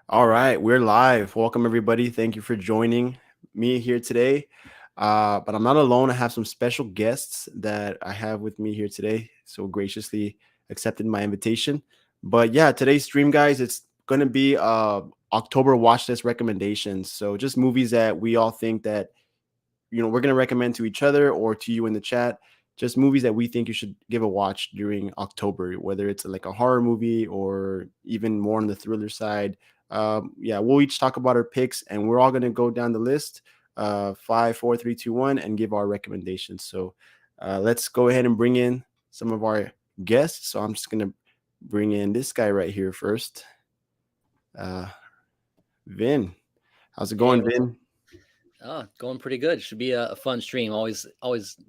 All right, we're live. Welcome, everybody. Thank you for joining me here today. But I'm not alone. I have some special guests that I have with me here today. So graciously accepted my invitation. But yeah, today's stream, guys, it's going to be October watch list recommendations. So just movies that we all think that we're going to recommend to each other or to you in the chat. Just movies that we think you should give a watch during October, whether it's like a horror movie or even more on the thriller side. Yeah, we'll each talk about our picks, and we're all going to go down the list, 5 4 3 2 1, and give our recommendations. So let's go ahead and bring in some of our guests. So I'm just going to bring in this guy right here first. Vin, how's it going, Vin? Going pretty good. Should be a fun stream. Always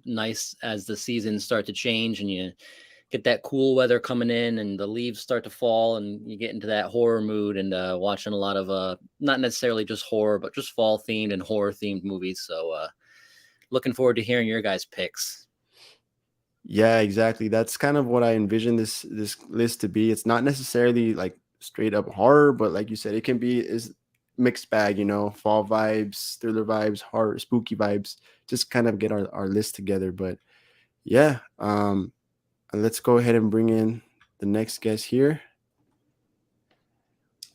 nice as the seasons start to change and you get that cool weather coming in and the leaves start to fall and you get into that horror mood and watching a lot of not necessarily just horror, but just fall themed and horror themed movies. So looking forward to hearing your guys' picks. Yeah, exactly. That's kind of what I envision this list to be. It's not necessarily like straight up horror, but like you said, it can be is mixed bag, fall vibes, thriller vibes, horror, spooky vibes. Just kind of get our list together. But yeah, let's go ahead and bring in the next guest here.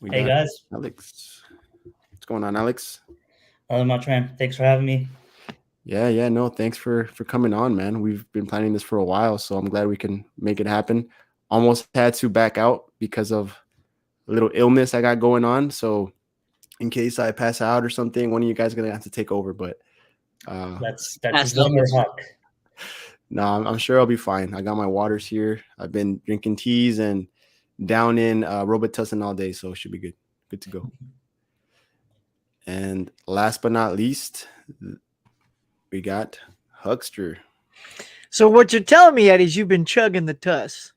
Hey guys, Alex. What's going on, Alex? Not much, man. Thanks for having me. Yeah, no, thanks for coming on, man. We've been planning this for a while, so I'm glad we can make it happen. Almost had to back out because of a little illness I got going on. So in case I pass out or something, one of you guys is gonna have to take over. But that's Huck. No, I'm sure I'll be fine. I got my waters here. I've been drinking teas and down in Robitussin all day, so it should be good to go. And last but not least, we got Huckster. So what you're telling me, Eddie, is you've been chugging the tuss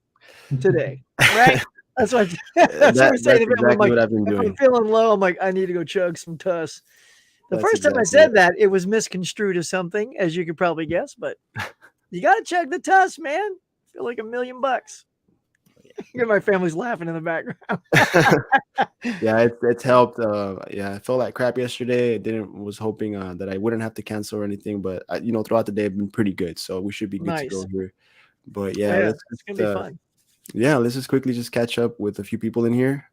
today, right? That's what we say. Exactly what I've been doing. If I'm feeling low, I'm like, I need to go chug some tuss. The first time I said that, it was misconstrued as something, as you could probably guess, but you got to chug the tuss, man. I feel like $1 million. My family's laughing in the background. Yeah, it's helped. Yeah, I felt like crap yesterday. Was hoping that I wouldn't have to cancel or anything, but throughout the day I've been pretty good, so we should be good to go here. But yeah, it's gonna be fun. Yeah, let's just quickly catch up with a few people in here.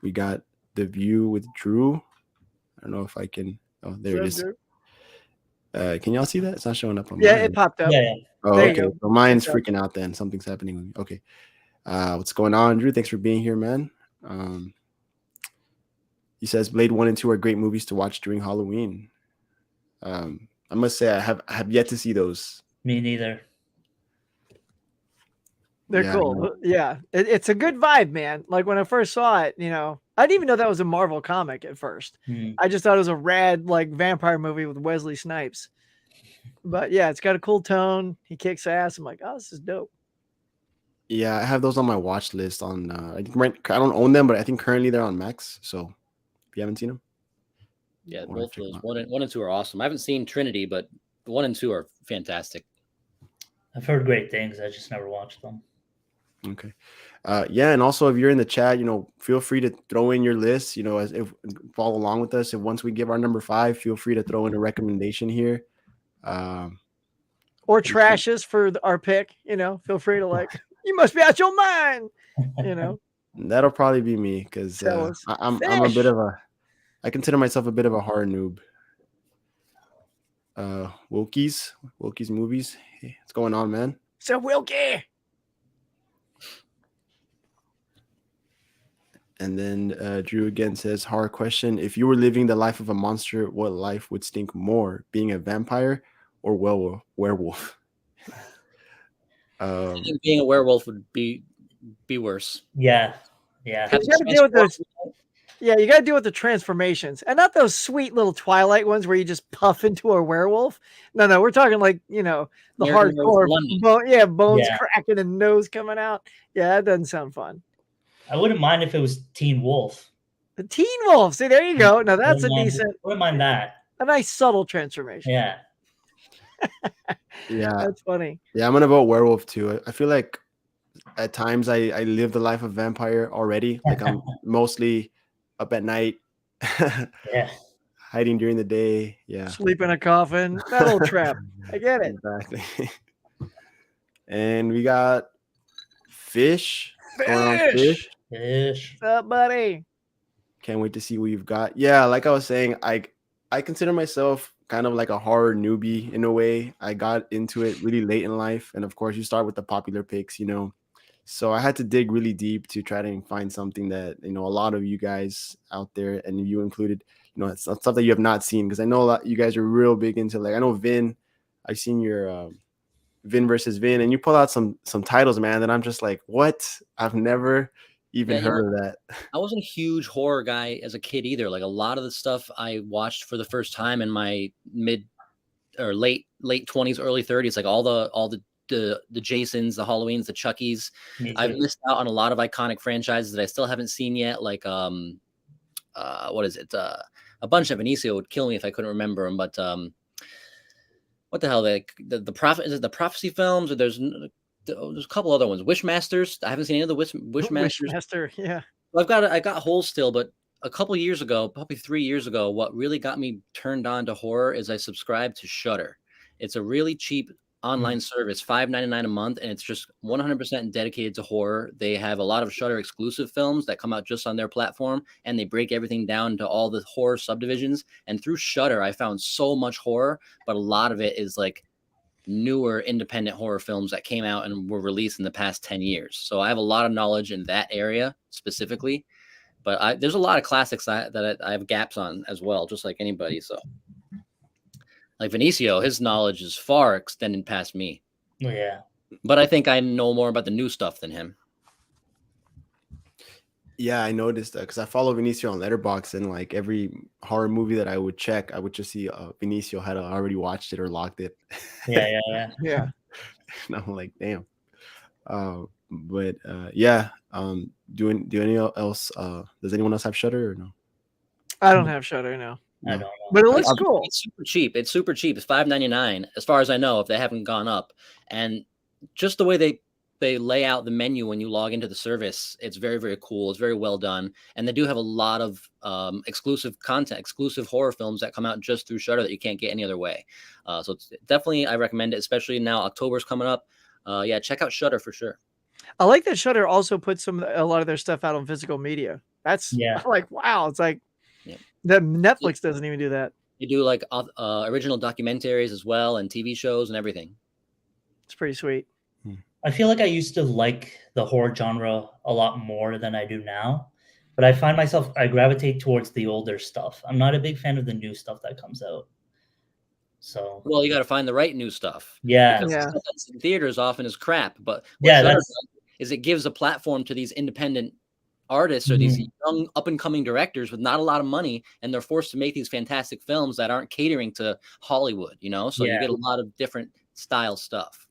We got The View with Drew. I don't know if I can. Oh, there it is. Can y'all see that? It's not showing up on mine. It popped up. Yeah. Oh, there okay. So mine's freaking out then. Something's happening with me. Okay. What's going on, Drew? Thanks for being here, man. He says Blade 1 and 2 are great movies to watch during Halloween. I must say I have yet to see those. Me neither. They're cool. No. Yeah, it's a good vibe, man. Like when I first saw it, I didn't even know that was a Marvel comic at first. I just thought it was a rad like vampire movie with Wesley Snipes. But yeah, it's got a cool tone. He kicks ass. I'm like, oh, this is dope. Yeah, I have those on my watch list. On I don't own them, but I think currently they're on Max. So if you haven't seen them, yeah, both those 1 and 2 are awesome. I haven't seen Trinity, but 1 and 2 are fantastic. I've heard great things. I just never watched them. Okay. Yeah, and also if you're in the chat, feel free to throw in your list, if follow along with us. If once we give our number 5, feel free to throw in a recommendation here. Or trashes for our pick, feel free to you must be out your mind, That'll probably be me because I'm a bit of I consider myself a bit of a horror noob. Wilkie's movies. Hey, what's going on, man? So Wilkie. And then Drew again says, horror question. If you were living the life of a monster, what life would stink more? Being a vampire or werewolf? Being a werewolf would be worse. Yeah. You got to deal with those. Yeah, you got to deal with the transformations, and not those sweet little Twilight ones where you just puff into a werewolf. No, we're talking like the hardcore. Bones cracking and nose coming out. Yeah, that doesn't sound fun. I wouldn't mind if it was Teen Wolf. The Teen Wolf. See, there you go. Now that's decent. Wouldn't mind that. A nice subtle transformation. Yeah. Yeah, that's funny. Yeah, I'm gonna vote werewolf too. I feel like at times I live the life of vampire already. Like I'm mostly up at night, Yeah. hiding during the day. Yeah. Sleep in a coffin. That little trap. I get it. Exactly. And we got Fish. What's going on, Fish? Fish. What's up, buddy? Can't wait to see what you've got. Yeah, like I was saying, I consider myself kind of like a horror newbie in a way. I got into it really late in life, and of course, you start with the popular picks, So I had to dig really deep to try to find something that a lot of you guys out there, and you included, it's stuff that you have not seen, because I know a lot you guys are real big into, like, I know Vin. I've seen your Vin versus Vin, and you pull out some titles, man, that I'm just like, what? I've never even heard of that. I wasn't a huge horror guy as a kid either. Like a lot of the stuff I watched for the first time in my mid or late 20s, early 30s, like all the Jasons, the Halloweens, the Chuckies. I've missed out on a lot of iconic franchises that I still haven't seen yet. Like what is it? A bunch of Benicio would kill me if I couldn't remember them, but what the hell? Like the prophet, is it the prophecy films, or there's a couple other ones. Wishmasters. I haven't seen any of the Wishmasters. Wishmaster, yeah. I got holes still, but a couple years ago, probably 3 years ago, what really got me turned on to horror is I subscribed to Shudder. It's a really cheap online service, $5.99 a month, and it's just 100% dedicated to horror. They have a lot of Shudder exclusive films that come out just on their platform, and they break everything down to all the horror subdivisions. And through Shudder, I found so much horror, but a lot of it is like newer independent horror films that came out and were released in the past 10 years. So I have a lot of knowledge in that area specifically, but there's a lot of classics that I have gaps on as well, just like anybody. So like Benicio, his knowledge is far extended past me. Yeah. But I think I know more about the new stuff than him. Yeah, I noticed that because I follow Benicio on Letterboxd, and like every horror movie that I would check, I would just see Benicio had already watched it or locked it. Yeah. Yeah. And I'm like, damn. Yeah. Do any else? Does anyone else have Shudder or no? I don't have Shudder, no. I don't know. But it looks cool. It's super cheap. It's super cheap. It's $5.99 as far as I know, if they haven't gone up. And just the way they lay out the menu when you log into the service, it's very, very cool. It's very well done. And they do have a lot of exclusive content, exclusive horror films that come out just through Shudder that you can't get any other way. So it's definitely, I recommend it, especially now October's coming up. Yeah, check out Shudder for sure. I like that Shudder also puts a lot of their stuff out on physical media. That's like, wow. It's like that Netflix doesn't even do that. They do like original documentaries as well, and TV shows and everything. It's pretty sweet. I feel like I used to like the horror genre a lot more than I do now, but I find myself, I gravitate towards the older stuff. I'm not a big fan of the new stuff that comes out. So, well, you got to find the right new stuff. Yeah. Because the stuff that's in theaters often is crap, but it gives a platform to these independent artists or these young up and coming directors with not a lot of money, and they're forced to make these fantastic films that aren't catering to Hollywood, so you get a lot of different style stuff.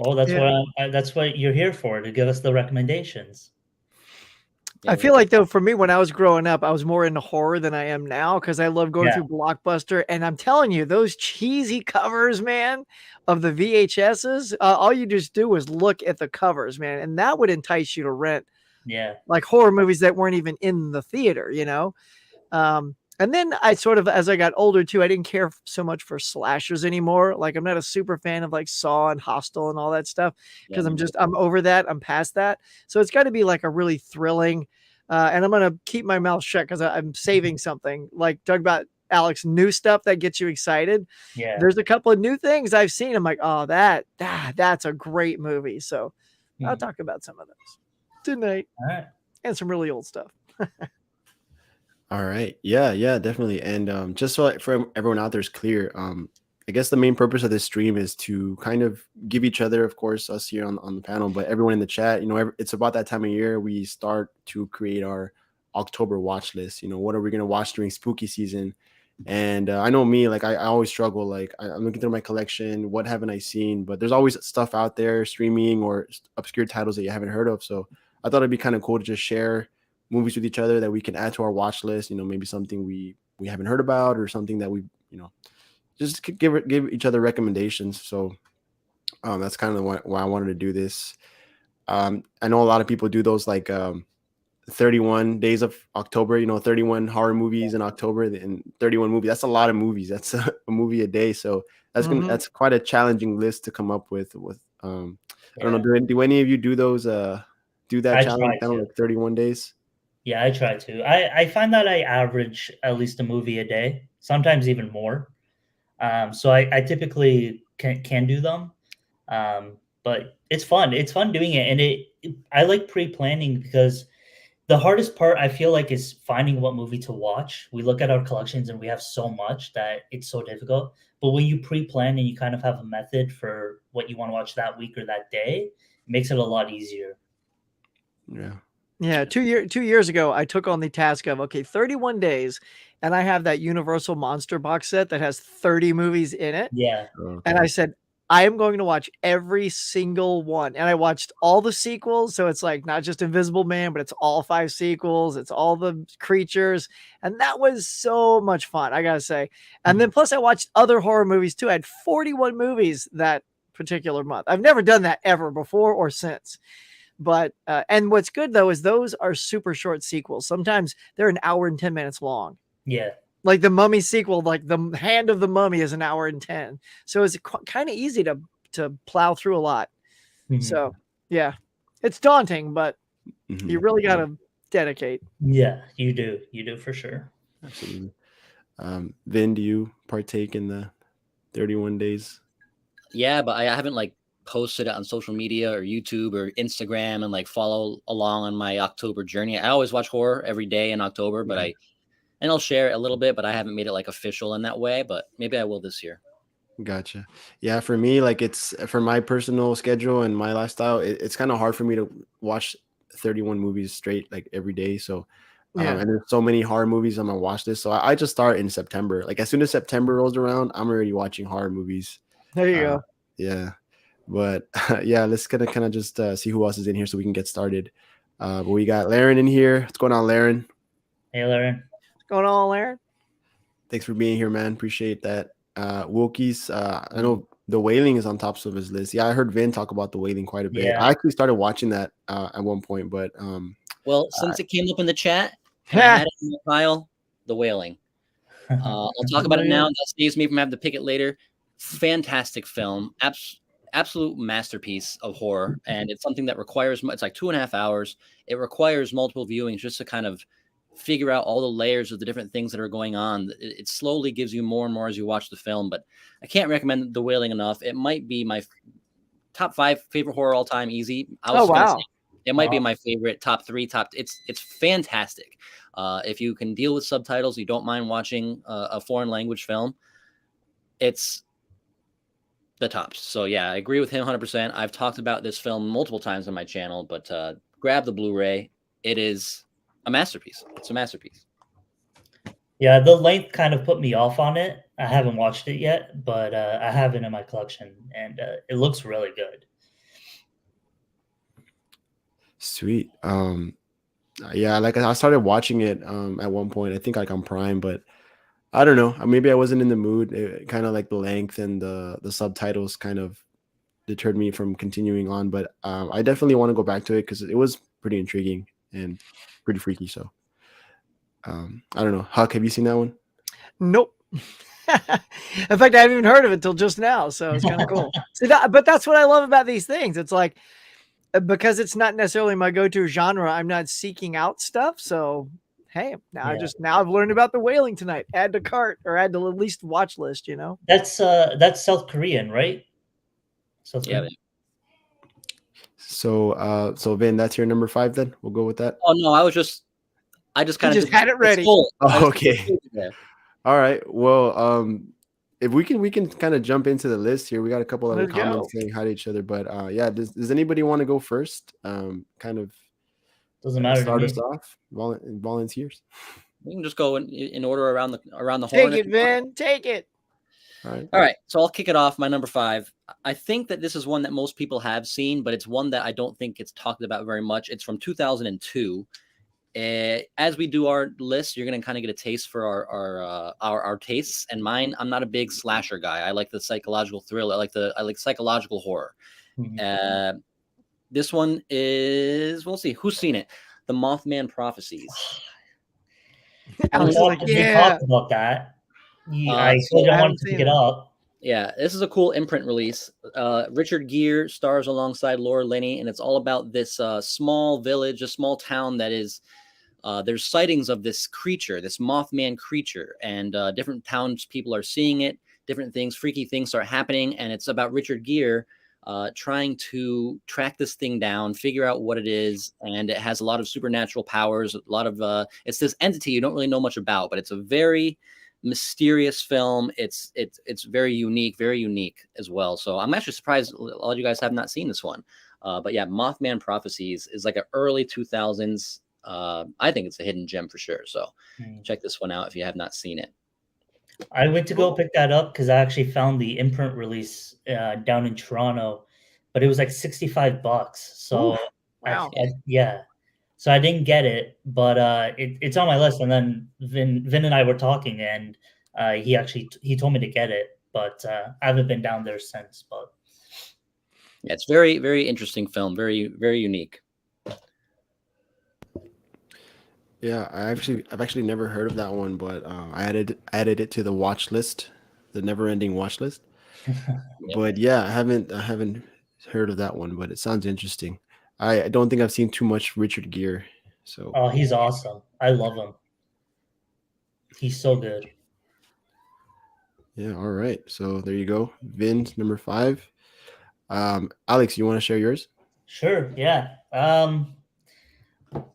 Well, that's what you're here for, to give us the recommendations. I feel like, though, for me, when I was growing up, I was more into horror than I am now, because I love going through Blockbuster. And I'm telling you, those cheesy covers, man, of the VHSs, all you just do is look at the covers, man. And that would entice you to rent like horror movies that weren't even in the theater, And then I sort of, as I got older too, I didn't care so much for slashers anymore. Like, I'm not a super fan of like Saw and Hostel and all that stuff, because I'm over that. I'm past that. So it's got to be like a really thrilling, and I'm going to keep my mouth shut because I'm saving something. Like, talk about, Alex, new stuff that gets you excited. Yeah. There's a couple of new things I've seen. I'm like, oh, that's a great movie. So I'll talk about some of those tonight. All right. And some really old stuff. All right. Yeah, definitely. And just so for everyone out there is clear, I guess the main purpose of this stream is to kind of give each other, of course, us here on the panel, but everyone in the chat, it's about that time of year we start to create our October watch list. What are we going to watch during spooky season? And I know me, like I always struggle. Like I'm looking through my collection. What haven't I seen? But there's always stuff out there streaming or obscure titles that you haven't heard of. So I thought it'd be kind of cool to just share movies with each other that we can add to our watch list. Maybe something we haven't heard about, or something that we, just give each other recommendations. So that's kind of why I wanted to do this. I know a lot of people do those like 31 days of October, 31 horror movies in October and 31 movies. That's a lot of movies. That's a movie a day. So that's quite a challenging list to come up with. I don't know. Do any of you do those? Do that challenge? Kind of like 31 days. Yeah, I try to. I find that I average at least a movie a day, sometimes even more. So I typically can do them. But it's fun. It's fun doing it, and I like pre-planning because the hardest part I feel like is finding what movie to watch. We look at our collections and we have so much that it's so difficult. But when you pre-plan and you kind of have a method for what you want to watch that week or that day, it makes it a lot easier. Yeah. Yeah, 2 years ago, I took on the task of 31 days, and I have that Universal Monster box set that has 30 movies in it. Yeah. Okay. And I said, I am going to watch every single one. And I watched all the sequels. So it's like not just Invisible Man, but it's all 5 sequels. It's all the creatures. And that was so much fun, I got to say. And then plus I watched other horror movies too. I had 41 movies that particular month. I've never done that ever before or since. But, and what's good though, is those are super short sequels. Sometimes they're an hour and 10 minutes long. Yeah. Like the Mummy sequel, like the Hand of the Mummy is an hour and 10. So it's kind of easy to plow through a lot. Mm-hmm. So yeah, it's daunting, but you really got to dedicate. Yeah, you do. You do for sure. Absolutely. Vin, do you partake in the 31 days? Yeah, but I haven't like posted it on social media or YouTube or Instagram and like follow along on my October journey. I always watch horror every day in October, but I'll share it a little bit, but I haven't made it like official in that way, but maybe I will this year. Gotcha. Yeah, for me, like it's for my personal schedule and my lifestyle, it's kind of hard for me to watch 31 movies straight like every day. So and there's so many horror movies on my watch list. So I just start in September. Like as soon as September rolls around, I'm already watching horror movies. There you go. Yeah. But yeah, let's kind of just see who else is in here so we can get started. But we got Laren in here. What's going on, Laren? Hey, Laren. Going on, Laren? Thanks for being here, man. Appreciate that. Wilkie's, I know The Wailing is on top of his list. Yeah, I heard Vin talk about The Wailing quite a bit. Yeah. I actually started watching that at one point, but well, since it came up in the chat, and I had it in the file, The Wailing. I'll talk about it now. That saves me from having to pick it later. Fantastic film, absolute masterpiece of horror, and it's something that requires. It's like 2.5 hours. It requires multiple viewings just to kind of figure out all the layers of the different things that are going on. It slowly gives you more and more as you watch the film, but I can't recommend The Wailing enough. It might be my top 5 favorite horror all time, easy. It might be my favorite top 3. It's fantastic. If you can deal with subtitles, you don't mind watching a foreign language film, it's the tops. So yeah, I agree with him 100%. I've talked about this film multiple times on my channel, but grab the Blu-ray. It is a masterpiece. It's a masterpiece. Yeah, the length kind of put me off on it. I haven't watched it yet, but I have it in my collection, and it looks really good. Sweet. Yeah, like I started watching it at one point. I think like on Prime, but I don't know. Maybe I wasn't in the mood. Kind of like the length and the subtitles kind of deterred me from continuing on. But I definitely want to go back to it because it was pretty intriguing and pretty freaky. So I don't know. Huck, have you seen that one? Nope. In fact, I haven't even heard of it till just now. So it's kind of cool. But that's what I love about these things. It's like, because it's not necessarily my go-to genre, I'm not seeking out stuff. So hey, now I've learned about The Wailing tonight. Add to cart or add to at least watch list, you know. That's South Korean, right? South Korean. Yeah. So Vin, that's your number 5 then? We'll go with that. Oh no, I just kind of had it ready. Oh, okay. All right. Well, if we can kind of jump into the list here. We got a couple other comments saying hi to each other, but yeah, does anybody want to go first? Kind of doesn't matter. Start us off. Volunteers. We can just go in order around the horn. Take it, Vin. Take it. All right. So I'll kick it off. My number 5. I think that this is one that most people have seen, but it's one that I don't think gets talked about very much. It's from 2002. As we do our list, you're going to kind of get a taste for our tastes and mine. I'm not a big slasher guy. I like the psychological thriller. I like psychological horror. Mm-hmm. This one is, we'll see who's seen it. The Mothman Prophecies. Alex is like, we talked about that. I told you I wanted to pick it up. Yeah, this is a cool imprint release. Richard Gere stars alongside Laura Linney, and it's all about this small village, a small town that is, there's sightings of this creature, this Mothman creature, and different townspeople are seeing it. Different things, freaky things start happening, and it's about Richard Gere trying to track this thing down, figure out what it is, and it has a lot of supernatural powers. A lot of it's this entity you don't really know much about, but it's a very mysterious film. It's very unique as well. So I'm actually surprised a lot of you guys have not seen this one. But yeah, Mothman Prophecies is like an early 2000s. I think it's a hidden gem for sure. So check this one out if you have not seen it. I went to go pick that up because I actually found the imprint release down in Toronto, but it was like $65. So wow, yeah. So I didn't get it, but it's on my list. And then Vin and I were talking, and he told me to get it, but I haven't been down there since. But yeah, it's very, very interesting film, very, very unique. Yeah, I've actually never heard of that one, but I added it to the watch list, the never-ending watch list. But yeah, I haven't heard of that one, but it sounds interesting. I don't think I've seen too much Richard Gere. So he's awesome. I love him. He's so good. Yeah, all right. So there you go. Vin's number 5. Alex, you want to share yours? Sure, yeah.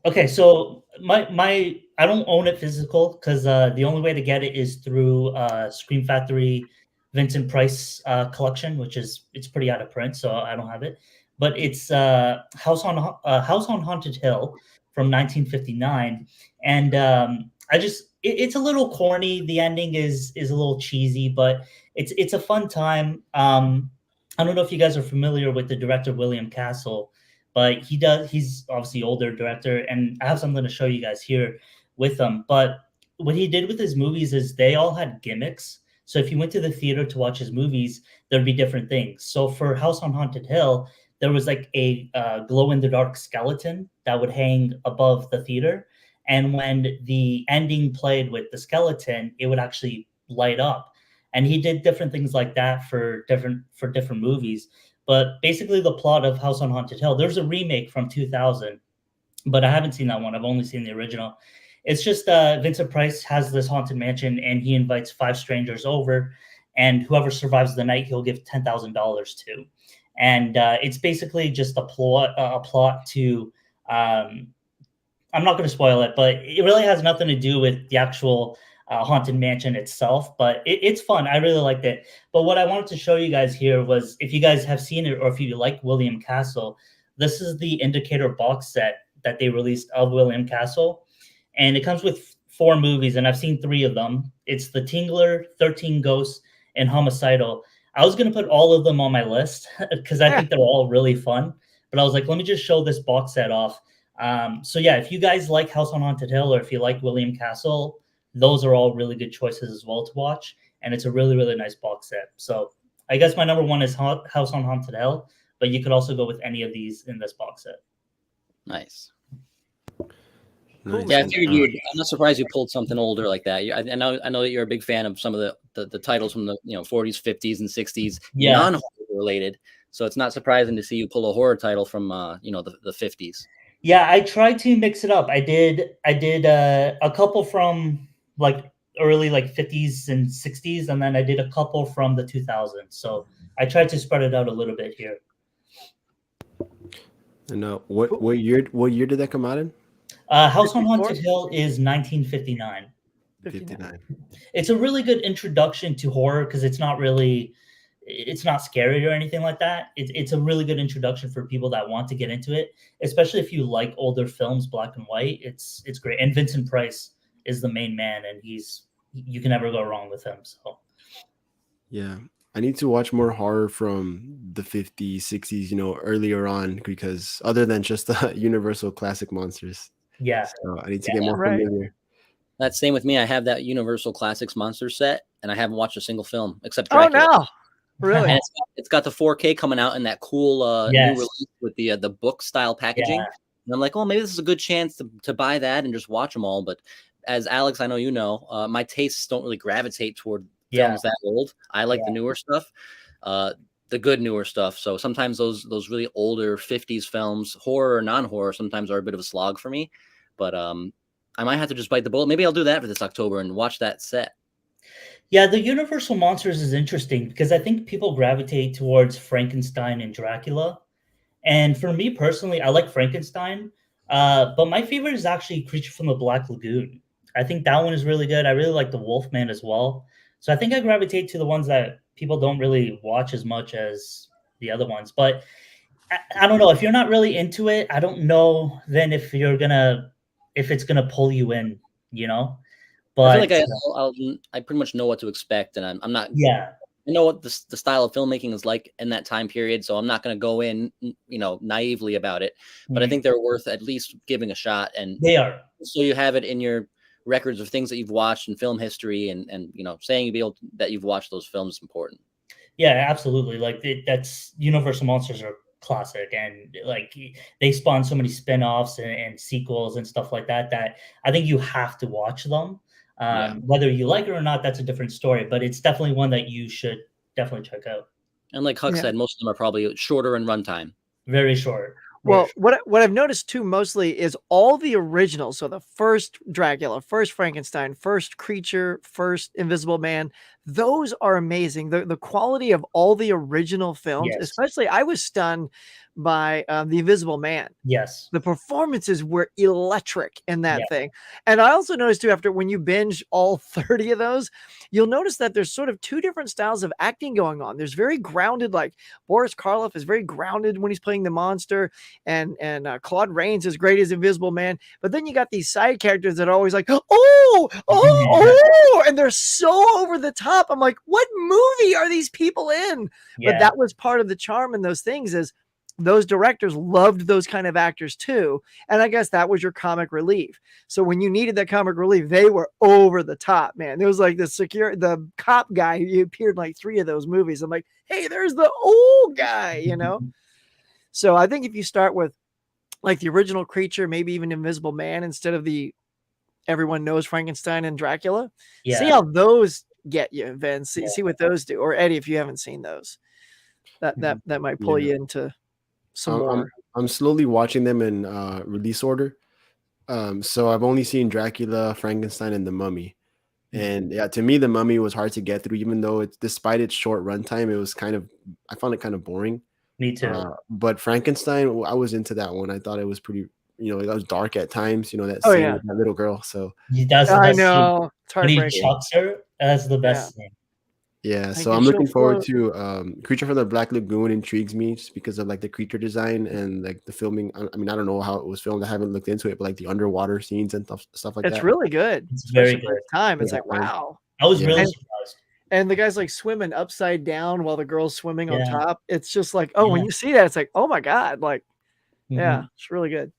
Okay, so my I don't own it physical because the only way to get it is through Scream Factory Vincent Price collection, which it's pretty out of print, so I don't have it. But it's House on Haunted Hill from 1959, and it's a little corny. The ending is a little cheesy, but it's a fun time. I don't know if you guys are familiar with the director William Castle, but he's obviously older director, and I have something to show you guys here with him. But what he did with his movies is they all had gimmicks. So if you went to the theater to watch his movies, there'd be different things. So for House on Haunted Hill, there was like a glow-in-the-dark skeleton that would hang above the theater. And when the ending played with the skeleton, it would actually light up. And he did different things like that for different movies. But basically the plot of House on Haunted Hill, there's a remake from 2000, but I haven't seen that one. I've only seen the original. It's just Vincent Price has this haunted mansion, and he invites 5 strangers over, and whoever survives the night, he'll give $10,000 to. And it's basically just a plot to, I'm not going to spoil it, but it really has nothing to do with the actual haunted mansion itself, but it's fun. I really liked it. But what I wanted to show you guys here was, if you guys have seen it or if you like William Castle, this is the Indicator box set that they released of William Castle, and it comes with 4 movies, and I've seen 3 of them. It's The Tingler, 13 Ghosts, and Homicidal. I was going to put all of them on my list because I think they're all really fun, but I was like, let me just show this box set off. So yeah, if you guys like House on Haunted Hill, or if you like William Castle, those are all really good choices as well to watch. And it's a really, really nice box set. So I guess my number 1 is House on Haunted Hill, but you could also go with any of these in this box set. Nice. Nice. Yeah, I figured I'm not surprised you pulled something older like that. I know that you're a big fan of some of the titles from the 40s, 50s, and 60s, non-horror related. So it's not surprising to see you pull a horror title from the 50s. Yeah, I tried to mix it up. I did a couple from like early 50s and 60s, and then I did a couple from the 2000s. So I tried to spread it out a little bit here. And what year did that come out in? House on Haunted Hill is 1959. 59. It's a really good introduction to horror because it's not scary or anything like that. It's a really good introduction for people that want to get into it, especially if you like older films, black and white. It's great. And Vincent Price is the main man, and you can never go wrong with him. So yeah, I need to watch more horror from the 50s, 60s, earlier on, because other than just the Universal classic monsters. Yeah. So I need to get more familiar. That's same with me. I have that Universal Classics monster set, and I haven't watched a single film except Dracula. Oh no. Really? And it's got the 4K coming out in that cool new release with the book style packaging. And I'm like, oh, maybe this is a good chance to buy that and just watch them all. But as Alex, I know you know, my tastes don't really gravitate toward films that old. I like the newer stuff, the good newer stuff. So sometimes those really older 50s films, horror or non-horror, sometimes are a bit of a slog for me. But I might have to just bite the bullet. Maybe I'll do that for this October and watch that set. Yeah, the Universal monsters is interesting because I think people gravitate towards Frankenstein and Dracula. And for me personally, I like Frankenstein. But my favorite is actually Creature from the Black Lagoon. I think that one is really good. I really like the Wolfman as well. So I think I gravitate to the ones that people don't really watch as much as the other ones. But I don't know. If you're not really into it, I don't know then if it's gonna pull you in, you know? But I feel like I pretty much know what to expect, and I'm not. Yeah, I know what the style of filmmaking is like in that time period, so I'm not going to go in, naively about it. But I think they're worth at least giving a shot, and they are. So you have it in your records of things that you've watched in film history, and saying that you've watched those films is important. Yeah, absolutely. Like that's Universal Monsters are classic, and like they spawn so many spin-offs and sequels and stuff like that I think you have to watch them. Whether you like it or not, that's a different story, but it's definitely one that you should definitely check out. And like Huck said, most of them are probably shorter in runtime. Very short. Well, what I've noticed too mostly is all the originals. So the first Dracula, first Frankenstein, first Creature, first Invisible Man, those are amazing. The quality of all the original films, especially I was stunned by The Invisible Man. Yes. The performances were electric in that thing. And I also noticed too, after when you binge all 30 of those, you'll notice that there's sort of two different styles of acting going on. There's very grounded, like Boris Karloff is very grounded when he's playing the monster, and Claude Rains is great as Invisible Man. But then you got these side characters that are always like, oh, and they're so over the top. I'm like, what movie are these people in? But that was part of the charm in those things, is those directors loved those kind of actors too. And I guess that was your comic relief. So when you needed that comic relief, they were over the top, man. There was like the cop guy who appeared in like 3 of those movies. I'm like, hey, there's the old guy, So I think if you start with like the original Creature, maybe even Invisible Man, instead of the everyone knows Frankenstein and Dracula, see how those get you, Vince. See what those do. Or Eddie, if you haven't seen those, that might pull you into some more. I'm slowly watching them in release order. So I've only seen Dracula, Frankenstein, and The Mummy. And to me, The Mummy was hard to get through, even though despite its short runtime, I found it kind of boring. Me too. But Frankenstein, I was into that one. I thought it was pretty, it was dark at times, that scene with that little girl. So I know. It's when he chucks her, that's the best thing. Yeah, so I'm looking forward to Creature from the Black Lagoon. Intrigues me just because of like the creature design and like the filming. I mean, I don't know how it was filmed. I haven't looked into it, but like the underwater scenes and stuff like that. It's really good. It's very good. Time. It's like, wow. I was really surprised. And the guy's like swimming upside down while the girl's swimming on top. It's just like, when you see that, it's like, oh my God. Like, it's really good.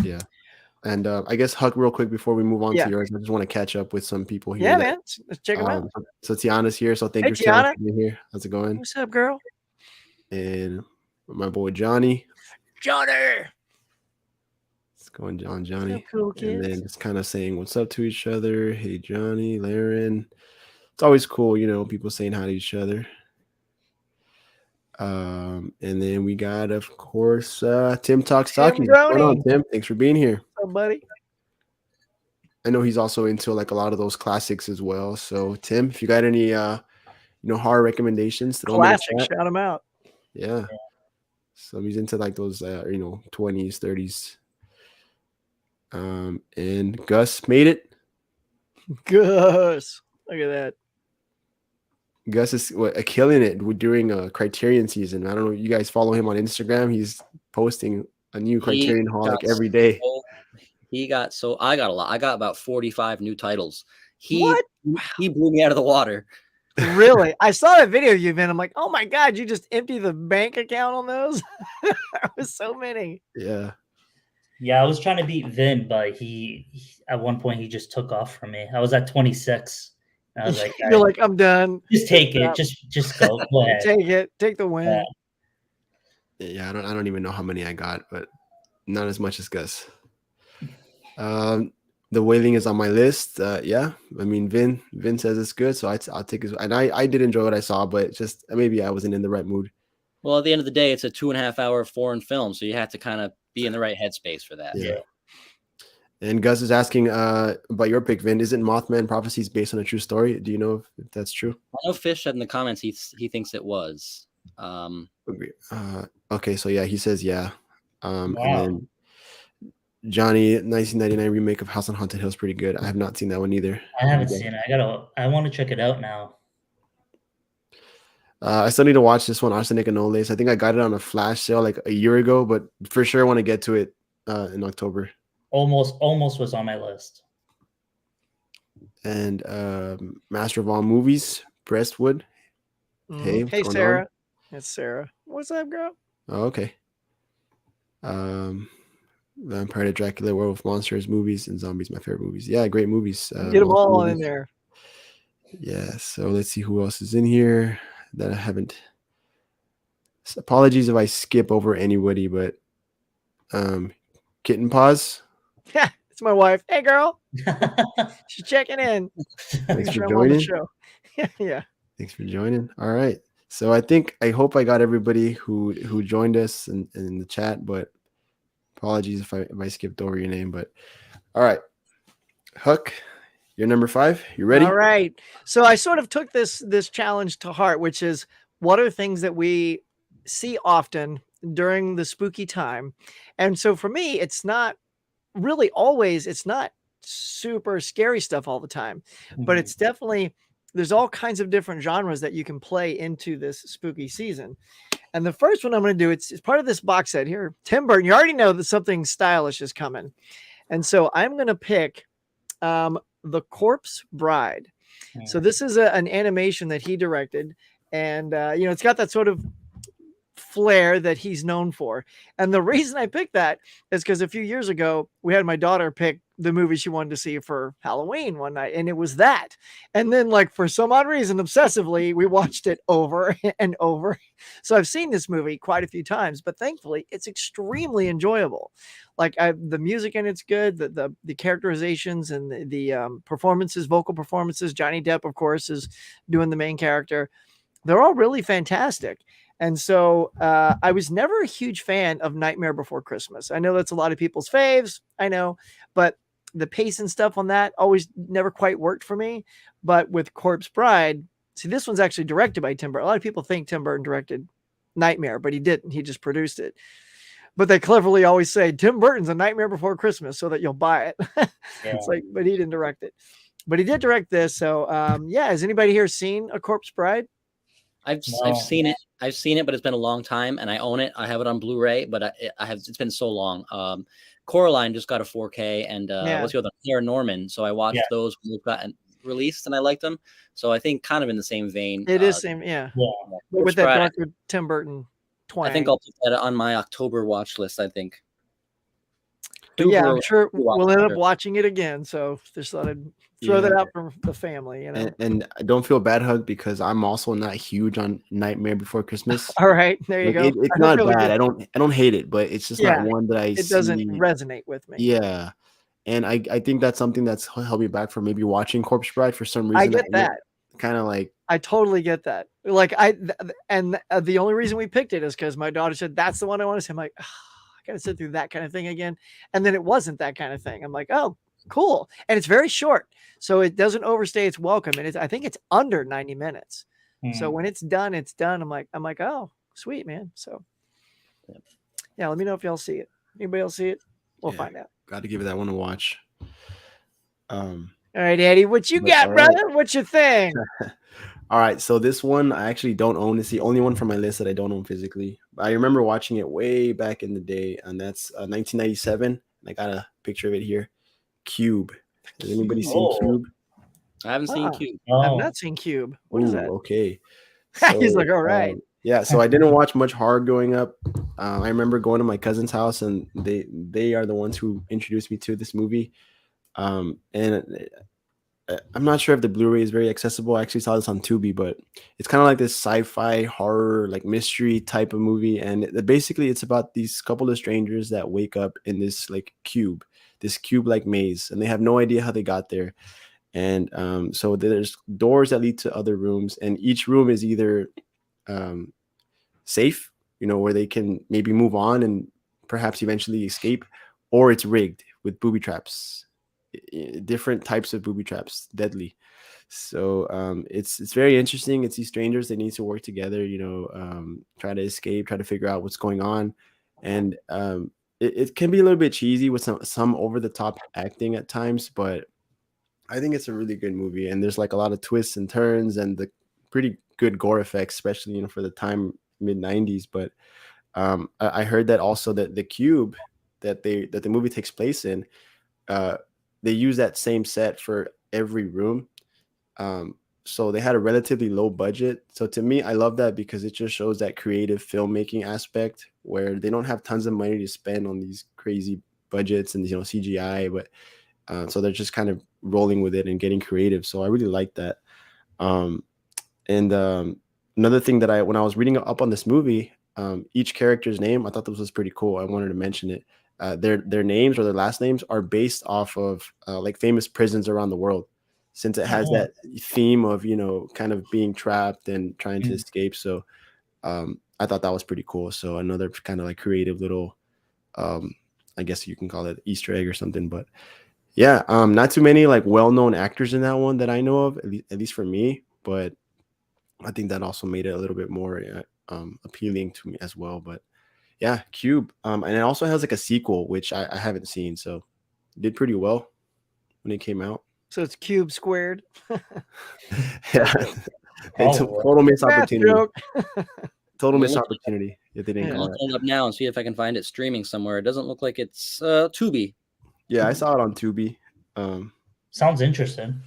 Yeah. And I guess, Huck, real quick before we move on to yours, I just want to catch up with some people here. Yeah, man. Let's check them out. So Tiana's here. So thank you so much for being here. How's it going? What's up, girl? And my boy Johnny. Johnny. It's going on, Johnny. Up, cool kids? And then just kind of saying what's up to each other. Hey, Johnny, Laren. It's always cool, people saying hi to each other. And then we got, of course, Tim Talks Talking. What's going on, Tim? Thanks for being here. What's up, buddy? I know he's also into like a lot of those classics as well. So, Tim, if you got any, horror recommendations, classics, shout them out. Yeah. So he's into like those, 20s, 30s. And Gus made it. Gus, look at that. Gus is killing it during a Criterion season. I don't know. You guys follow him on Instagram. He's posting a new Criterion haul like every day. I got a lot. I got about 45 new titles. He blew me out of the water. Really? I saw that video you've been. I'm like, oh my God, you just empty the bank account on those? That was so many. Yeah. Yeah, I was trying to beat Vin, but he at one point he just took off from me. I was at 26. I was like, you're like, I'm done. Just take it. Just go. Go ahead. Take it. Take the win. Yeah, I don't even know how many I got, but not as much as Gus. The Wailing is on my list. Yeah, I mean, Vin says it's good, so I'll take it. And I did enjoy what I saw, but just maybe I wasn't in the right mood. Well, at the end of the day, it's a 2.5-hour foreign film, so you have to kind of be in the right headspace for that. Yeah. And Gus is asking about your pick, Vin. Isn't Mothman Prophecies based on a true story? Do you know if that's true? I know Fish said in the comments he thinks it was. Okay, so yeah, he says yeah. And then Johnny, 1999 remake of House on Haunted Hill is pretty good. I have not seen that one either. I haven't seen it. I want to check it out now. I still need to watch this one, Arsenic and Oles. I think I got it on a flash sale like a year ago, but for sure I want to get to it in October. Almost was on my list. And Master of All Movies, Breastwood. Hey, Sarah. It's Sarah. What's up, girl? Oh, okay. Vampire, Dracula, Werewolf, Monsters, movies, and zombies. My favorite movies. Yeah, great movies. Get them all in there. Yeah. So let's see who else is in here that I haven't. So apologies if I skip over anybody, but Kitten Paws. Yeah, it's my wife. Hey, girl. She's checking in. Thanks for joining. Show. Yeah. Thanks for joining. All right. So I hope I got everybody who joined us in the chat, but apologies if I skipped over your name. But all right, Huck, you're number 5. You ready? All right. So I sort of took this challenge to heart, which is what are things that we see often during the spooky time. And so for me, it's not really always, it's not super scary stuff all the time, but it's definitely, there's all kinds of different genres that you can play into this spooky season. And the first one I'm going to do, it's part of this box set here. Tim Burton, you already know that something stylish is coming. And so I'm going to pick The Corpse Bride. So this is an animation that he directed. And, it's got that sort of flair that he's known for. And the reason I picked that is because a few years ago, we had my daughter pick the movie she wanted to see for Halloween one night, and it was that. And then, like, for some odd reason, obsessively, we watched it over and over. So I've seen this movie quite a few times, but thankfully it's extremely enjoyable. Like, the music in it's good, the characterizations and the performances, vocal performances. Johnny Depp, of course, is doing the main character. They're all really fantastic. And so I was never a huge fan of Nightmare Before Christmas. I know that's a lot of people's faves. I know, but the pace and stuff on that always never quite worked for me. But with Corpse Bride, see, this one's actually directed by Tim Burton. A lot of people think Tim Burton directed Nightmare, but he didn't. He just produced it. But they cleverly always say Tim Burton's A Nightmare Before Christmas so that you'll buy it. It's like, but he didn't direct it. But he did direct this. So has anybody here seen A Corpse Bride? I've seen it. I've seen it, but it's been a long time, and I own it. I have it on Blu-ray, but it's been so long. Coraline just got a 4K, and what's the other? Claire Norman. So I watched those when they've gotten released, and I liked them. So I think kind of in the same vein. It is same, yeah. With that Dr. Tim Burton twang. I think I'll put that on my October watch list. I think. Yeah, I'm sure we'll end up watching it again. So just thought I'd throw that out for the family, And I don't feel bad, Hug, because I'm also not huge on Nightmare Before Christmas. All right, there you go. It's not bad. I don't hate it, but it's just not one that it doesn't resonate with me. Yeah, and I think that's something that's held me back from maybe watching Corpse Bride for some reason. I get that. Kind of like I totally get that. Like the only reason we picked it is because my daughter said that's the one I want to see. I'm like, I gotta sit through that kind of thing again, and then it wasn't that kind of thing. I'm like, oh, cool, and it's very short, so it doesn't overstay its welcome, and I think it's under 90 minutes. So when it's done, it's done. I'm like, oh, sweet, man. So yeah, let me know if y'all see it. Anybody else see it? We'll find out. Got to give it that one a watch. All right, Eddie, what you got, brother? What's your thing? All right, so this one I actually don't own. It's the only one from my list that I don't own physically. I remember watching it way back in the day, and that's 1997. I got a picture of it here. Cube. Has anybody seen Cube? I haven't seen Cube. I've not seen Cube. What is that? Okay. So, he's like, all right. So I didn't watch much horror growing up. I remember going to my cousin's house, and they are the ones who introduced me to this movie. And I'm not sure if the Blu-ray is very accessible. I actually saw this on Tubi, but it's kind of like this sci-fi horror, like mystery type of movie. And basically, it's about these couple of strangers that wake up in this like this cube-like maze, and they have no idea how they got there. And so there's doors that lead to other rooms, and each room is either um, safe, where they can maybe move on and perhaps eventually escape, or it's rigged with booby traps, different types of booby traps, deadly. So it's very interesting. It's these strangers, they need to work together, try to escape, try to figure out what's going on. And it can be a little bit cheesy with some over the top acting at times, but I think it's a really good movie. And there's like a lot of twists and turns and the pretty good gore effects, especially for the time, mid 90s. But I heard that also that the cube that the movie takes place in, they use that same set for every room. So they had a relatively low budget. So to me, I love that because it just shows that creative filmmaking aspect where they don't have tons of money to spend on these crazy budgets and CGI, but so they're just kind of rolling with it and getting creative. So I really like that. And another thing that when I was reading up on this movie, each character's name, I thought this was pretty cool. I wanted to mention it. Their names or their last names are based off of like famous prisons around the world, since it has that theme of kind of being trapped and trying to escape. So I thought that was pretty cool. So another kind of like creative little I guess you can call it Easter egg or something. But yeah, not too many like well-known actors in that one that I know of, at least for me. But I think that also made it a little bit more appealing to me as well. But yeah, Cube. And it also has like a sequel, which I haven't seen. So it did pretty well when it came out. So it's Cube squared. Yeah. It's a total missed opportunity. Total missed opportunity if they didn't call it. I'll pull it up now and see if I can find it streaming somewhere. It doesn't look like it's Tubi. Yeah, I saw it on Tubi. Sounds interesting.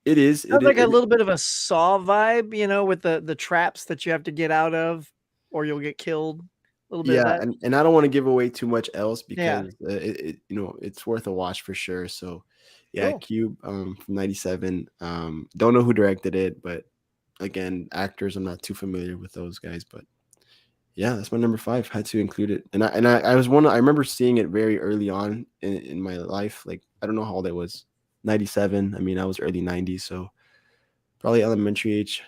It is. Sounds like a little bit of a Saw vibe, with the traps that you have to get out of, or you'll get killed. A little bit. Yeah, and I don't want to give away too much else because it's worth a watch for sure. So yeah, cool. Cube from '97. Don't know who directed it, but again, actors, I'm not too familiar with those guys. But yeah, that's my number 5. Had to include it. And I was I remember seeing it very early on in my life. Like I don't know how old I was. 97. I mean, I was early 90s, so probably elementary age.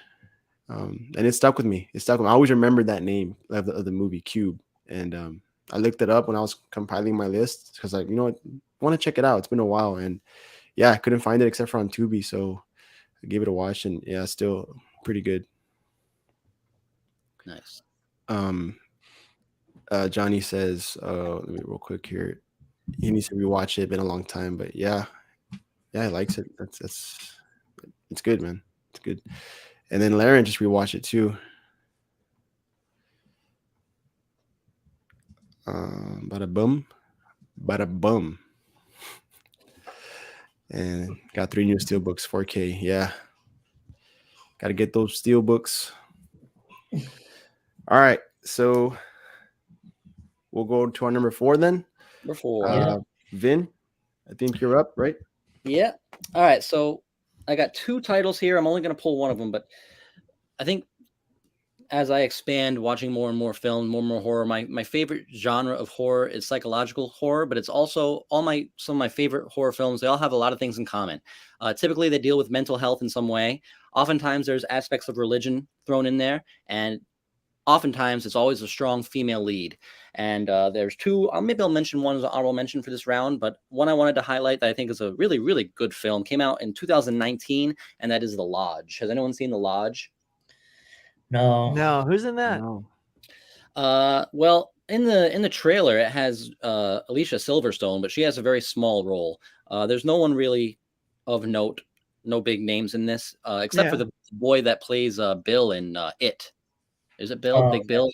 And it stuck with me. I always remembered that name of the movie Cube. And I looked it up when I was compiling my list because I want to check it out. It's been a while, and yeah, I couldn't find it except for on Tubi, so I gave it a watch, and yeah, still pretty good. Nice. Johnny says, let me real quick here. He needs to rewatch it. Been a long time, but yeah, he likes it. It's good, man. It's good. And then Laren just rewatched it too. Bada bum. And got 3 new steelbooks, 4K. Yeah, got to get those steelbooks. All right, so we'll go to our number 4 then. Number 4. Vin, I think you're up, right? Yeah. All right. So I got 2 titles here. I'm only going to pull one of them, but I think as I expand watching more and more films, more and more horror, my favorite genre of horror is psychological horror, but it's also some of my favorite horror films. They all have a lot of things in common. Typically, they deal with mental health in some way. Oftentimes, there's aspects of religion thrown in there, and oftentimes it's always a strong female lead. And there's 2. Maybe I'll mention one as an honorable mention for this round, but one I wanted to highlight that I think is a really, really good film came out in 2019, and that is The Lodge. Has anyone seen The Lodge? No. Who's in that? No. Well, in the trailer, it has Alicia Silverstone, but she has a very small role. There's no one really of note, no big names in this, except for the boy that plays Bill in It. Is it Bill? Big Bill?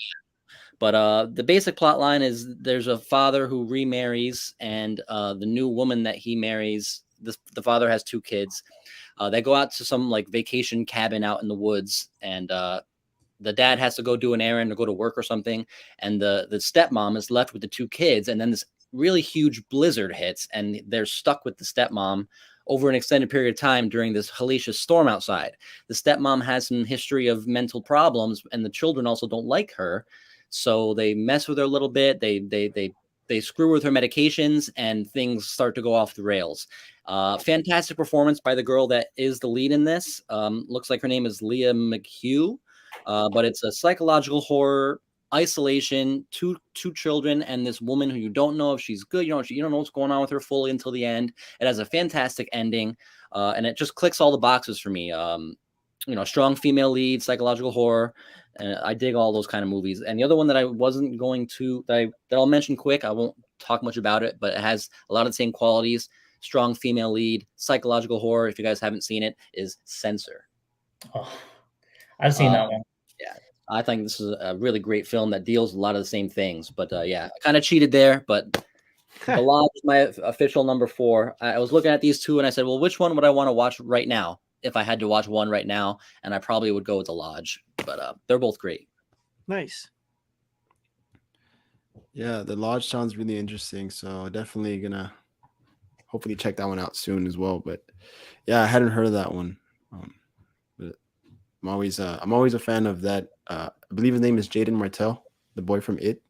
But the basic plot line is there's a father who remarries, and the new woman that he marries, the father has 2 kids. They go out to some like vacation cabin out in the woods, and the dad has to go do an errand or go to work or something, and the stepmom is left with the 2 kids, and then this really huge blizzard hits, and they're stuck with the stepmom over an extended period of time during this hellacious storm outside. The stepmom has some history of mental problems, and the children also don't like her, so they mess with her a little bit. They screw with her medications, and things start to go off the rails. Fantastic performance by the girl that is the lead in this. Looks like her name is Leah McHugh, but it's a psychological horror, isolation, two children, and this woman who you don't know if she's good. You don't know what's going on with her fully until the end. It has a fantastic ending, and it just clicks all the boxes for me. Strong female lead, psychological horror. I dig all those kind of movies. And the other one that I wasn't going to that I'll mention quick, I won't talk much about it, but it has a lot of the same qualities. Strong female lead, psychological horror. If you guys haven't seen it, is Censor. Oh, I've seen that one. Yeah, I think this is a really great film that deals with a lot of the same things. But I kind of cheated there. But The Lodge is my official number 4. I was looking at these two, and I said, well, which one would I want to watch right now? If I had to watch one right now, and I probably would go with The Lodge, but they're both great. Nice. Yeah, The Lodge sounds really interesting, so definitely gonna hopefully check that one out soon as well. But yeah, I hadn't heard of that one. But I'm always a fan of that. I believe his name is Jaden Martell, the boy from It.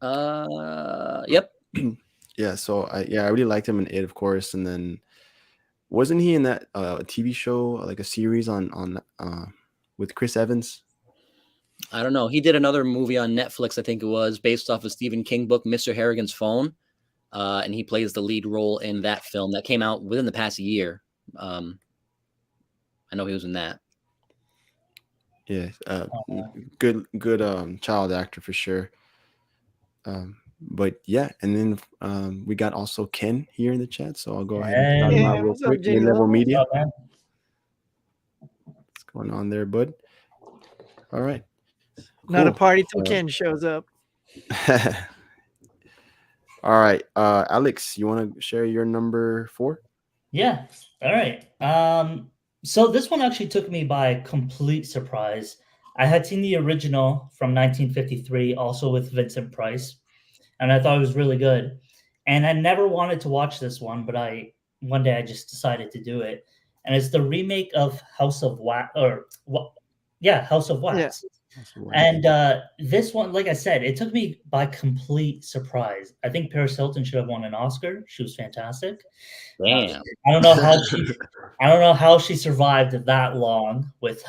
Yep. Yeah, so I really liked him in It, of course, and then wasn't he in that TV show, like a series on with Chris Evans? I don't know. He did another movie on Netflix, I think it was, based off a Stephen King book, Mr. Harrigan's Phone, and he plays the lead role in that film that came out within the past year. I know he was in that. Yeah, good child actor for sure. But yeah, and then we got also Ken here in the chat, so I'll go ahead and shout him out real quick. Mid-level media. What's going on there, bud? All right. Not a party till Ken shows up. All right, Alex, you want to share your number 4? Yeah. All right. So this one actually took me by complete surprise. I had seen the original from 1953, also with Vincent Price, and I thought it was really good. And I never wanted to watch this one, but one day I just decided to do it. And it's the remake of House of Wax, House of Wax. Yeah. And this one, like I said, it took me by complete surprise. I think Paris Hilton should have won an Oscar. She was fantastic. Damn. I don't know how she survived that long with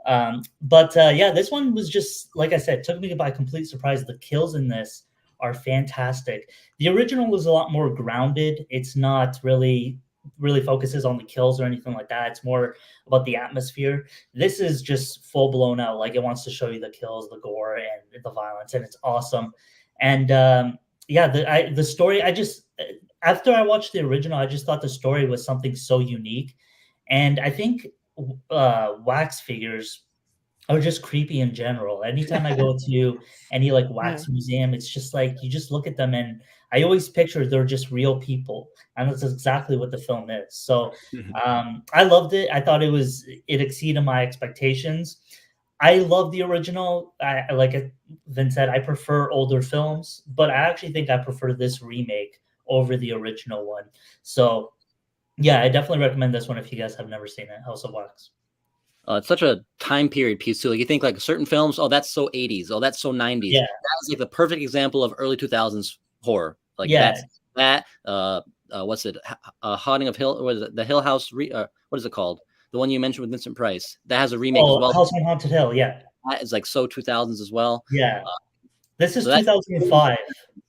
but this one was just, like I said, took me by complete surprise. The kills in this are fantastic. The original was a lot more grounded. It's not really focuses on the kills or anything like that. It's more about the atmosphere. This is just full blown out. Like, it wants to show you the kills, the gore, and the violence, and it's awesome. And the story, after I watched the original, I just thought the story was something so unique. And I think wax figures are just creepy in general. Anytime I go to any like wax museum, it's just like, you just look at them and I always picture they're just real people. And that's exactly what the film is. So I loved it. I thought it exceeded my expectations. I love the original. Like Vince said, I prefer older films, but I actually think I prefer this remake over the original one. So yeah, I definitely recommend this one if you guys have never seen it, House of Wax. It's such a time period piece too. Like, you think like certain films, oh, that's so 80s, oh, that's so 90s. Yeah. That's like the perfect example of early 2000s horror. Like what's it? Haunting of Hill, or is it the Hill House? What is it called? The one you mentioned with Vincent Price that has a remake as well. House on Haunted Hill. Yeah, that is like so 2000s as well. Yeah, this is 2005.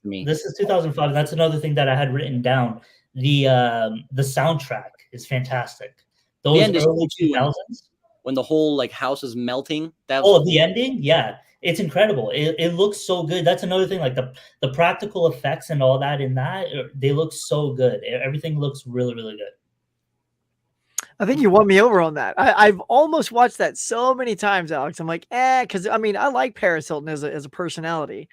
This is 2005. That's another thing that I had written down. The soundtrack is fantastic. Those early 2000s. When the whole like house is melting. The ending, yeah, it's incredible. It looks so good. That's another thing, like the practical effects and all that in that, they look so good. Everything looks really, really good. I think you won me over on that. I've almost watched that so many times, Alex. I'm like, because I mean, I like Paris Hilton as a personality,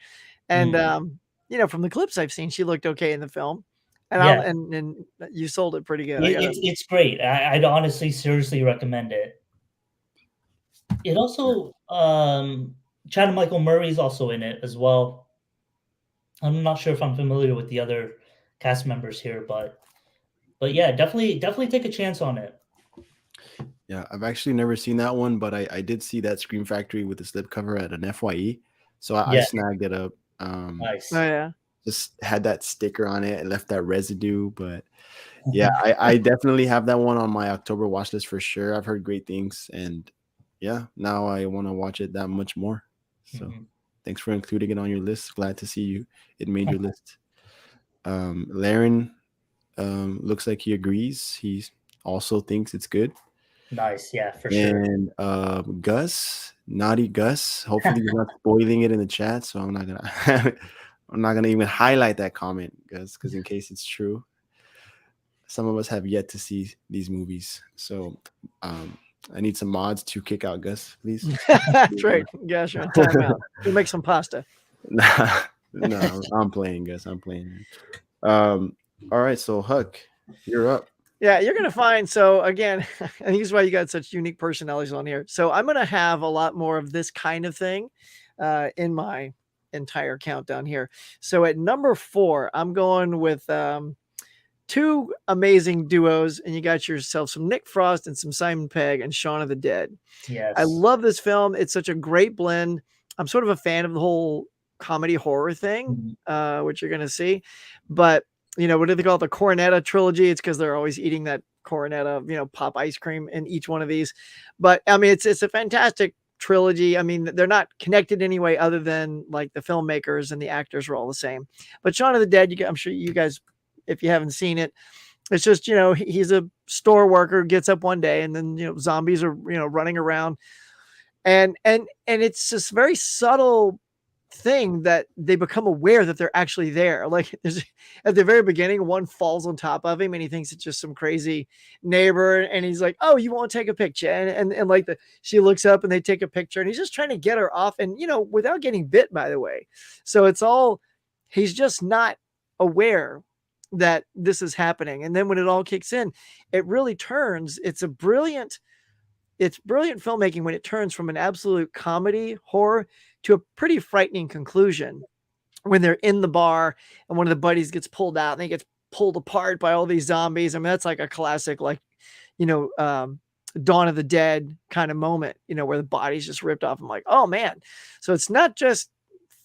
and from the clips I've seen, she looked okay in the film, and and you sold it pretty good. It's great. I'd honestly, seriously recommend it. It also, Chad Michael Murray's also in it as well. I'm not sure if I'm familiar with the other cast members here, but yeah, definitely take a chance on it. Yeah, I've actually never seen that one, but I did see that Scream Factory with the slipcover at an FYE, so I snagged it up. Nice. Oh yeah. Just had that sticker on it. It left that residue, but yeah, I definitely have that one on my October watch list for sure. I've heard great things, and yeah, now I want to watch it that much more. So thanks for including it on your list. Glad to see it made your list. Laren looks like he agrees. He also thinks it's good. Nice, yeah, for sure. And Gus, naughty Gus. Hopefully he's not spoiling it in the chat, so I'm not gonna I'm not gonna even highlight that comment, Gus, because in case it's true. Some of us have yet to see these movies, so I need some mods to kick out Gus, please. That's right. Gosh, you're in timeout. We'll make some pasta. No, I'm playing, Gus. I'm playing. All right, so Huck, you're up. Yeah, you're gonna find. So again, and this is why you got such unique personalities on here. So I'm gonna have a lot more of this kind of thing in my entire countdown here. So at number 4, I'm going with two amazing duos, and you got yourself some Nick Frost and some Simon Pegg and Shaun of the Dead. Yes. I love this film. It's such a great blend. I'm sort of a fan of the whole comedy horror thing, which you're gonna see, but what do they call it? The Cornetto trilogy. It's because they're always eating that Cornetto, pop ice cream in each one of these. But I mean, it's a fantastic trilogy. I mean, they're not connected anyway, other than like the filmmakers and the actors are all the same. But Shaun of the Dead, I'm sure you guys, if you haven't seen it, it's just, he's a store worker, gets up one day and then, zombies are, running around. And it's this very subtle thing that they become aware that they're actually there. Like there's at the very beginning, one falls on top of him and he thinks it's just some crazy neighbor. And he's like, oh, you won't take a picture. And like she looks up and they take a picture and he's just trying to get her off and, without getting bit, by the way. So he's just not aware that this is happening. And then when it all kicks in, it really turns, it's brilliant filmmaking when it turns from an absolute comedy horror to a pretty frightening conclusion when they're in the bar and one of the buddies gets pulled out and he gets pulled apart by all these zombies. I mean, that's like a classic, like, Dawn of the Dead kind of moment, where the body's just ripped off. I'm like, oh man. So it's not just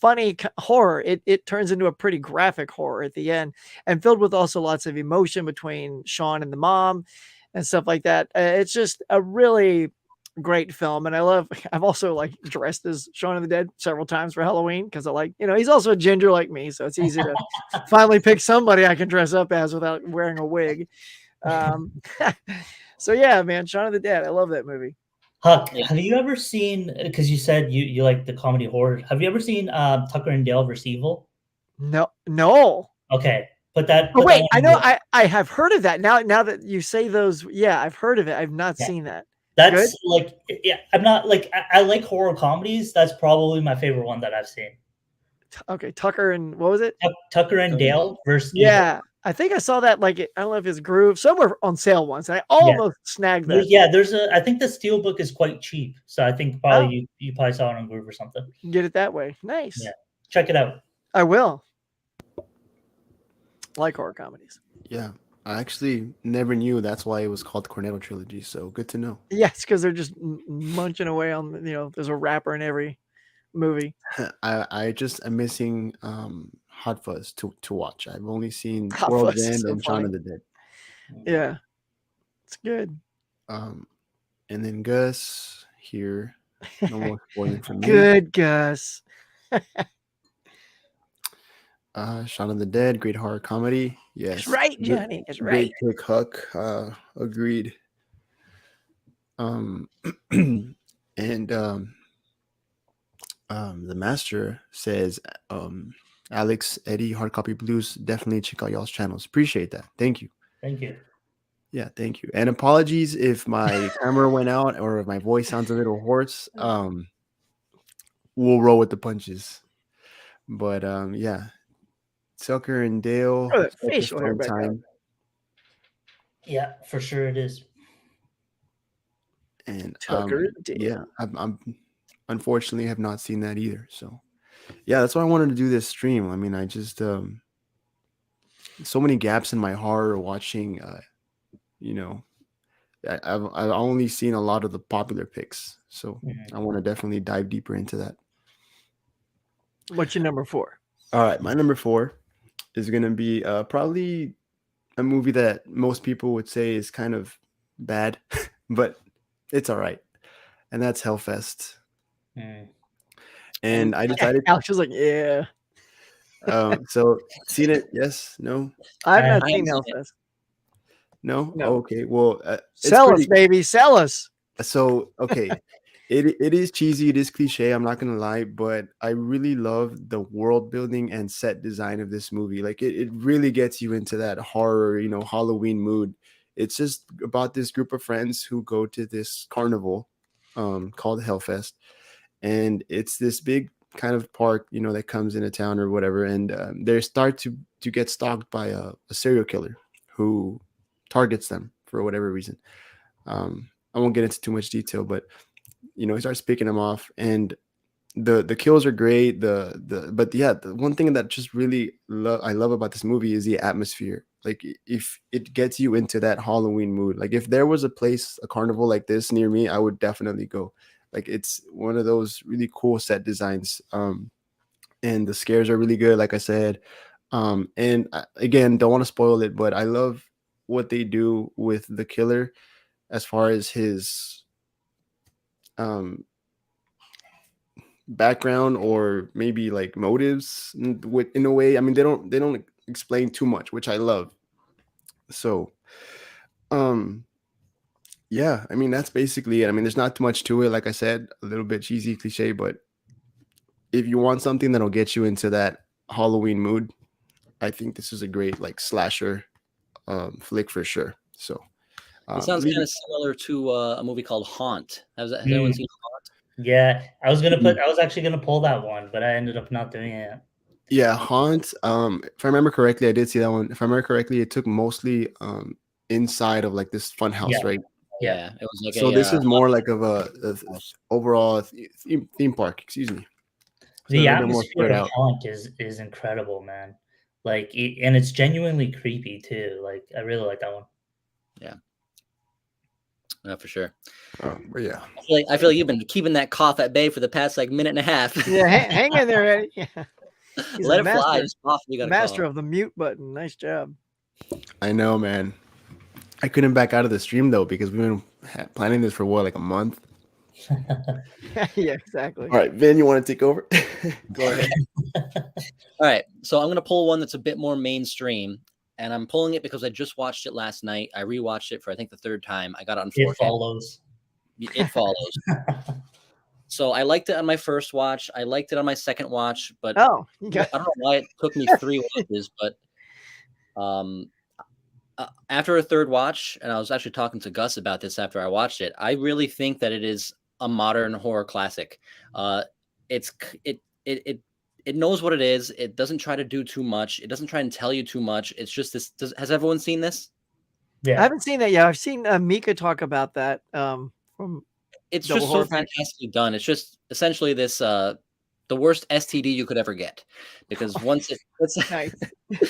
funny horror. It turns into a pretty graphic horror at the end and filled with also lots of emotion between Shaun and the mom and stuff like that. It's just a really great film. And I've also like dressed as Shaun of the Dead several times for Halloween because I like, he's also a ginger like me. So it's easy to finally pick somebody I can dress up as without wearing a wig. So yeah, man, Shaun of the Dead. I love that movie. Huck, have you ever seen, because you said you like the comedy horror, have you ever seen Tucker and Dale vs. Evil? No. Okay. But wait, I know I have heard of that. Now that you say those, yeah, I've heard of it. I've not seen that. That's good? Like, yeah, I'm not like, I like horror comedies. That's probably my favorite one that I've seen. Okay, Tucker and what was it? Tucker and Dale versus Evil. I think I saw that, like, I don't know if it's Groove, somewhere on sale once. And I almost snagged that. I think the Steelbook is quite cheap. So I think probably you probably saw it on Groove or something. Get it that way. Nice. Yeah. Check it out. I will. Like horror comedies. Yeah. I actually never knew that's why it was called the Cornetto Trilogy. So good to know. Yes, because they're just munching away on, there's a rapper in every movie. I just am missing Hot Fuzz to watch. I've only seen Hot World's Fuzz is End so and Shaun funny. of the Dead. Yeah. It's good. And then Gus here. No more spoiling for me. Good Gus. Shaun of the Dead, great horror comedy. Yes. That's right, Johnny. That's right. Great pick, Huck. Agreed. And the master says, Alex, Eddie, Hard Copy Blues, definitely check out y'all's channels. Appreciate that. Thank you. Thank you. Yeah, thank you. And apologies if my camera went out or if my voice sounds a little hoarse. We'll roll with the punches. But yeah. Tucker and Dale. Facial hair time. Yeah, for sure it is. And Tucker and Dale. Yeah, I'm unfortunately have not seen that either. So yeah, that's why I wanted to do this stream. I mean, I just so many gaps in my horror watching. You know, I've only seen a lot of the popular picks, so I want to definitely dive deeper into that. What's your number 4? All right, my number 4 is gonna be probably a movie that most people would say is kind of bad, but it's all right, and that's Hellfest. And I decided. Alex was like, "Yeah." So seen it? Yes? No? I've not seen Hellfest. No? No. Okay. Well, sell us, baby. Sell us. So okay, it is cheesy. It is cliche. I'm not gonna lie, but I really love the world building and set design of this movie. Like it really gets you into that horror, Halloween mood. It's just about this group of friends who go to this carnival called Hellfest, and it's this big kind of park, that comes into town or whatever, and they start to get stalked by a serial killer who targets them for whatever reason. I won't get into too much detail, but he starts picking them off, and the kills are great. But yeah, the one thing that just really I love about this movie is the atmosphere. Like if it gets you into that Halloween mood. Like if there was a carnival like this near me, I would definitely go. Like it's one of those really cool set designs. And the scares are really good, like I said. And again, don't want to spoil it, but I love what they do with the killer as far as his background or maybe like motives in a way. I mean, they don't explain too much, which I love. So yeah, I mean, that's basically it. I mean, there's not too much to it. Like I said, a little bit cheesy, cliche, but if you want something that'll get you into that Halloween mood, I think this is a great like slasher flick for sure. So it sounds kind of similar to a movie called Haunt. Has anyone seen Haunt? Yeah, I was actually gonna pull that one, but I ended up not doing it. Yeah, Haunt. If I remember correctly, I did see that one. If I remember correctly, it took mostly inside of like this fun house, right? Yeah, it was like so this is more like of a overall theme park. Excuse me. So the atmosphere of Haunt is incredible, man. Like, and it's genuinely creepy too. Like, I really like that one. Yeah. No, for sure. But yeah, I feel like you've been keeping that cough at bay for the past like minute and a half. Yeah, hang in there, Eddie. Yeah. Let it fly. Just cough. You got master of the mute button. Nice job. I know, man. I couldn't back out of the stream though because we've been planning this for like a month. Yeah, exactly. All right, Vin, you want to take over? Go ahead. All right, so I'm gonna pull one that's a bit more mainstream. And I'm pulling it because I just watched it last night. I rewatched it for, I think, the third time. I got it on 4K. It follows. It follows. So I liked it on my first watch. I liked it on my second watch. But I don't know why it took me 3 watches. But after a third watch, and I was actually talking to Gus about this after I watched it, I really think that it is a modern horror classic. It knows what it is. It doesn't try to do too much. It doesn't try and tell you too much. It's just this. Has everyone seen this? Yeah, I haven't seen that yet. I've seen Mika talk about that. It's just so fantastically done. It's just essentially this the worst STD you could ever get, because once it's nice.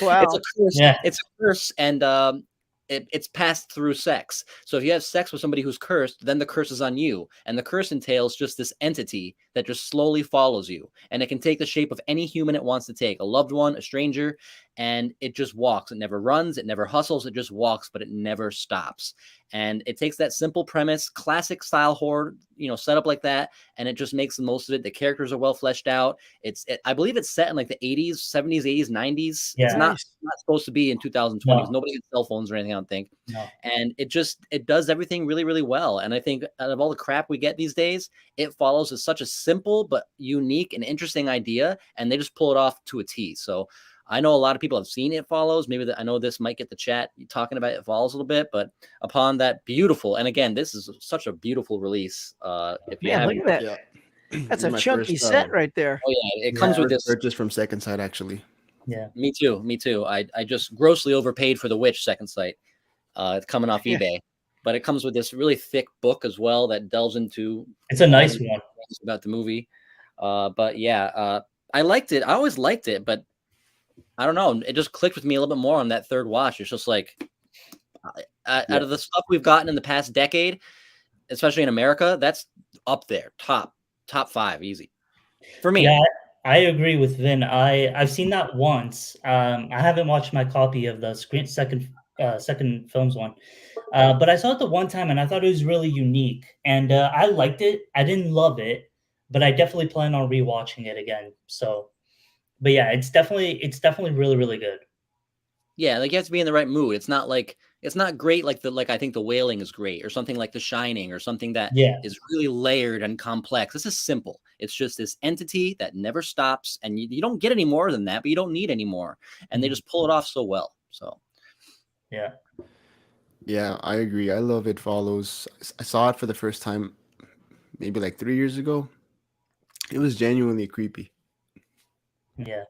Wow. It's a curse. Yeah. It's a curse, and it's passed through sex. So if you have sex with somebody who's cursed, then the curse is on you. And the curse entails just this entity that just slowly follows you. And it can take the shape of any human it wants to take, a loved one, a stranger, and it just walks. It never runs, it never hustles, it just walks, but it never stops. And it takes that simple premise, classic style horror, set up like that, and it just makes the most of it. The characters are well fleshed out. I believe it's set in like the 80s, 70s, 80s, 90s. Yeah. It's not supposed to be in 2020s. No. Nobody has cell phones or anything, I don't think. No. And it does everything really, really well. And I think out of all the crap we get these days, it follows as such a simple but unique and interesting idea, and they just pull it off to a T. So I know a lot of people have seen It Follows. Maybe I know this might get the chat talking about It Follows a little bit, but upon that beautiful, and again, this is such a beautiful release. If you look at that. Yeah. That's a chunky set right there. Oh yeah, it comes with this purchase from Second Sight, actually. Yeah, me too. I just grossly overpaid for the Witch Second Sight. It's coming off eBay, but it comes with this really thick book as well that delves into. It's a nice one about the movie, but yeah. I liked it. I always liked it, but I don't know. It just clicked with me a little bit more on that third watch. It's just like out of the stuff we've gotten in the past decade, especially in America, that's up there, top 5, easy for me. Yeah, I agree with Vin. I've seen that once. I haven't watched my copy of the second films one, but I saw it the one time and I thought it was really unique, and I liked it. I didn't love it, but I definitely plan on rewatching it again. So, but yeah, it's definitely really really good. Yeah, like you have to be in the right mood. It's not great like I think The Wailing is great, or something like The Shining, or something that is really layered and complex. This is simple. It's just this entity that never stops, and you don't get any more than that, but you don't need any more. And they just pull it off so well. So yeah, I agree. I love It Follows. I saw it for the first time maybe like 3 years ago. It was genuinely creepy. Yeah.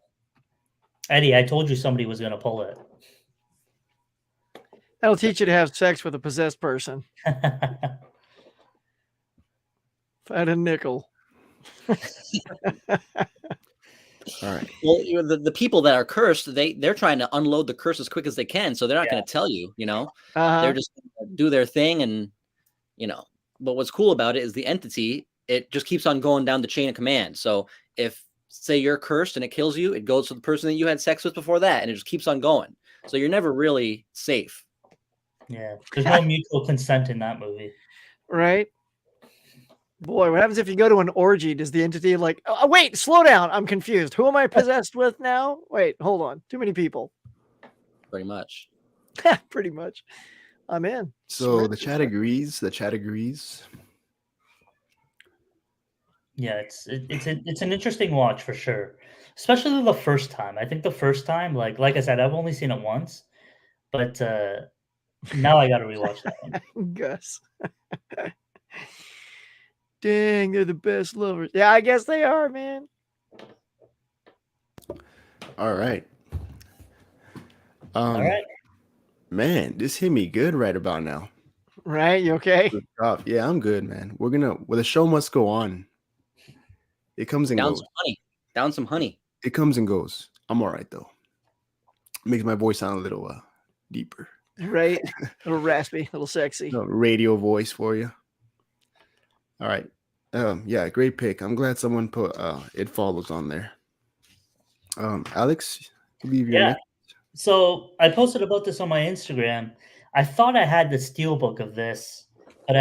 Eddie, I told you somebody was going to pull it. That'll teach you to have sex with a possessed person. If I had a nickel. All right. Well, the people that are cursed, they're trying to unload the curse as quick as they can, so they're not going to tell you. They're just going to do their thing, and But what's cool about it is the entity. It just keeps on going down the chain of command. So if, say, you're cursed and it kills you, it goes to the person that you had sex with before that, and it just keeps on going. So you're never really safe. Yeah, there's no mutual consent in that movie. Right? Boy, what happens if you go to an orgy? Does the entity like, oh, wait, slow down. I'm confused. Who am I possessed with now? Wait, hold on. Too many people. Pretty much. Pretty much. I'm in. So the chat agrees. Yeah, it's an interesting watch for sure, especially the first time. I think the first time, like I said, I've only seen it once, but now I got to rewatch that one. Gus. Dang, they're the best lovers. Yeah, I guess they are, man. All right. All right. Man, this hit me good right about now. Right? You okay? Yeah, I'm good, man. The show must go on. It comes and goes. Down some honey. It comes and goes. I'm all right, though. Makes my voice sound a little deeper. Right? A little raspy, a little sexy. Radio voice for you. All right. Yeah, great pick. I'm glad someone put It Follows on there. Alex, leave your next. So I posted about this on my Instagram. I thought I had the steelbook of this, but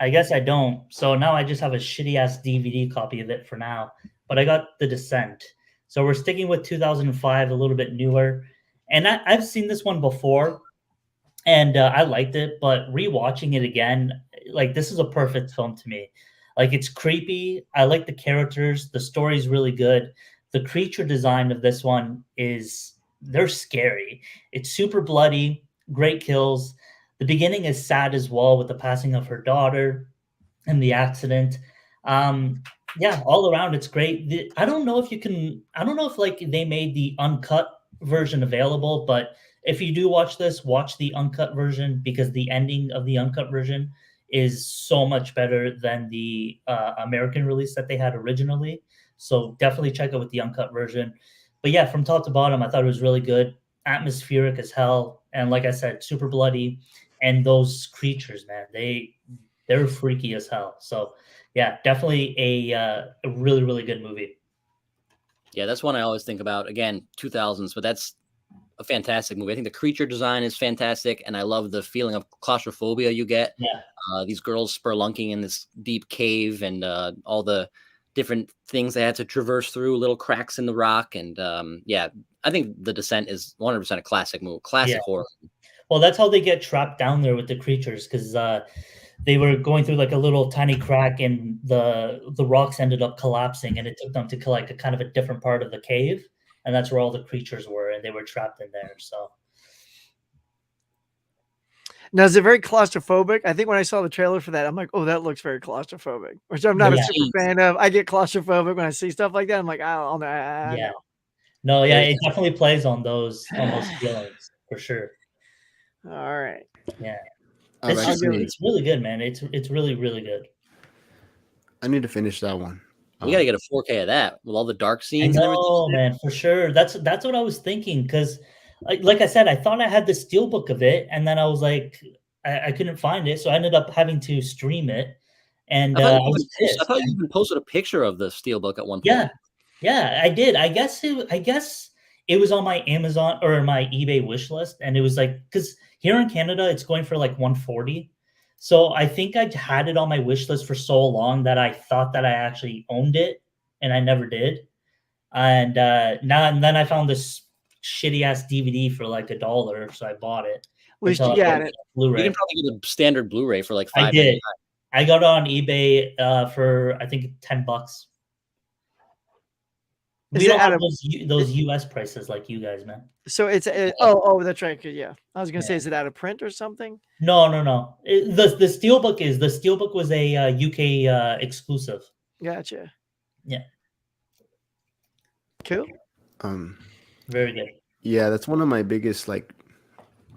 I guess I don't. So now I just have a shitty ass DVD copy of it for now. But I got The Descent. So we're sticking with 2005, a little bit newer. And I've seen this one before, and I liked it. But rewatching it again, like, this is a perfect film to me. Like, it's creepy. I like the characters. The story's really good. The creature design of this one they're scary. It's super bloody, great kills. The beginning is sad as well, with the passing of her daughter and the accident. Yeah, all around it's great. I don't know if like they made the uncut version available, but if you do watch this, watch the uncut version, because the ending of the uncut version is so much better than the American release that they had originally. So definitely check it with the uncut version. But yeah, from top to bottom, I thought it was really good. Atmospheric as hell. And like I said, super bloody. And those creatures, man, they're freaky as hell. So yeah, definitely a really, really good movie. Yeah, that's one I always think about. Again, 2000s, but that's a fantastic movie. I think the creature design is fantastic, and I love the feeling of claustrophobia you get. Yeah. These girls spelunking in this deep cave, and all the different things they had to traverse through, little cracks in the rock. And yeah, I think The Descent is 100% a classic movie, horror. Well, that's how they get trapped down there with the creatures, because they were going through like a little tiny crack, and the rocks ended up collapsing, and it took them to like a kind of a different part of the cave, and that's where all the creatures were, and they were trapped in there. So now, is it very claustrophobic? I think when I saw the trailer for that, I'm like, oh, that looks very claustrophobic, which I'm not a super fan of. I get claustrophobic when I see stuff like that. I'm like, I know. It definitely plays on those feelings for sure. All right. Yeah. It's really good, man. It's really, really good. I need to finish that one. We got to get a 4K of that with all the dark scenes and everything. Oh man, for sure. That's what I was thinking, because like I said, I thought I had the steelbook of it, and then I was like, I couldn't find it, so I ended up having to stream it. And I was pissed. I thought you even posted a picture of the steelbook at one Yeah, point. yeah, I did. I guess it was on my Amazon or my eBay wish list, and it was like, because here in Canada it's going for like 140. So I think I had it on my wish list for so long that I thought that I actually owned it, and I never did. And then I found this shitty ass DVD for like $1, so I bought it. At least you got it. Blu-ray. You can probably get a standard Blu-ray for like $5.99. I did. I got it on eBay for I think $10. We don't have those US prices like you guys, man. So it's that's right. Yeah, I was gonna say, is it out of print or something? No. The steelbook was a UK exclusive. Gotcha. Yeah. Cool. Very good. Yeah, that's one of my biggest, like,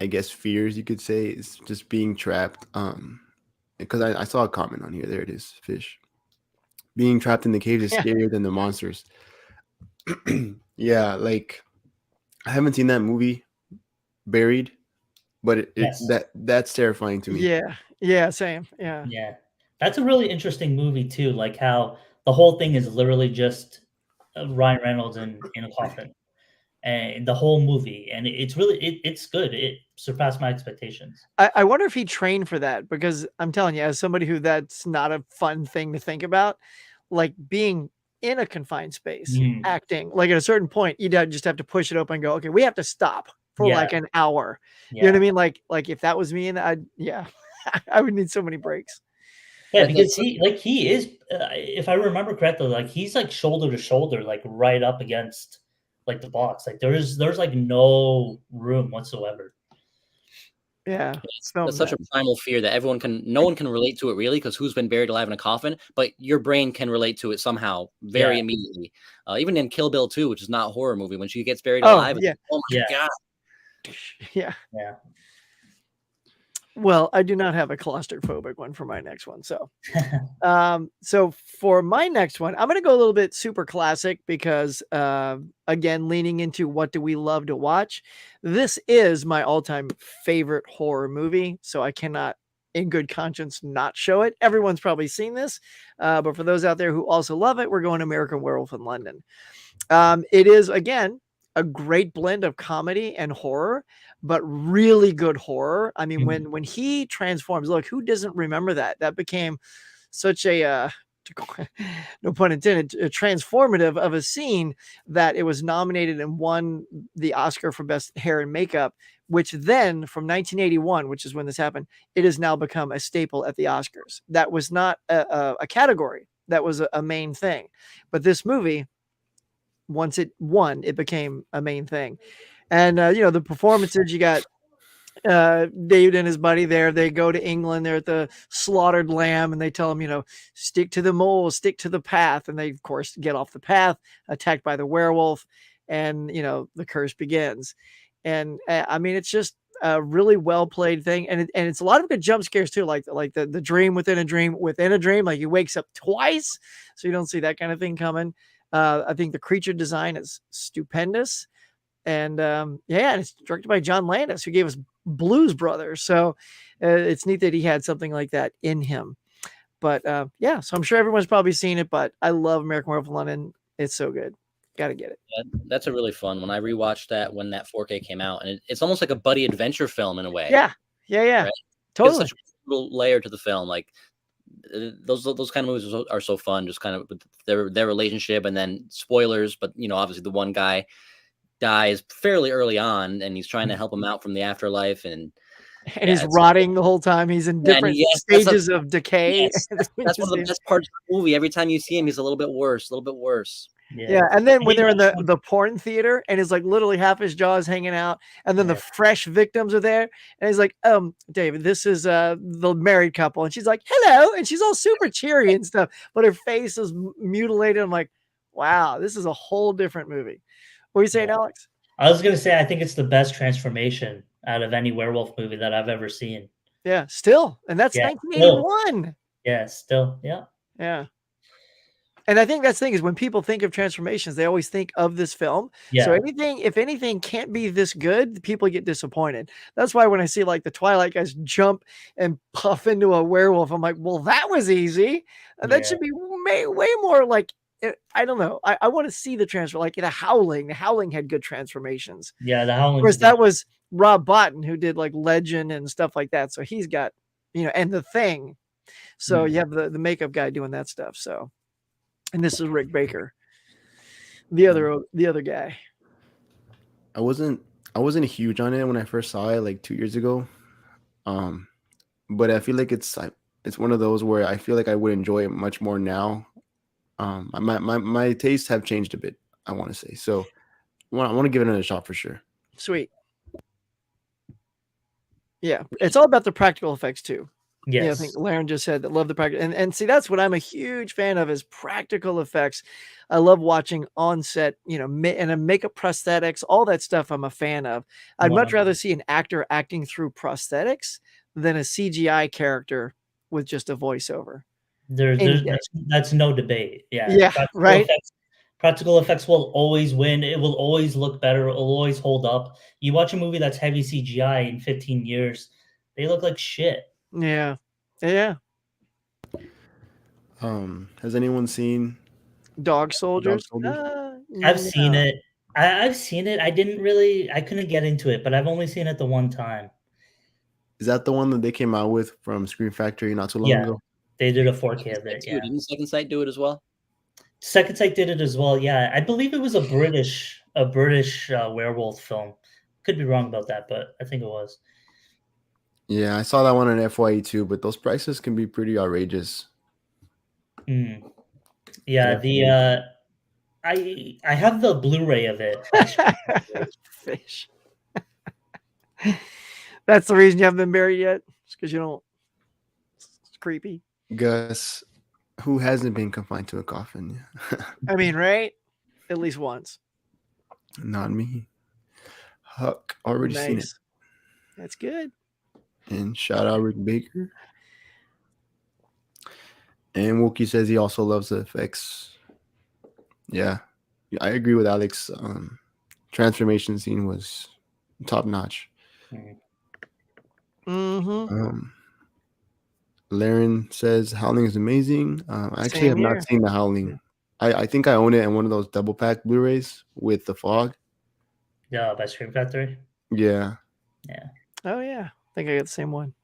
I guess, fears, you could say, is just being trapped. Because I saw a comment on here. There it is, fish. Being trapped in the cage is scarier than the monsters. Yeah, like, I haven't seen that movie, Buried, but that's terrifying to me. Yeah, same. Yeah. That's a really interesting movie too. Like how the whole thing is literally just Ryan Reynolds in a coffin, and the whole movie, and it's good. It surpassed my expectations. I wonder if he trained for that, because I'm telling you, as somebody who that's not a fun thing to think about, like being in a confined space, acting, like at a certain point, you'd just have to push it open and go, okay, we have to stop for like an hour. You know what I mean? Like if that was me, and I would need so many breaks. Yeah, because he is, if I remember correctly, like he's like shoulder to shoulder, like right up against like the box. Like there's like no room whatsoever. Yeah, that's such a primal fear that no one can relate to it really, because who's been buried alive in a coffin? But your brain can relate to it somehow very immediately. Even in Kill Bill 2, which is not a horror movie, when she gets buried alive, oh my god. Yeah. Well, I do not have a claustrophobic one for my next one. So, so for my next one, I'm going to go a little bit super classic because, again, leaning into what do we love to watch. This is my all-time favorite horror movie, so I cannot, in good conscience, not show it. Everyone's probably seen this, but for those out there who also love it, we're going to American Werewolf in London. It is, again, a great blend of comedy and horror, but really good horror. I mean, when he transforms, look, who doesn't remember that? That became such a, no pun intended, a transformative of a scene that it was nominated and won the Oscar for Best Hair and Makeup, which then from 1981, which is when this happened, it has now become a staple at the Oscars. That was not a category. That was a main thing. But this movie, once it won, it became a main thing. And, the performances, you got David and his buddy there. They go to England. They're at the slaughtered lamb, and they tell him, stick to the mole, stick to the path. And they, of course, get off the path, attacked by the werewolf, and, the curse begins. And, I mean, it's just a really well-played thing. And it's a lot of good jump scares, too, like the dream within a dream within a dream. Like, he wakes up twice, so you don't see that kind of thing coming. I think the creature design is stupendous. And and it's directed by John Landis, who gave us Blues Brothers. So it's neat that he had something like that in him. But so I'm sure everyone's probably seen it, but I love American Werewolf in London. It's so good. Got to get it. That's a really fun one. I rewatched that when that 4K came out, and it's almost like a buddy adventure film in a way. Yeah. Right? Totally. It's such a little layer to the film. Like those kind of movies are so fun, just kind of with their relationship, and then spoilers, but obviously the one guy dies fairly early on, and he's trying to help him out from the afterlife, and he's rotting the whole time. He's in different stages of decay. Yes, that's one of the best parts of the movie. Every time you see him, he's a little bit worse. Yeah, and then when they're in the porn theater, and it's like literally half his jaw is hanging out, and then the fresh victims are there, and he's like, David, this is the married couple, and she's like, hello, and she's all super cheery and stuff, but her face is mutilated. I'm like, wow, this is a whole different movie. What are you saying, Alex? I was gonna say I think it's the best transformation out of any werewolf movie that I've ever seen. Yeah, still, and that's 1981. Yeah, still, yeah. And I think that's the thing is when people think of transformations, they always think of this film. Yeah. So if anything can't be this good, people get disappointed. That's why when I see like the Twilight guys jump and puff into a werewolf, I'm like, well, that was easy. That should be way more like, I don't know. I want to see the transfer, like The Howling. The Howling had good transformations. Yeah, The Howling. Of course, that was Rob Bottin who did like Legend and stuff like that. So he's got, and The Thing. So you have the makeup guy doing that stuff. So. And this is Rick Baker, the other guy. I wasn't huge on it when I first saw it like 2 years ago, but I feel like it's one of those where I feel like I would enjoy it much more now. My tastes have changed a bit, I want to say. So I want to give it another shot for sure. Sweet. Yeah, it's all about the practical effects too. Yes. I think Laren just said that love the practical and see that's what I'm a huge fan of is practical effects. I love watching on set, and makeup prosthetics, all that stuff I'm a fan of. I'd much rather see an actor acting through prosthetics than a CGI character with just a voiceover. That's no debate. Yeah. Yeah, right. Practical effects will always win. It will always look better. It will always hold up. You watch a movie that's heavy CGI in 15 years, they look like shit. Yeah. Has anyone seen Dog Soldiers? I've seen it. I've seen it. I couldn't get into it, but I've only seen it the one time. Is that the one that they came out with from Screen Factory not too long ago? They did a 4K of it. Yeah. Didn't Second Sight do it as well? Second Sight did it as well. Yeah, I believe it was a British werewolf film. Could be wrong about that, but I think it was. Yeah, I saw that one on FYE too, but those prices can be pretty outrageous. Yeah, I have the Blu-ray of it. Fish. That's the reason you haven't been married yet? It's because you don't. It's creepy. Gus, who hasn't been confined to a coffin? I mean, right? At least once. Not me. Huck, already seen it. That's good. And shout out Rick Baker. And Wookie says he also loves the effects. Yeah, I agree with Alex. Transformation scene was top notch. Laren says Howling is amazing. I actually have not seen The Howling. I think I own it in one of those double pack Blu-rays with the fog. Yeah, by Screen Factory. Yeah. Oh yeah, I think I got the same one.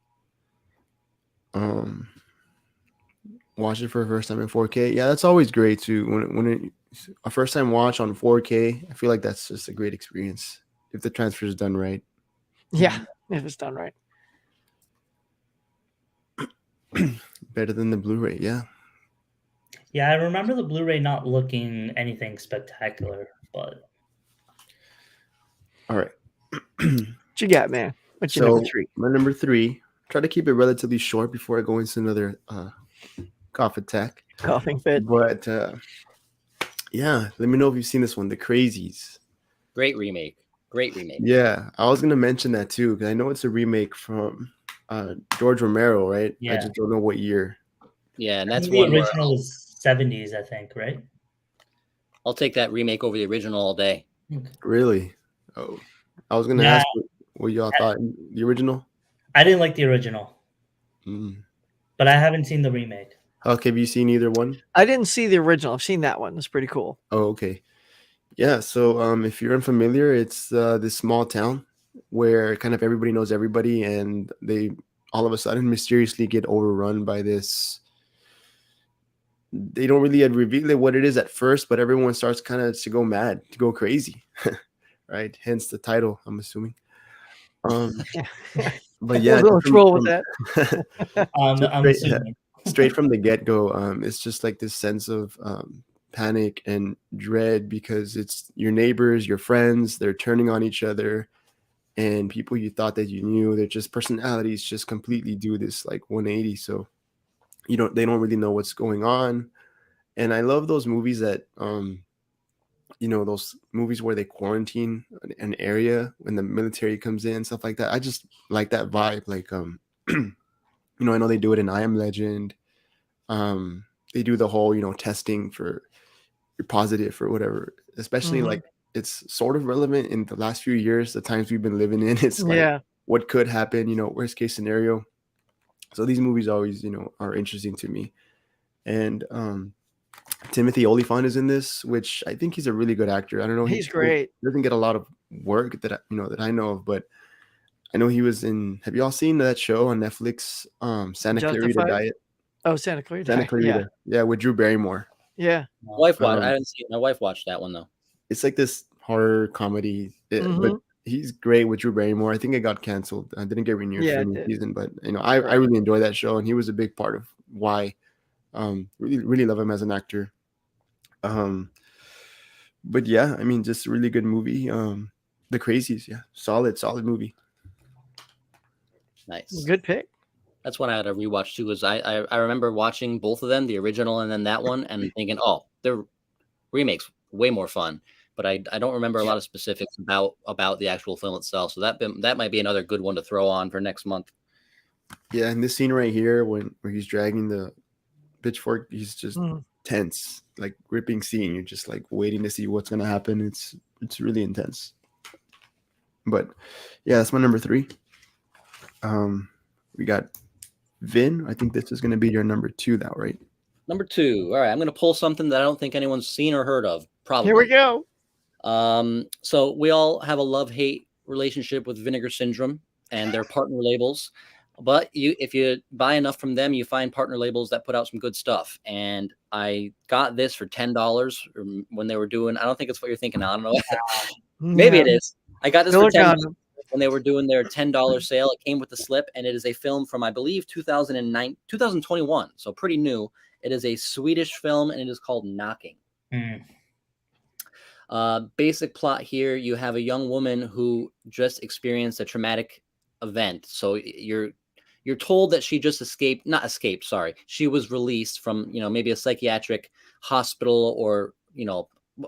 Watch it for the first time in 4K. Yeah, that's always great too. When a first time watch on 4K, I feel like that's just a great experience if the transfer is done right. Yeah, if it's done right. Better than the Blu-ray, yeah. Yeah, I remember the Blu-ray not looking anything spectacular, but all right. What you got, man? What's your number 3? My number 3. Try to keep it relatively short before I go into another cough attack. Coughing fit. But yeah, let me know if you've seen this one, The Crazies. Great remake. Yeah, I was gonna mention that too because I know it's a remake from George Romero, right? Yeah. I just don't know what year. Yeah, and that's the original was 70s, I think, right? I'll take that remake over the original all day. Really? Oh, I was gonna ask what y'all thought. The original? I didn't like the original, but I haven't seen the remake. Huck, have you seen either one? I didn't see the original. I've seen that one. It's pretty cool. Oh, okay. Yeah, so if you're unfamiliar, it's this small town where kind of everybody knows everybody, and they all of a sudden mysteriously get overrun by this. They don't really reveal what it is at first, but everyone starts kind of to go mad, to go crazy, right? Hence the title, I'm assuming. But yeah, with that. I'm assuming. Straight from the get-go, it's just like this sense of panic and dread because it's your neighbors, your friends, they're turning on each other, and people you thought that you knew, they're just personalities just completely do this like 180. So they don't really know what's going on. And I love those movies that those movies where they quarantine an area when the military comes in, stuff like that. I just like that vibe. Like I know they do it in I Am Legend. they do the whole, testing for you're positive or whatever, especially like it's sort of relevant in the last few years, the times we've been living in. It's like what could happen, worst case scenario. So these movies always, are interesting to me. And Timothy Olyphant is in this, which I think he's a really good actor. I don't know. He's great. He doesn't get a lot of work that I know of, but I know he was in. Have you all seen that show on Netflix, Santa Clarita Diet? Oh, Santa Clarita. Santa Clarita. Yeah, with Drew Barrymore. Yeah. My wife watched. I didn't see it. My wife watched that one though. It's like this horror comedy, but he's great with Drew Barrymore. I think it got canceled. I didn't get renewed for any season, but I really enjoy that show, and he was a big part of why. Really, really love him as an actor. But yeah, I mean, just a really good movie. The Crazies, yeah, solid movie. Nice, good pick. That's one I had to rewatch too. Was I remember watching both of them, the original and then that one, and thinking, oh, the remakes way more fun. But I don't remember a lot of specifics about the actual film itself. So that might be another good one to throw on for next month. Yeah, and this scene right here, where he's dragging the pitchfork, he's just tense, like gripping scene. You're just like waiting to see what's gonna happen. It's really intense. But yeah, that's my number 3. We got Vin. I think this is gonna be your number 2 now, right? Number 2. All right, I'm gonna pull something that I don't think anyone's seen or heard of. Probably. Here we go. So we all have a love-hate relationship with Vinegar Syndrome and their partner labels. But if you buy enough from them, you find partner labels that put out some good stuff. And I got this for $10 when they were doing. I don't think it's what you're thinking. I don't know. Maybe it is. I got this for $10 when they were doing their $10 sale. It came with the slip, and it is a film from, I believe, 2021. So pretty new. It is a Swedish film, and it is called Knocking. Basic plot here: you have a young woman who just experienced a traumatic event. So you're told that she just she was released from, maybe a psychiatric hospital or,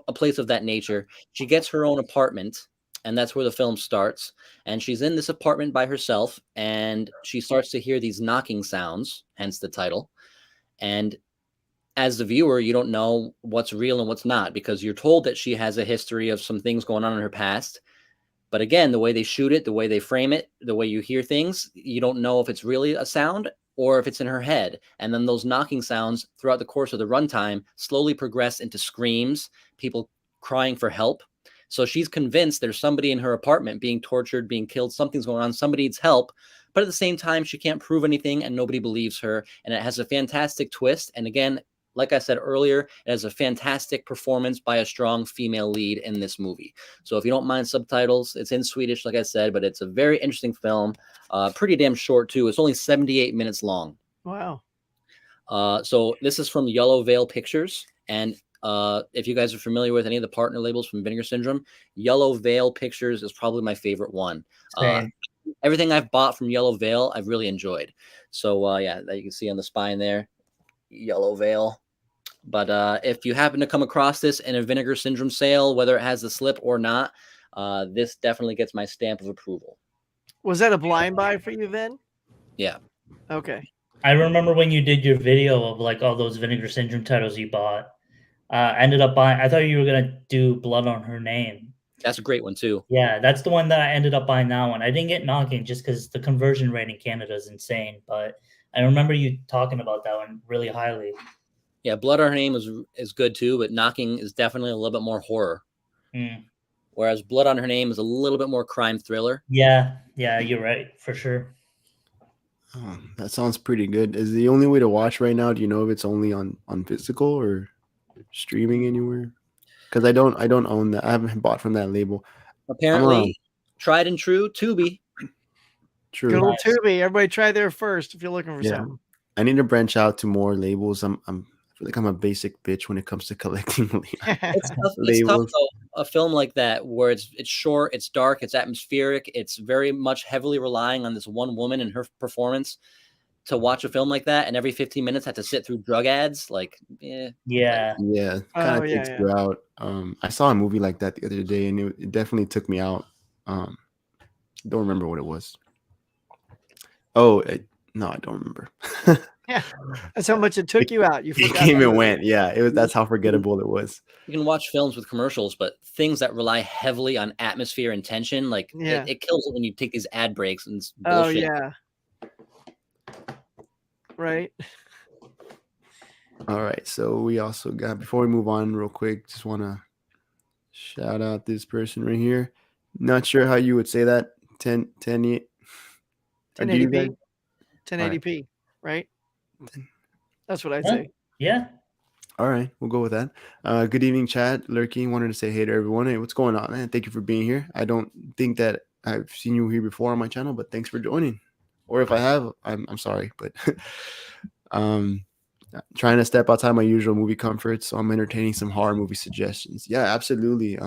a place of that nature. She gets her own apartment, and that's where the film starts. And she's in this apartment by herself, and she starts to hear these knocking sounds, hence the title. And as the viewer, you don't know what's real and what's not, because you're told that she has a history of some things going on in her past. But again, the way they shoot it, the way they frame it, the way you hear things, you don't know if it's really a sound or if it's in her head. And then those knocking sounds throughout the course of the runtime slowly progress into screams, people crying for help. So she's convinced there's somebody in her apartment being tortured, being killed, something's going on, somebody needs help. But at the same time, she can't prove anything and nobody believes her. And it has a fantastic twist. And again, like I said earlier, it has a fantastic performance by a strong female lead in this movie. So if you don't mind subtitles, it's in Swedish, like I said, but it's a very interesting film. Pretty damn short, too. It's only 78 minutes long. Wow. So this is from Yellow Veil Pictures. And if you guys are familiar with any of the partner labels from Vinegar Syndrome, Yellow Veil Pictures is probably my favorite one. Everything I've bought from Yellow Veil, I've really enjoyed. So, yeah, that you can see on the spine there. Yellow Veil. But if you happen to come across this in a Vinegar Syndrome sale, whether it has the slip or not, this definitely gets my stamp of approval. Was that a blind buy for you then? Yeah. Okay. I remember when you did your video of like all those Vinegar Syndrome titles you bought. Ended up buying. I thought you were gonna do Blood on Her Name. That's a great one too. Yeah, that's the one that I ended up buying that one. I didn't get Knocking just because the conversion rate in Canada is insane, but I remember you talking about that one really highly. Yeah, Blood on Her Name is good too, but Knocking is definitely a little bit more horror. Whereas Blood on Her Name is a little bit more crime thriller. Yeah, you're right, for sure. Oh, that sounds pretty good. Is the only way to watch right now? Do you know if it's only on physical or streaming anywhere? Because I don't own that. I haven't bought from that label. Apparently, tried and true, Tubi. True. Good old Tubi. Everybody try there first if you're looking for something. I need to branch out to more labels. I feel like I'm a basic bitch when it comes to collecting It's tough though. A film like that where it's short, it's dark, it's atmospheric, it's very much heavily relying on this one woman and her performance. To watch a film like that and every 15 minutes have to sit through drug ads, like, yeah, kind of takes you out. I saw a movie like that the other day, and it definitely took me out. Don't remember what it was. No, I don't remember. Yeah, that's how much it took you out. You It came and went. Yeah, it was. That's how forgettable it was. You can watch films with commercials, but things that rely heavily on atmosphere and tension, like it kills it when you take these ad breaks and it's bullshit. Oh yeah. Right. All right. So we also got, before we move on real quick, just want to shout out this person right here. Not sure how you would say that. 1080p. 1080p, right? That's what I'd say. Yeah. All right, we'll go with that. Good evening, Chad. Lurking, wanted to say hey to everyone. Hey, what's going on, man? Thank you for being here. I don't think that I've seen you here before on my channel, but thanks for joining. Or if I have, I'm sorry, but trying to step outside my usual movie comfort, so I'm entertaining some horror movie suggestions. Yeah, absolutely.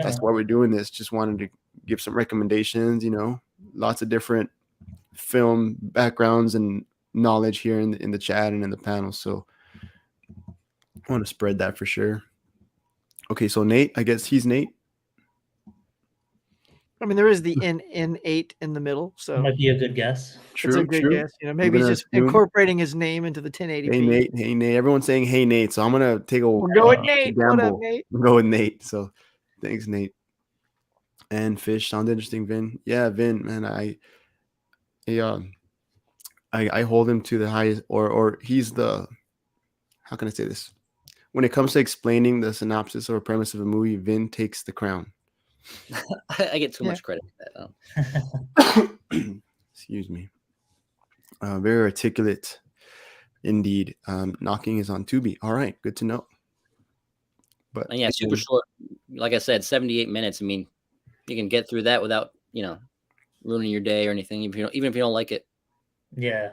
That's why we're doing this. Just wanted to give some recommendations. You know, lots of different film backgrounds and knowledge here in the chat and in the panel. So I want to spread that for sure. Okay, so Nate, I guess he's Nate. I mean, there is the N8 in the middle, so might be a good guess. It's a good guess. You know, maybe he's just incorporating his name into the 1080p. Hey Nate. Everyone's saying hey Nate, so I'm gonna take a we'll go with Nate. Gamble. What up, Nate? We'll go with Nate. So thanks, Nate. And Fish sounds interesting, Vin. Yeah, Vin, man, I hold him to the highest, or he's the, how can I say this? When it comes to explaining the synopsis or premise of a movie, Vin takes the crown. I get too much credit for that. Excuse me. Very articulate indeed. Knocking is on Tubi. All right, good to know. But and yeah, super short. Like I said, 78 minutes. I mean, you can get through that without, ruining your day or anything, even if you don't like it. Yeah.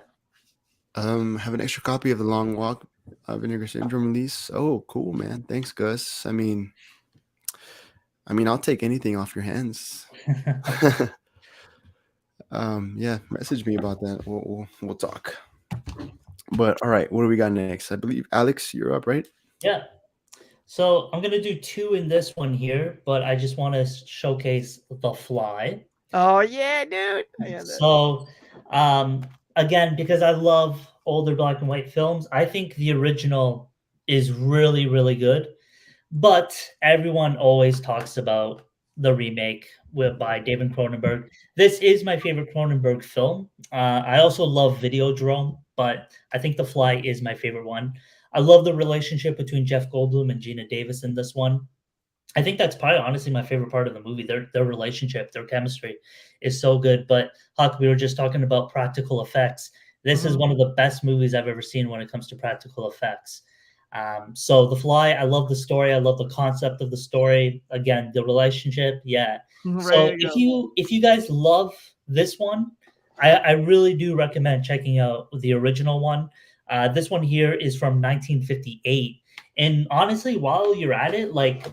Have an extra copy of The Long Walk, Vinegar Syndrome release. Oh, cool, man. Thanks, Gus. I mean, I'll take anything off your hands. Yeah, message me about that. We'll talk. But all right, what do we got next? I believe Alex, you're up, right? Yeah. So I'm gonna do 2 in this one here, but I just want to showcase The Fly. Oh yeah, dude. So, again, because I love older black and white films, I think the original is really, really good. But everyone always talks about the remake by David Cronenberg. This is my favorite Cronenberg film. I also love Videodrome, but I think The Fly is my favorite one. I love the relationship between Jeff Goldblum and Gina Davis in this one. I think that's probably honestly my favorite part of the movie. Their relationship, their chemistry is so good. But Huck, we were just talking about practical effects. This is one of the best movies I've ever seen when it comes to practical effects. So The Fly, I love the story. I love the concept of the story. Again, the relationship. Yeah. So if you guys love this one, I really do recommend checking out the original one. This one here is from 1958. And honestly, while you're at it, like,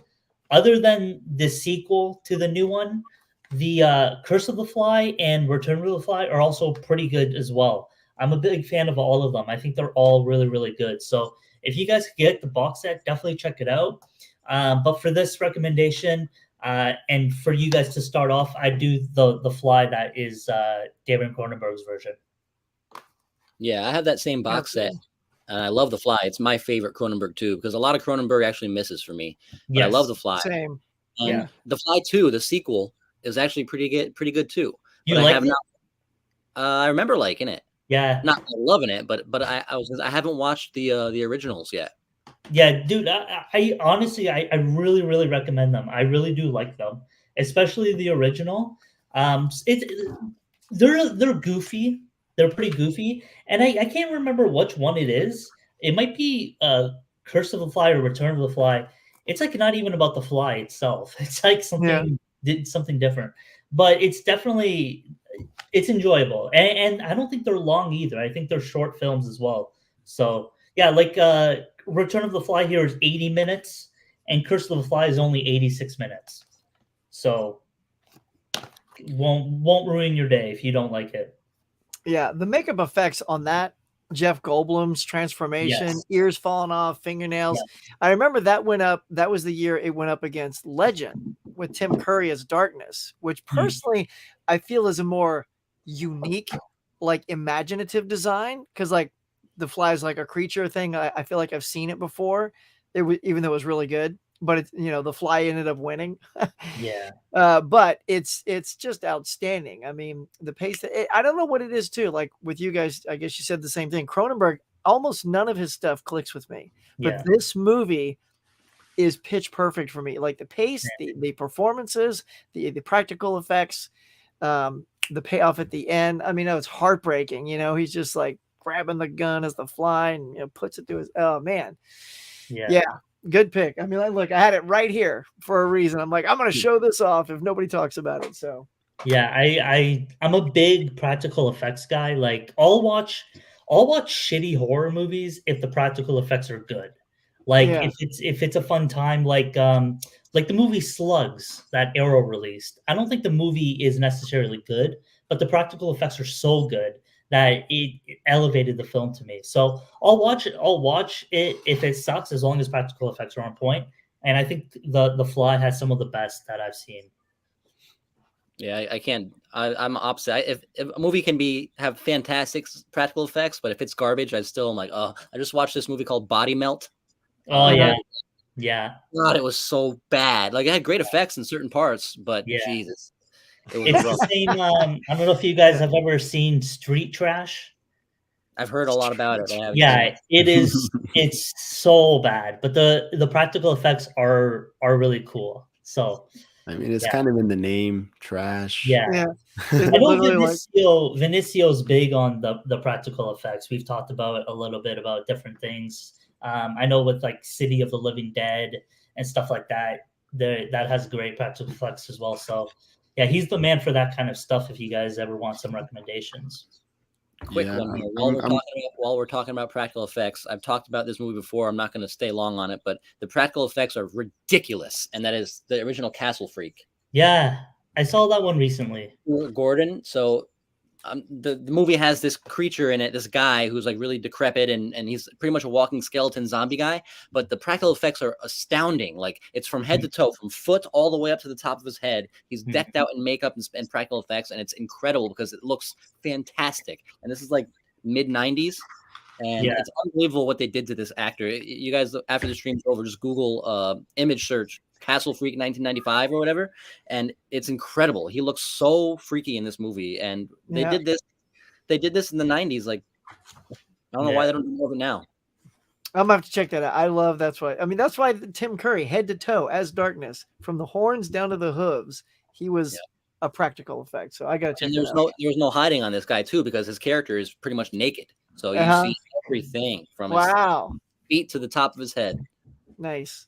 other than the sequel to the new one, the Curse of the Fly and Return of the Fly are also pretty good as well. I'm a big fan of all of them. I think they're all really, really good. So if you guys get the box set, definitely check it out. But for this recommendation, and for you guys to start off, I do the Fly. That is David Cronenberg's version. Yeah, I have that same box set. And I love The Fly. It's my favorite Cronenberg too, because a lot of Cronenberg actually misses for me. But I love The Fly. Same. And The Fly 2, the sequel, is actually pretty good too. You but like I have not. I remember liking it. Yeah. Not loving it, but I haven't watched the originals yet. Yeah, dude. I honestly, I really, really recommend them. I really do like them, especially the original. They're goofy. They're pretty goofy, and I can't remember which one it is. It might be Curse of the Fly or Return of the Fly. It's like not even about the fly itself. It's like something different, but it's definitely enjoyable, and I don't think they're long either. I think they're short films as well. So yeah, like Return of the Fly here is 80 minutes, and Curse of the Fly is only 86 minutes. So won't ruin your day if you don't like it. Yeah, the makeup effects on that, Jeff Goldblum's transformation, ears falling off, fingernails. I remember that went up. That was the year it went up against Legend with Tim Curry as Darkness, which personally I feel is a more unique, like, imaginative design. Because, like, the fly's like a creature thing. I feel like I've seen it before. It was, even though it was really good, but it's, the fly ended up winning. Yeah. But it's just outstanding. I mean, the pace. I don't know what it is too. Like with you guys, I guess you said the same thing. Cronenberg, almost none of his stuff clicks with me, but this movie is pitch perfect for me. Like the pace, the performances, the practical effects, the payoff at the end. I mean, it's heartbreaking. He's just like grabbing the gun as the fly and puts it to his. Oh man, yeah. Good pick. I mean, look, I had it right here for a reason. I'm like, I'm going to show this off if nobody talks about it. So yeah, I'm a big practical effects guy. Like I'll watch shitty horror movies if the practical effects are good. Like if it's a fun time, like the movie Slugs that Arrow released. I don't think the movie is necessarily good, but the practical effects are so good that it elevated the film to me. So I'll watch it if it sucks, as long as practical effects are on point. And I think the Fly has some of the best that I've seen. Yeah, I can't. I'm opposite. If a movie can have fantastic practical effects, but if it's garbage, I still am like, oh, I just watched this movie called Body Melt. Oh yeah. God, it was so bad. Like it had great effects in certain parts, but Jesus, it was rough. The same. I don't know if you guys have ever seen Street Trash. I've heard a lot about it. It is. It's so bad, but the practical effects are really cool. So I mean, it's kind of in the name, trash. Yeah. I know Vinicio's big on the practical effects. We've talked about a little bit about different things. I know with like City of the Living Dead and stuff like that, that has great practical effects as well. So yeah, he's the man for that kind of stuff. If you guys ever want some recommendations. Quick one here. While we're talking about practical effects, I've talked about this movie before. I'm not going to stay long on it, but the practical effects are ridiculous, and that is the original Castle Freak. Yeah, I saw that one recently. Gordon. So the movie has this creature in it, this guy who's like really decrepit, and he's pretty much a walking skeleton zombie guy. But the practical effects are astounding. Like it's from head to toe, from foot all the way up to the top of his head. He's decked out in makeup and practical effects, and it's incredible because it looks fantastic. And this is like mid-90s, and it's unbelievable what they did to this actor. You guys, after the stream's over, just Google image search Castle Freak 1995 or whatever, and it's incredible. He looks so freaky in this movie, and they did this in the 90s. Like I don't know why they don't do more of it now. I'm gonna have to check that out. I love that's why Tim Curry, head to toe as darkness, from the horns down to the hooves, he was a practical effect. So I gotta check. And there's no hiding on this guy too, because his character is pretty much naked, so you see everything from his feet to the top of his head. Nice.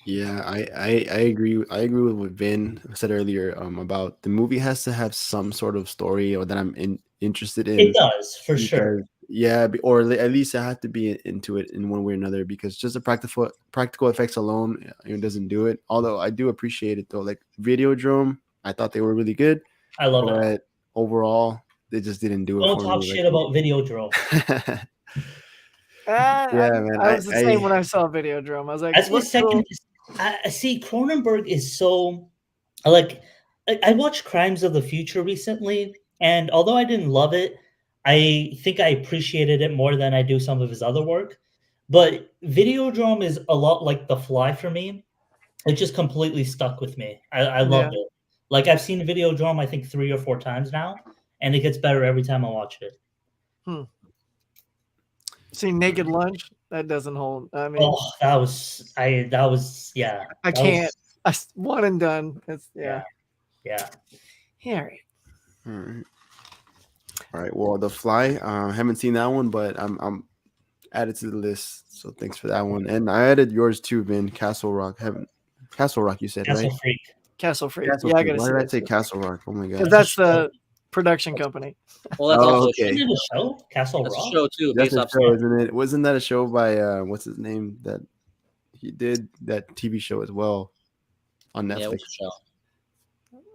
Yeah, I agree. I agree with what Vin said earlier about the movie has to have some sort of story or that I'm interested in. It does, for sure. Yeah, or at least I have to be into it in one way or another, because just the practical effects alone doesn't do it. Although I do appreciate it though. Like Videodrome, I thought they were really good. I love it. But overall, they just didn't do it. Don't talk shit about Videodrome. Man. I was the same when I saw Videodrome. I was like, that's my second. I see Cronenberg is so like I watched Crimes of the Future recently, and although I didn't love it, I think I appreciated it more than I do some of his other work. But Videodrome is a lot like The Fly for me. It just completely stuck with me. I loved it. Like I've seen Videodrome I think 3 or 4 times now, and it gets better every time I watch it. See Naked Lunch? That doesn't hold. I mean, that was I can't. One and done. It's yeah. All right. All right. Well, The Fly. Haven't seen that one, but I'm added to the list. So thanks for that one. And I added yours too, Vin. Castle Rock. Castle Rock. You said right? Castle Freak. Castle Freak. Why did I say Castle Rock? Oh my god. Because that's the production company. Well, that's also Isn't it a show? Castle Rock. A show too. That's a show, isn't it? Wasn't that a show by what's his name that he did that TV show as well on Netflix? Yeah,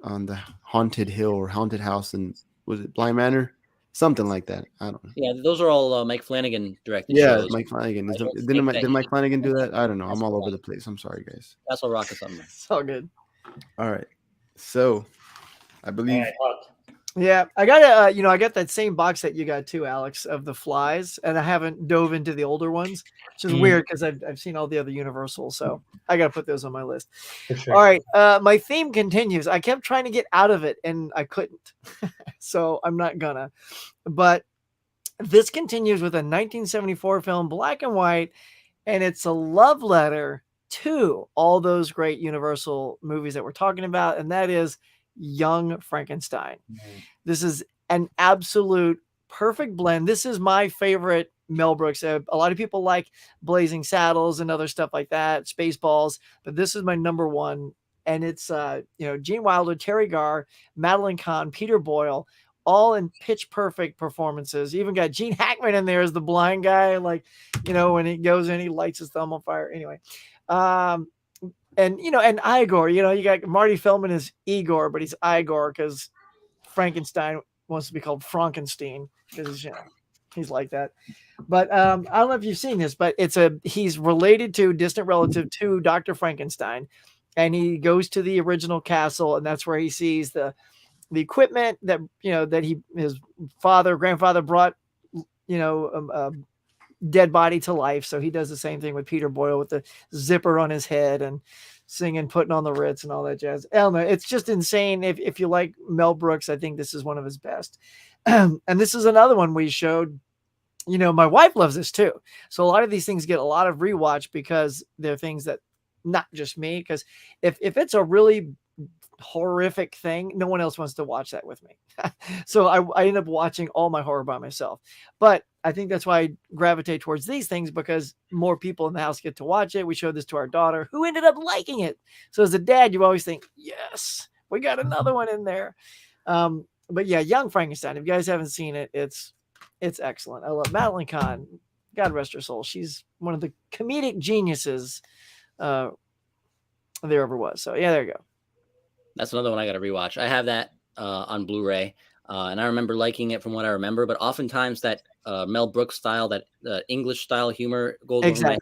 on the Haunted Hill or Haunted House, and was it Blind Manor? Something like that. I don't know. Yeah, those are all Mike Flanagan directed shows. Mike Flanagan. Did Mike Flanagan do that? I don't know. I'm all over the place. I'm sorry, guys. Castle Rock or something. It's all good. All right. So, I believe Yeah, I got I got that same box that you got too, Alex, of the Flies, and I haven't dove into the older ones, which is weird because I've seen all the other Universals, so I got to put those on my list. For sure. All right, my theme continues. I kept trying to get out of it, and I couldn't, so I'm not gonna. But this continues with a 1974 film, black and white, and it's a love letter to all those great Universal movies that we're talking about, and that is Young Frankenstein. This is an absolute perfect blend. This is my favorite Mel Brooks. A lot of people like Blazing Saddles and other stuff like that, Spaceballs, but this is my number one. And it's Gene Wilder, Terry Garr, Madeline Kahn, Peter Boyle, all in pitch perfect performances. Even got Gene Hackman in there as the blind guy, like when he goes in, he lights his thumb on fire. Anyway, and Igor, you got Marty Feldman as Igor, but he's Igor because Frankenstein wants to be called Frankenstein because he's like that. But I don't know if you've seen this, but he's related to distant relative to Dr. Frankenstein, and he goes to the original castle, and that's where he sees the equipment that his grandfather brought dead body to life. So he does the same thing with Peter Boyle with the zipper on his head and singing, putting on the Ritz and all that jazz. Elmer, it's just insane. If you like Mel Brooks, I think this is one of his best. And this is another one we showed. My wife loves this too. So a lot of these things get a lot of rewatch because they're things that not just me. Because if it's a really horrific thing, no one else wants to watch that with me. So I end up watching all my horror by myself. But I think that's why I gravitate towards these things, because more people in the house get to watch it. We showed this to our daughter, who ended up liking it. So as a dad, you always think, yes, we got another one in there. But yeah, Young Frankenstein, if you guys haven't seen it, it's excellent. I love Madeline Kahn. God rest her soul. She's one of the comedic geniuses there ever was. So yeah, there you go. That's another one I got to rewatch. I have that on Blu-ray, and I remember liking it from what I remember. But oftentimes that Mel Brooks style, that English style humor goes over my head.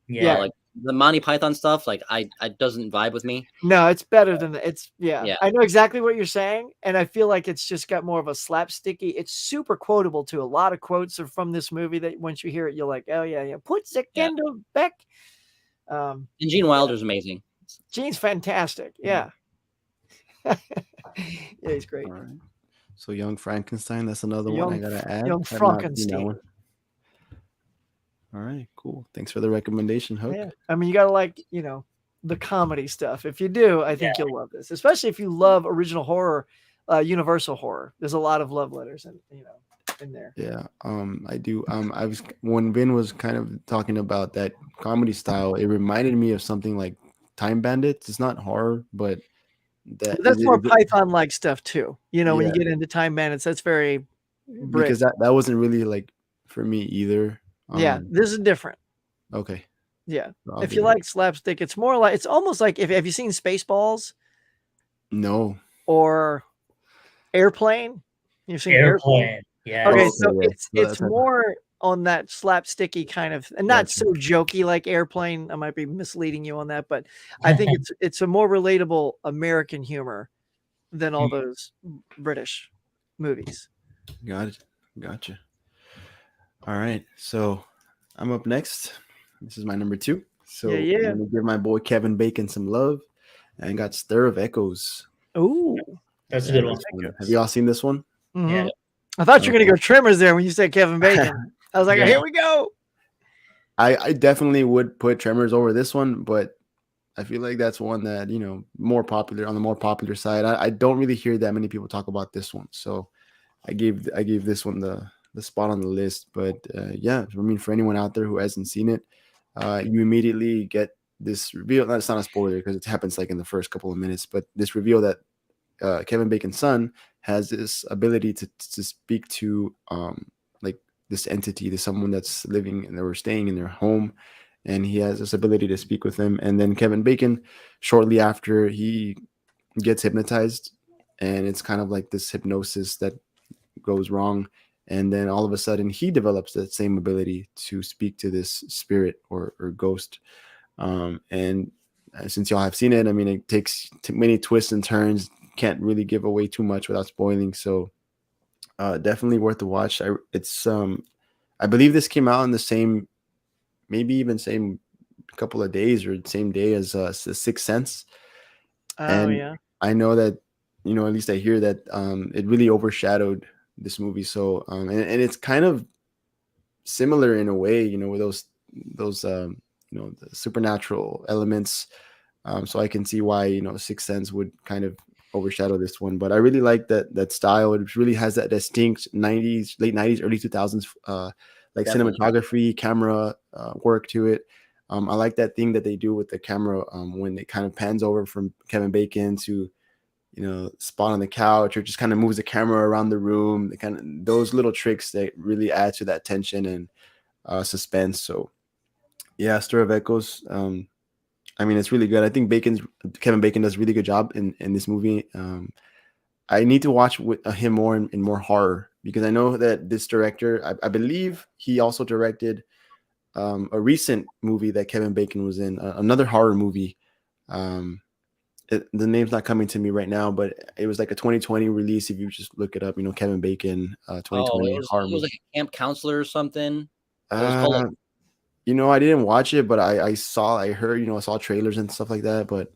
Yeah, like the Monty Python stuff, like I doesn't vibe with me. No, it's better than that. It's yeah. I know exactly what you're saying, and I feel like it's just got more of a slapsticky. It's super quotable too. A lot of quotes are from this movie that once you hear it, you're like, oh yeah. Put the candle back. And Gene Wilder's amazing. Gene's fantastic. Yeah. Yeah, he's great. All right. So Young Frankenstein, that's another one I gotta add. Young Frankenstein. All right, cool. Thanks for the recommendation, Huck. Yeah. I mean, you gotta like, the comedy stuff. If you do, I think you'll love this. Especially if you love original horror, Universal horror. There's a lot of love letters in there. Yeah, I do. When Vin was kind of talking about that comedy style, it reminded me of something like Time Bandits. It's not horror, but that's more Python-like stuff too. When you get into Time Bandits, that's very because that wasn't really like for me either. This is different. Okay. Yeah. If you like slapstick, it's more like, it's almost like, have you seen Spaceballs? No. Or Airplane? You've seen Airplane. Yeah. Okay, so it's more on that slapsticky kind of, and not so jokey like Airplane. I might be misleading you on that, but I think it's a more relatable American humor than all those British movies. Got it. Gotcha. All right, so I'm up next. This is my number 2. So I'm gonna give my boy Kevin Bacon some love, and got Stir of Echoes. Ooh, that's a good one. Have you all seen this one? Mm-hmm. Yeah. I thought you were gonna go Tremors there when you said Kevin Bacon. I was like, here we go. I definitely would put Tremors over this one, but I feel like that's one that more popular, on the more popular side. I don't really hear that many people talk about this one, so I gave this one the spot on the list. But I mean, for anyone out there who hasn't seen it, you immediately get this reveal. That's not a spoiler because it happens like in the first couple of minutes, but this reveal that Kevin Bacon's son has this ability to speak to like this entity, to someone that's living and they were staying in their home, and he has this ability to speak with them. And then Kevin Bacon, shortly after, he gets hypnotized, and it's kind of like this hypnosis that goes wrong. And then all of a sudden he develops that same ability to speak to this spirit or ghost. And since y'all have seen it, I mean, it takes many twists and turns. Can't really give away too much without spoiling. So Definitely worth the watch. I believe this came out in the same, maybe even same couple of days or same day as The Sixth Sense. Oh yeah. I know that, at least I hear that it really overshadowed this movie. So and it's kind of similar in a way, with those the supernatural elements. So I can see why Sixth Sense would kind of overshadow this one. But I really like that style. It really has that distinct '90s, late '90s, early 2000s like Definitely. cinematography, camera work to it. I like that thing that they do with the camera when it kind of pans over from Kevin Bacon to spot on the couch, or just kind of moves the camera around the room. The kind of those little tricks that really add to that tension and suspense. So yeah, Stir of Echoes. I mean, it's really good. I think Kevin Bacon does a really good job in this movie. I need to watch with him more in more horror, because I know that this director, I believe he also directed a recent movie that Kevin Bacon was in, another horror movie. The name's not coming to me right now, but it was like a 2020 release. If you just look it up, Kevin Bacon, 2020 horror movie. It was like a camp counselor or something. It was Uh, called I didn't watch it, but I heard, I saw trailers and stuff like that, but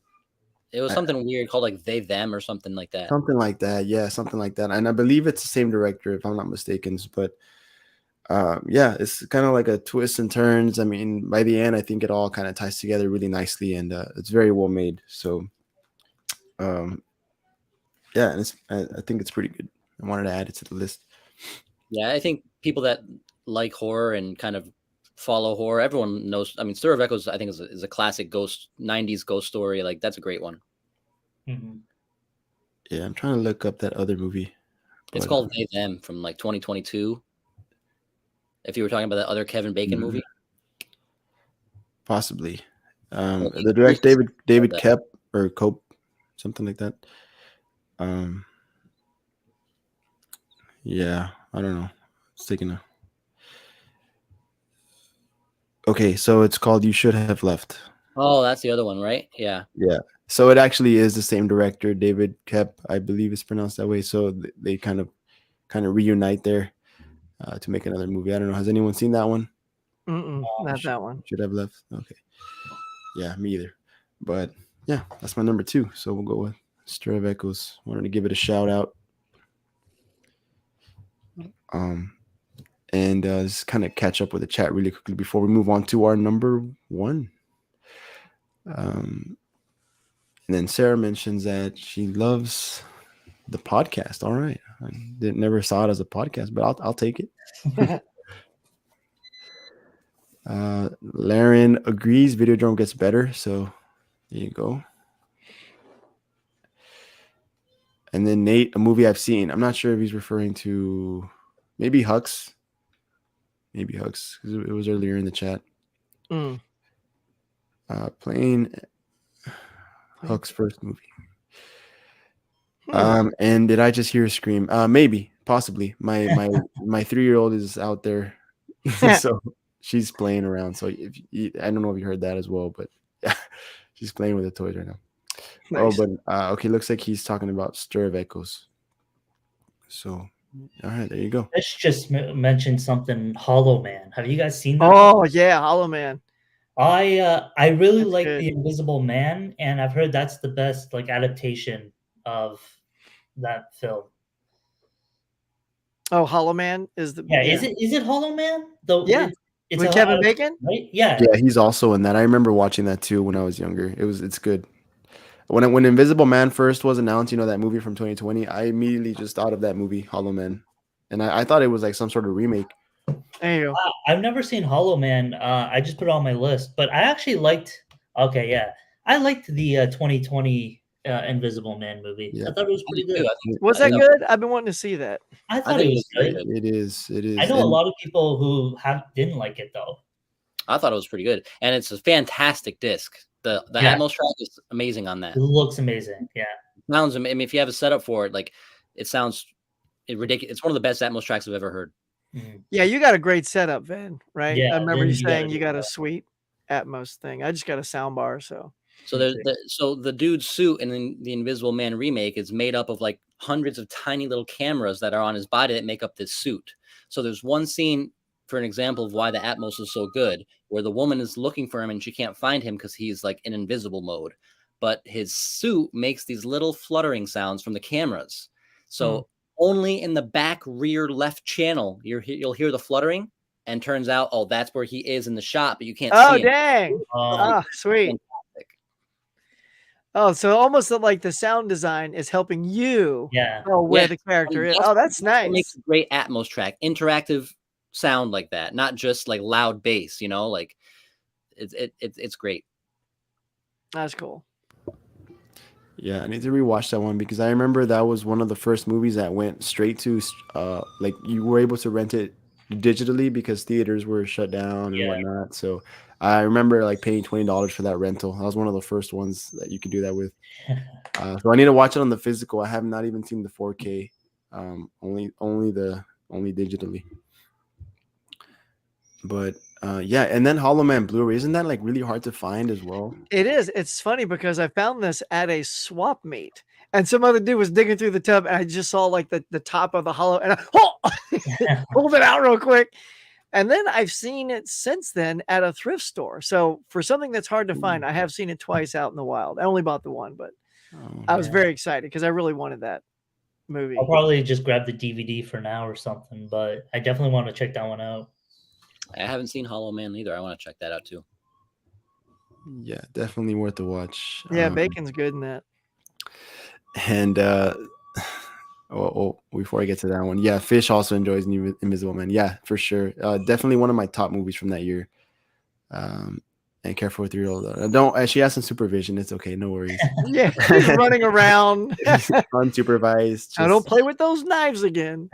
it was something weird called like They Them or something like that. something like that. Yeah, something like that. And I believe it's the same director, if I'm not mistaken. But yeah, it's kind of like a twist and turns. I mean, by the end, I think it all kind of ties together really nicely, and it's very well made. So yeah, and I think it's pretty good. I wanted to add it to the list. Yeah, I think people that like horror and kind of follow horror, everyone knows. I mean, Stir of Echoes, I think is a classic '90s ghost story. Like that's a great one. Mm-hmm. Yeah, I'm trying to look up that other movie. It's called They Them from like 2022. If you were talking about that other Kevin Bacon movie, possibly. The director David Koepp or Cope, something like that. Yeah, I don't know. It's taking a. Okay, so it's called You Should Have Left. Oh, that's the other one, right? Yeah. Yeah. So it actually is the same director, David Koepp, I believe it's pronounced that way. So they kind of reunite there to make another movie. I don't know. Has anyone seen that one? Not that one. Should Have Left. Okay. Yeah, me either. But yeah, that's my number 2. So we'll go with Stir of Echoes. Wanted to give it a shout out. And just kind of catch up with the chat really quickly before we move on to our number 1. And then Sarah mentions that she loves the podcast. All right, I never saw it as a podcast, but I'll take it. Laren agrees. Videodrome gets better, so there you go. And then Nate, a movie I've seen. I'm not sure if he's referring to maybe Huck's. Maybe Huck's, because it was earlier in the chat. Playing Huck's first movie. And did I just hear a scream? Maybe, possibly. My 3-year-old is out there, so she's playing around. So I don't know if you heard that as well, but yeah, she's playing with the toys right now. Nice. Oh, but okay, looks like he's talking about Stir of Echoes. So, all right, there you go. Let's just mention something. Hollow Man. Have you guys seen that? Oh yeah, Hollow Man. I really like The Invisible Man, and I've heard that's the best like adaptation of that film. Oh, Hollow Man is the Is it Hollow Man? It's with Kevin Bacon, right? Yeah, he's also in that. I remember watching that too when I was younger. It's good. When Invisible Man first was announced, that movie from 2020, I immediately just thought of that movie, Hollow Man, and I thought it was like some sort of remake. There you go. I've never seen Hollow Man. I just put it on my list, but I actually liked. Okay, yeah, I liked the 2020 Invisible Man movie. Yeah. I thought it was pretty good. Was that good? I've been wanting to see that. I thought it was good. It is. I know a lot of people who didn't like it though. I thought it was pretty good, and it's a fantastic disc. The Atmos track is amazing on that. It looks amazing. Yeah, sounds. I mean, if you have a setup for it, like it sounds ridiculous. It's one of the best Atmos tracks I've ever heard. Mm-hmm. Yeah, you got a great setup, Vin. Right? Yeah, I remember you saying you got a sweet Atmos thing. I just got a sound bar, so So the dude's suit in the Invisible Man remake is made up of like hundreds of tiny little cameras that are on his body that make up this suit. So there's one scene, for an example of why the Atmos is so good, where the woman is looking for him and she can't find him because he's like in invisible mode. But his suit makes these little fluttering sounds from the cameras. So only in the back rear left channel you'll hear the fluttering, and turns out, oh, that's where he is in the shot, but you can't see him. Dang. Sweet. Oh, so almost like the sound design is helping you know where the character is. Oh, that's nice. It makes a great Atmos track, interactive sound like that, not just like loud bass, you know, like it's great. That's cool. Yeah, I need to rewatch that one because I remember that was one of the first movies that went straight to like you were able to rent it digitally because theaters were shut down and whatnot. So I remember like paying $20 for that rental. That was one of the first ones that you could do that with. So I need to watch it on the physical. I have not even seen the 4K. Only digitally. But yeah, and then Hollow Man Blu-ray, isn't that like really hard to find as well? It is. It's funny because I found this at a swap meet, and some other dude was digging through the tub, and I just saw like the top of the hollow, and I pulled it out real quick. And then I've seen it since then at a thrift store. So for something that's hard to find, I have seen it twice out in the wild. I only bought the one, but I was very excited because I really wanted that movie. I'll probably just grab the DVD for now or something, but I definitely want to check that one out. I haven't seen Hollow Man either. I want to check that out too. Yeah, definitely worth a watch. Yeah, Bacon's good in that. And before I get to that one, yeah, Fish also enjoys New Invisible Man. Yeah, for sure. Definitely one of my top movies from that year. And Careful with 3-year-old. Don't. She has some supervision. It's okay. No worries. Yeah, she's running around unsupervised. I don't play with those knives again.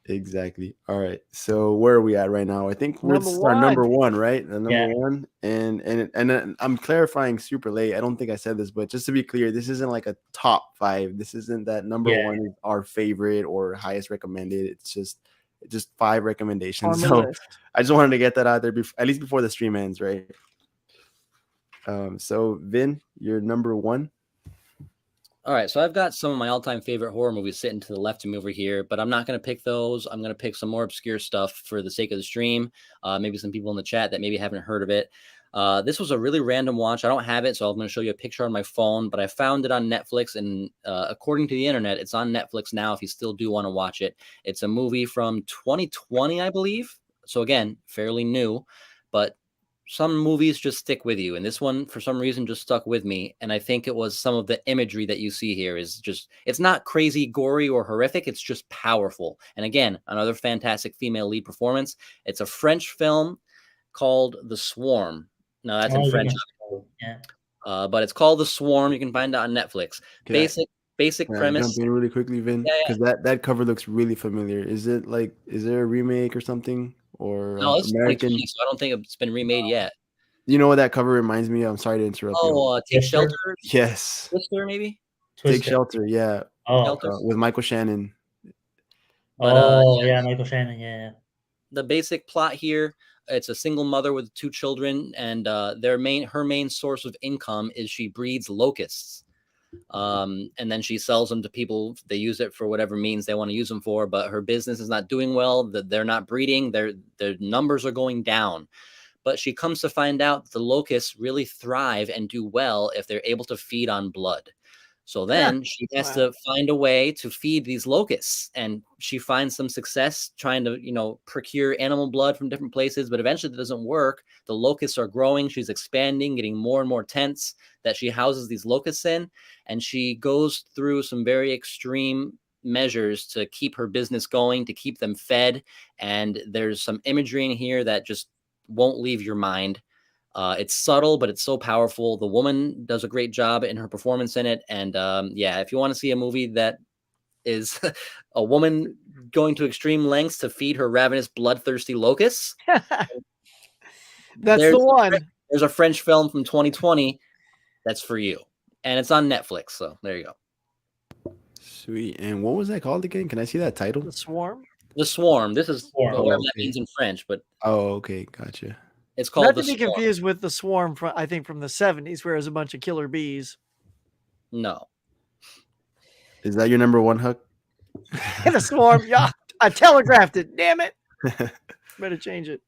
Exactly. All right. So where are we at right now? I think we're our number one, right? The number one. And I'm clarifying super late. I don't think I said this, but just to be clear, this isn't like a top 5. This isn't that number one is our favorite or highest recommended. It's just 5 recommendations. So list. I just wanted to get that out there at least before the stream ends, right? So Vin, you're number 1. All right, so I've got some of my all-time favorite horror movies sitting to the left of me over here, but I'm not going to pick those. I'm going to pick some more obscure stuff for the sake of the stream. Maybe some people in the chat that maybe haven't heard of it. This was a really random watch. I don't have it, so I'm going to show you a picture on my phone, but I found it on Netflix, and according to the internet, it's on Netflix now if you still do want to watch it. It's a movie from 2020, I believe. So again, fairly new, but some movies just stick with you. And this one, for some reason, just stuck with me. And I think it was some of the imagery that you see here is just, it's not crazy, gory, or horrific. It's just powerful. And again, another fantastic female lead performance. It's a French film called The Swarm. Now that's in French. Yeah. But it's called The Swarm. You can find it on Netflix. Basic premise. Jump in really quickly, Vin, because that cover looks really familiar. Is there a remake or something? Or no, it's American. So I don't think it's been remade yet. You know what that cover reminds me of? I'm sorry to interrupt you. Take Shelter? Yes. Twister, maybe? Take Shelter, yeah. Shelter? With Michael Shannon. But, Michael Shannon, yeah. The basic plot here, it's a single mother with 2 children, and her main source of income is she breeds locusts. And then she sells them to people. They use it for whatever means they want to use them for, but her business is not doing well. They're not breeding. Their numbers are going down. But she comes to find out that the locusts really thrive and do well if they're able to feed on blood. So then she has to find a way to feed these locusts, and she finds some success trying to, procure animal blood from different places, but eventually it doesn't work. The locusts are growing. She's expanding, getting more and more tents that she houses these locusts in, and she goes through some very extreme measures to keep her business going, to keep them fed. And there's some imagery in here that just won't leave your mind. It's subtle, but it's so powerful. The woman does a great job in her performance in it. And if you want to see a movie that is a woman going to extreme lengths to feed her ravenous, bloodthirsty locusts, that's the one. There's a French film from 2020 that's for you. And it's on Netflix. So there you go. Sweet. And what was that called again? Can I see that title? The Swarm? The Swarm. This is whatever that means in French, but okay, gotcha. It's called Not The to be Swarm. confused with The Swarm, I think from the 70s, where it was a bunch of killer bees. No. Is that your number one, Huck? The Swarm. Yeah, I telegraphed it. Damn it. Better change it.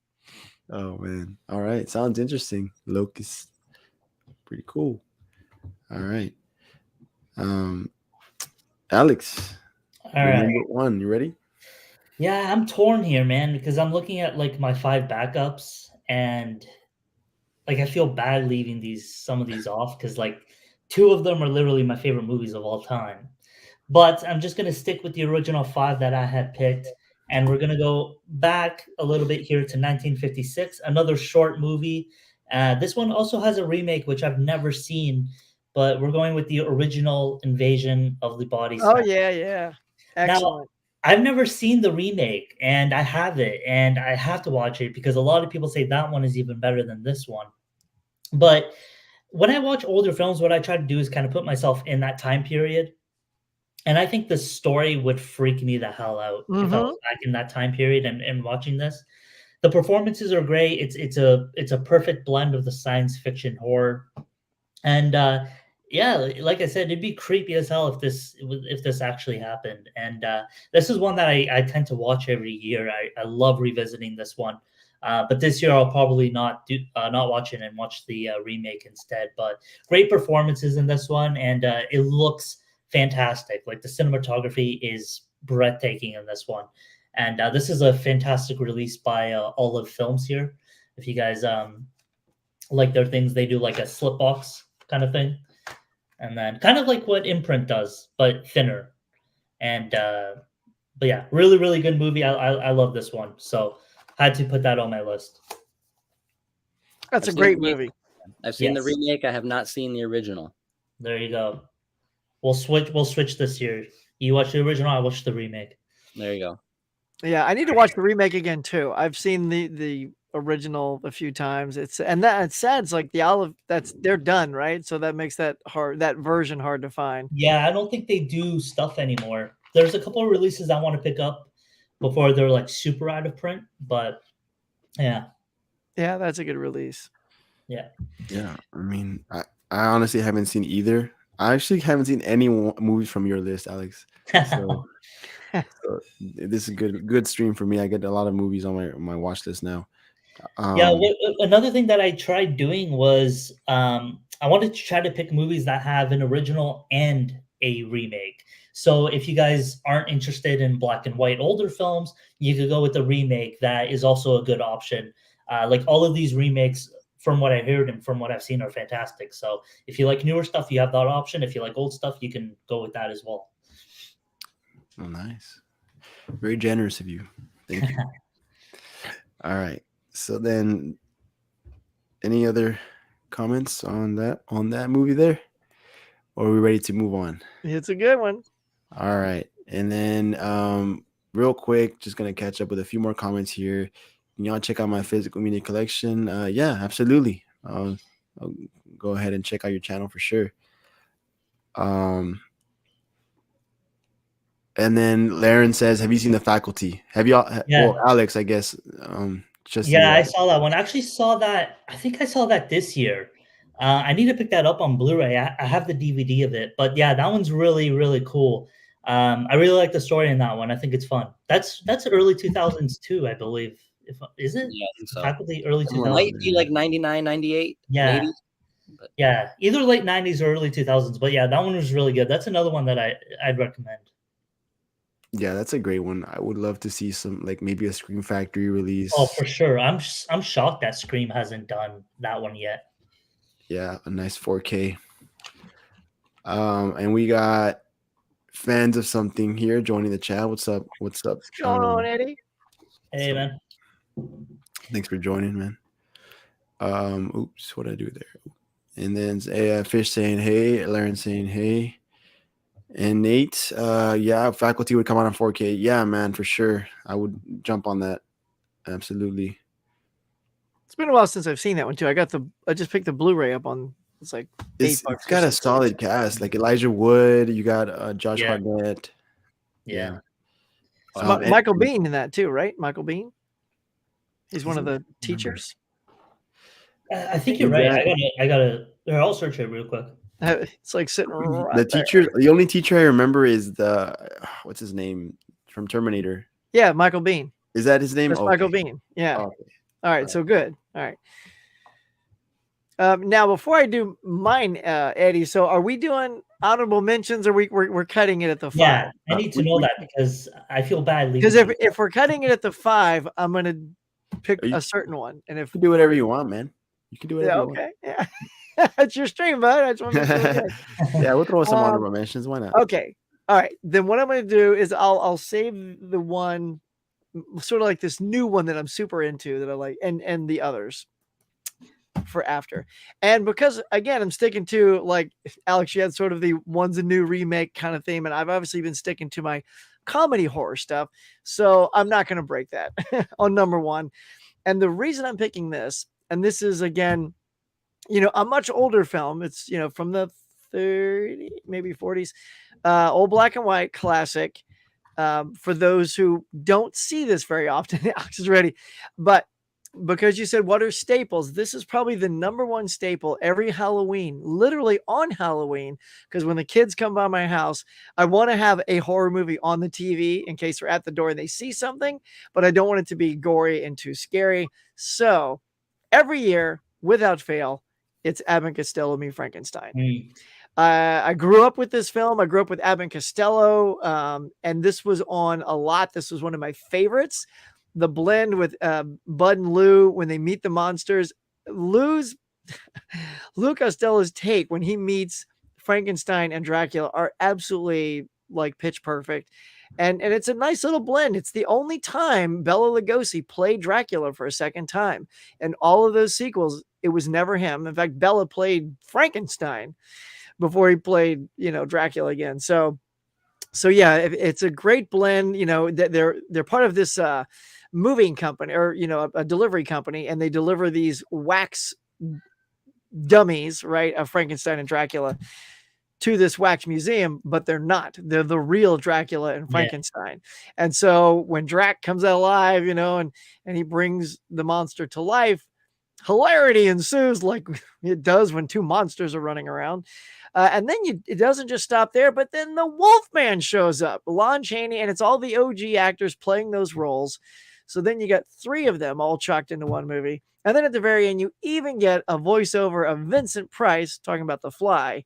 Oh man. All right. Sounds interesting. Locust. Pretty cool. All right. Alex. All your right. number one. You ready? Yeah, I'm torn here, man, because I'm looking at like my 5 backups, and like I feel bad leaving some of these off because like 2 of them are literally my favorite movies of all time. But I'm just gonna stick with the original 5 that I had picked, and we're gonna go back a little bit here to 1956, another short movie. This one also has a remake, which I've never seen, but we're going with the original Invasion of the Body Oh, Snatchers. yeah. Excellent. Now, I've never seen the remake, and I have it, and I have to watch it because a lot of people say that one is even better than this one. But when I watch older films, what I try to do is kind of put myself in that time period. And I think the story would freak me the hell out if I was back in that time period and watching this. The performances are great. It's a perfect blend of the science fiction horror. And yeah, like I said, it'd be creepy as hell if this actually happened. And this is one that I tend to watch every year. I love revisiting this one. But this year I'll probably not watch it and watch the remake instead. But great performances in this one, and it looks fantastic. Like the cinematography is breathtaking in this one. And this is a fantastic release by Olive Films here. If you guys like their things, they do like a slip box kind of thing, and then kind of like what Imprint does, but thinner. And but yeah, really, really good movie. I love this one, so had to put that on my list. That's a great movie. I've seen the remake. I have not seen the original. There you go. We'll switch this year. You watch the original, I watch the remake. There you go. Yeah, I need to watch the remake again too. I've seen the original a few times. It's sad. It's like the Olive, they're done, right? So that makes that version hard to find. Yeah, I don't think they do stuff anymore. There's a couple of releases I want to pick up before they're like super out of print, but yeah. Yeah, that's a good release. Yeah. Yeah, I mean, I honestly haven't seen either. I actually haven't seen any movies from your list, Alex. So, so this is a good stream for me. I get a lot of movies on my watch list now. Yeah, another thing that I tried doing was I wanted to try to pick movies that have an original and a remake. So if you guys aren't interested in black and white older films, you could go with the remake. That is also a good option. Like all of these remakes, from what I heard and from what I've seen, are fantastic. So if you like newer stuff, you have that option. If you like old stuff, you can go with that as well. Oh, nice. Very generous of you. Thank you. All right. So then, any other comments on that movie there? Or are we ready to move on? It's a good one. All right. And then real quick, just going to catch up with a few more comments here. Can y'all check out my physical media collection? Yeah, absolutely. I'll go ahead and check out your channel for sure. And then Laren says, have you seen The Faculty? Have y'all? Yeah. Well, Alex, I guess. I saw that one. I actually saw that. I think I saw that this year. I need to pick that up on Blu-ray. I have the DVD of it, but yeah, that one's really, really cool. I really like the story in that one. I think it's fun. That's early 2000s too, I believe. Is it? Yeah, I think so. Faculty early 2000s. It might be like 99, 98. Yeah. Maybe. But yeah, either late 90s or early 2000s. But yeah, that one was really good. That's another one that I'd recommend. Yeah, that's a great one. I would love to see some, like maybe a Scream Factory release. Oh, for sure. I'm shocked that Scream hasn't done that one yet. Yeah, a nice 4K. And we got fans of something here joining the chat. What's up? What's up? What's going on, Eddie? Hey, man. Thanks for joining, man. Oops, what did I do there? And then Fish saying hey, Laren saying hey. And Nate, yeah, Faculty would come out on 4K. Yeah, man, for sure. I would jump on that. Absolutely. It's been a while since I've seen that one too. I just picked the Blu-ray up on. It's like it's got a solid cast, like Elijah Wood. You got Josh Hartnett. Yeah. Michael Biehn in that too, right? Michael Biehn. He's one of the teachers. I think you're right. I gotta. I'll search it real quick. It's like sitting right The only teacher I remember is what's his name from Terminator. Yeah, Michael Biehn. Is that his name? That's Michael Biehn. Yeah. Oh, okay. All right. So good. All right. Now, before I do mine, Eddie, so are we doing honorable mentions, or we're cutting it at the 5? Yeah, I need to know that because I feel bad. Because if we're cutting it at the 5, I'm gonna pick a certain one, and if you can do whatever you want, man, you can do whatever you want. Okay, yeah, that's your stream, bud. I just want to yeah, we'll throw some honorable mentions. Why not? Okay, all right. Then what I'm gonna do is I'll save the one, sort of like this new one that I'm super into that I like, and the others for after. And because again I'm sticking to, like, Alex, you had sort of the one's a new remake kind of theme, and I've obviously been sticking to my comedy horror stuff, so I'm not going to break that on number 1. And the reason I'm picking this, and this is again, a much older film, it's from the 30s, maybe 40s, old black and white classic, for those who don't see this very often. Alex is ready, but because you said what are staples, this is probably the number 1 staple every Halloween, literally on Halloween, because when the kids come by my house, I want to have a horror movie on the TV in case they're at the door and they see something, but I don't want it to be gory and too scary. So every year, without fail, it's Abbott and Costello Meet Frankenstein. I grew up with this film. I grew up with Abbott and Costello, and this was on a lot. This was one of my favorites. The blend with Bud and Lou when they meet the monsters. Lou Costello's take when he meets Frankenstein and Dracula are absolutely like pitch perfect. And it's a nice little blend. It's the only time Bela Lugosi played Dracula for a second time. And all of those sequels, it was never him. In fact, Bela played Frankenstein before he played, Dracula again. So yeah, it's a great blend. They're part of this moving company, or a delivery company, and they deliver these wax dummies, right, of Frankenstein and Dracula to this wax museum, but they're not. They're the real Dracula and Frankenstein. Yeah. And so when Drac comes out alive, and he brings the monster to life, hilarity ensues, like it does when 2 monsters are running around. And then it doesn't just stop there, but then the Wolfman shows up, Lon Chaney, and it's all the OG actors playing those roles. So then you got 3 of them all chucked into one movie. And then at the very end, you even get a voiceover of Vincent Price talking about The Fly,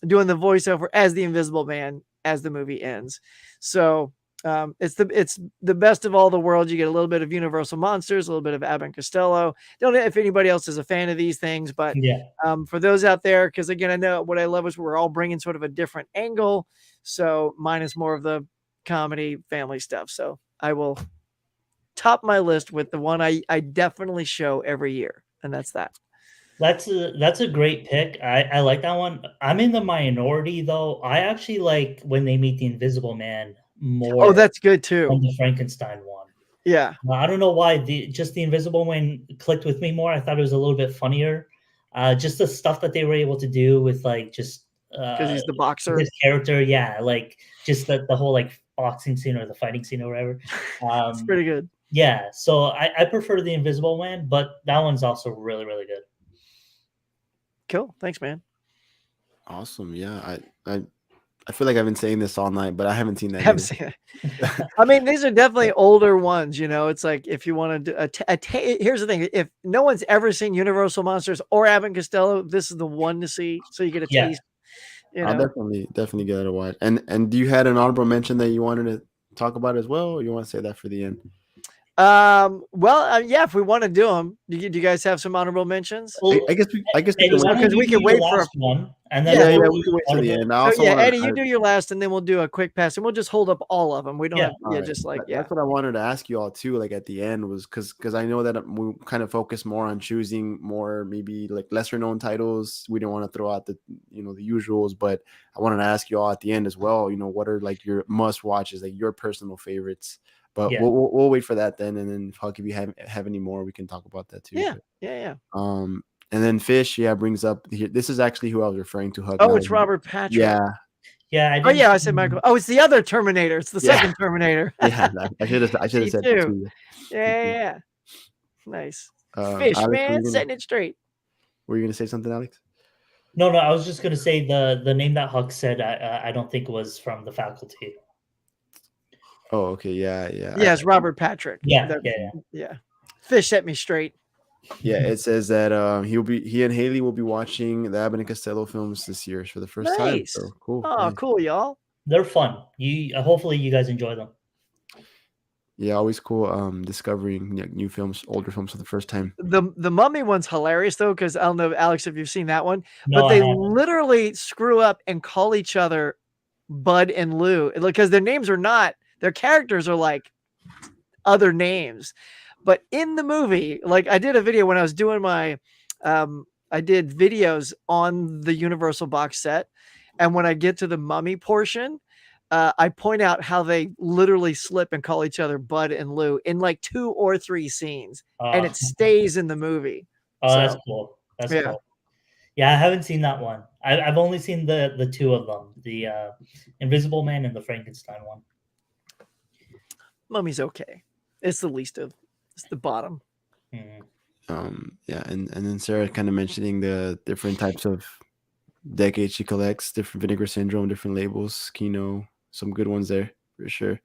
doing the voiceover as the Invisible Man as the movie ends. So it's the best of all the worlds. You get a little bit of Universal Monsters, a little bit of Abbott and Costello. Don't know if anybody else is a fan of these things, but for those out there, because again, I know what I love is we're all bringing sort of a different angle. So mine is more of the comedy family stuff. So I will top my list with the one I definitely show every year, and that's that. That's a great pick. I like that one. I'm in the minority though. I actually like When They Meet the Invisible Man more. Oh, that's good too. Than the Frankenstein one. Yeah. I don't know why the Invisible Man clicked with me more. I thought it was a little bit funnier. Just the stuff that they were able to do with like just because he's the boxer. His character, yeah, like just the whole like boxing scene or the fighting scene or whatever. It's pretty good. Yeah, so I prefer the Invisible Man, but that one's also really, really good. Cool. Thanks, man. Awesome. Yeah. I feel like I've been saying this all night, but I haven't seen that. I haven't seen it. I mean, these are definitely older ones. It's like if you want to do here's the thing: if no one's ever seen Universal Monsters or Abbott and Costello, this is the one to see. So you get a taste. I'll definitely get it a watch. And do you had an honorable mention that you wanted to talk about as well, or you want to say that for the end? Yeah, if we want to do them, do you guys have some honorable mentions? Well, I guess because we can wait for one, and then we can wait to the end. Eddie, you do your last, and then we'll do a quick pass, and we'll just hold up all of them. We don't have, just like That's what I wanted to ask you all too. Like at the end was because I know that we kind of focus more on choosing more maybe like lesser known titles. We didn't want to throw out the the usuals, but I wanted to ask you all at the end as well. What are like your must watches, like your personal favorites? But we'll wait for that then, and then if Huck, if you have any more, we can talk about that too. Yeah. And then Fish, brings up here. This is actually who I was referring to. Huck. Oh, it's Robert Patrick. Yeah. I said Michael. Oh, it's the other Terminator. It's the second Terminator. I should have said that too. Yeah. Nice. Fish, man, setting it straight. Were you gonna say something, Alex? No, I was just gonna say the name that Huck said. I don't think was from the faculty. Oh, okay, yeah. Yeah, it's Robert Patrick. Yeah. Fish set me straight. Yeah, it says that he and Haley will be watching the Abbott and Costello films this year for the first time. So cool. Oh, nice. cool, y'all. They're fun. Hopefully you guys enjoy them. Yeah, always cool discovering new films, older films for the first time. The Mummy one's hilarious though, because I don't know, Alex, if you've seen that one, No, but they literally screw up and call each other Bud and Lou because their names are not, their characters are like other names. But in the movie, like I did a video when I was doing my, I did videos on the Universal box set, and when I get to the Mummy portion, I point out how they literally slip and call each other Bud and Lou in like 2 or 3 scenes, and it stays in the movie. Oh, that's cool. That's cool. Yeah, I haven't seen that one. I've only seen the 2 of them, the Invisible Man and the Frankenstein one. Mummy's okay. It's the least of, it's the bottom. Yeah, and then Sarah kind of mentioning the different types of decades she collects, different Vinegar Syndrome, different labels, Kino. Some good ones there for sure.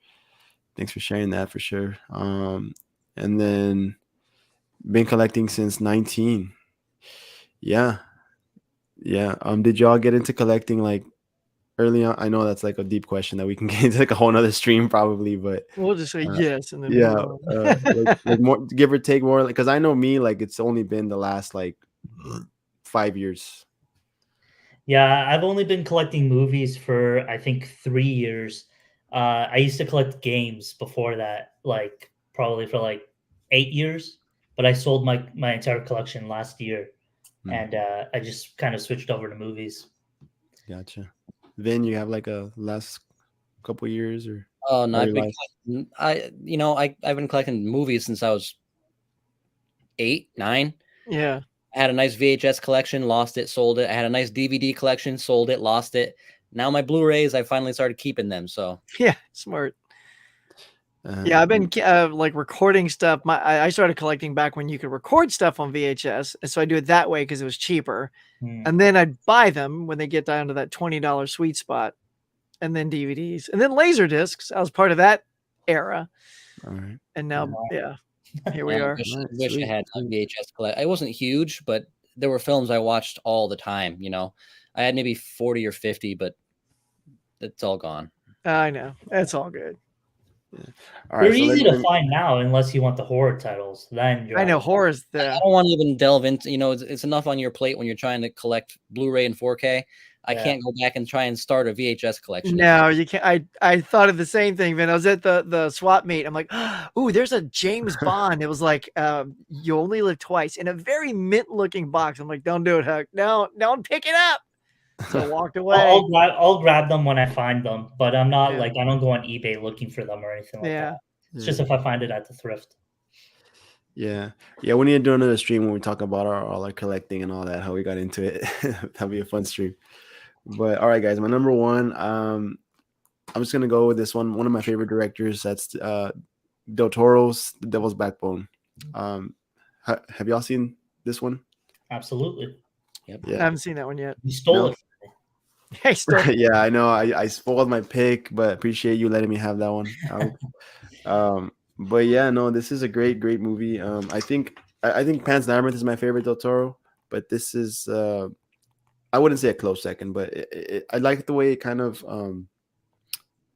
Thanks for sharing that for sure. And then been collecting since 19. Yeah. Did y'all get into collecting like early on? I know that's like a deep question that we can get into like a whole nother stream probably, but we'll just say yes. And then like more, give or take more, because I know me, like it's only been the last like 5 years. Yeah, I've only been collecting movies for I think 3 years. I used to collect games before that, like probably for like 8 years, but I sold my entire collection last year, and I just kind of switched over to movies. Gotcha. Then you have like a last couple years or? Oh no, I've been collecting movies since I was 8, 9. Yeah. I had a nice VHS collection, lost it, sold it. I had a nice DVD collection, sold it, lost it. Now my Blu-rays, I finally started keeping them. So yeah, smart. Yeah, I've been like recording stuff. I started collecting back when you could record stuff on VHS, and so I do it that way because it was cheaper. And then I'd buy them when they get down to that $20 sweet spot, and then DVDs, and then laser discs. I was part of that era. All right. And now, here we are. I wish I had a VHS collect. I wasn't huge, but there were films I watched all the time. You know, I had maybe 40 or 50, but it's all gone. I know. That's all good. Yeah. All right, they're easy to find now, unless you want the horror titles. Then I know horror's the. I don't want to even delve into. You know, it's enough on your plate when you're trying to collect Blu-ray and 4K. I can't go back and try and start a VHS collection. No, you can't. I thought of the same thing, Vin. I was at the swap meet. I'm like, ooh, there's a James Bond. It was like, You Only Live Twice in a very mint-looking box. I'm like, don't do it, Huck. No, don't pick it up. So I walked away. I'll grab them when I find them, but I'm not like, I don't go on eBay looking for them or anything like that. It's just if I find it at the thrift. Yeah. We need to do another stream when we talk about all our collecting and all that, how we got into it. That'll be a fun stream. But all right, guys, my number one, I'm just gonna go with this one. One of my favorite directors, that's Del Toro's The Devil's Backbone. Have y'all seen this one? Absolutely. Yep. Yeah. I haven't seen that one yet. You stole it. I stole it. Yeah, I know. I spoiled my pick, but appreciate you letting me have that one. But yeah, no, this is a great movie. I think Pan's Labyrinth is my favorite Del Toro, but this is I wouldn't say a close second, but I like the way it kind of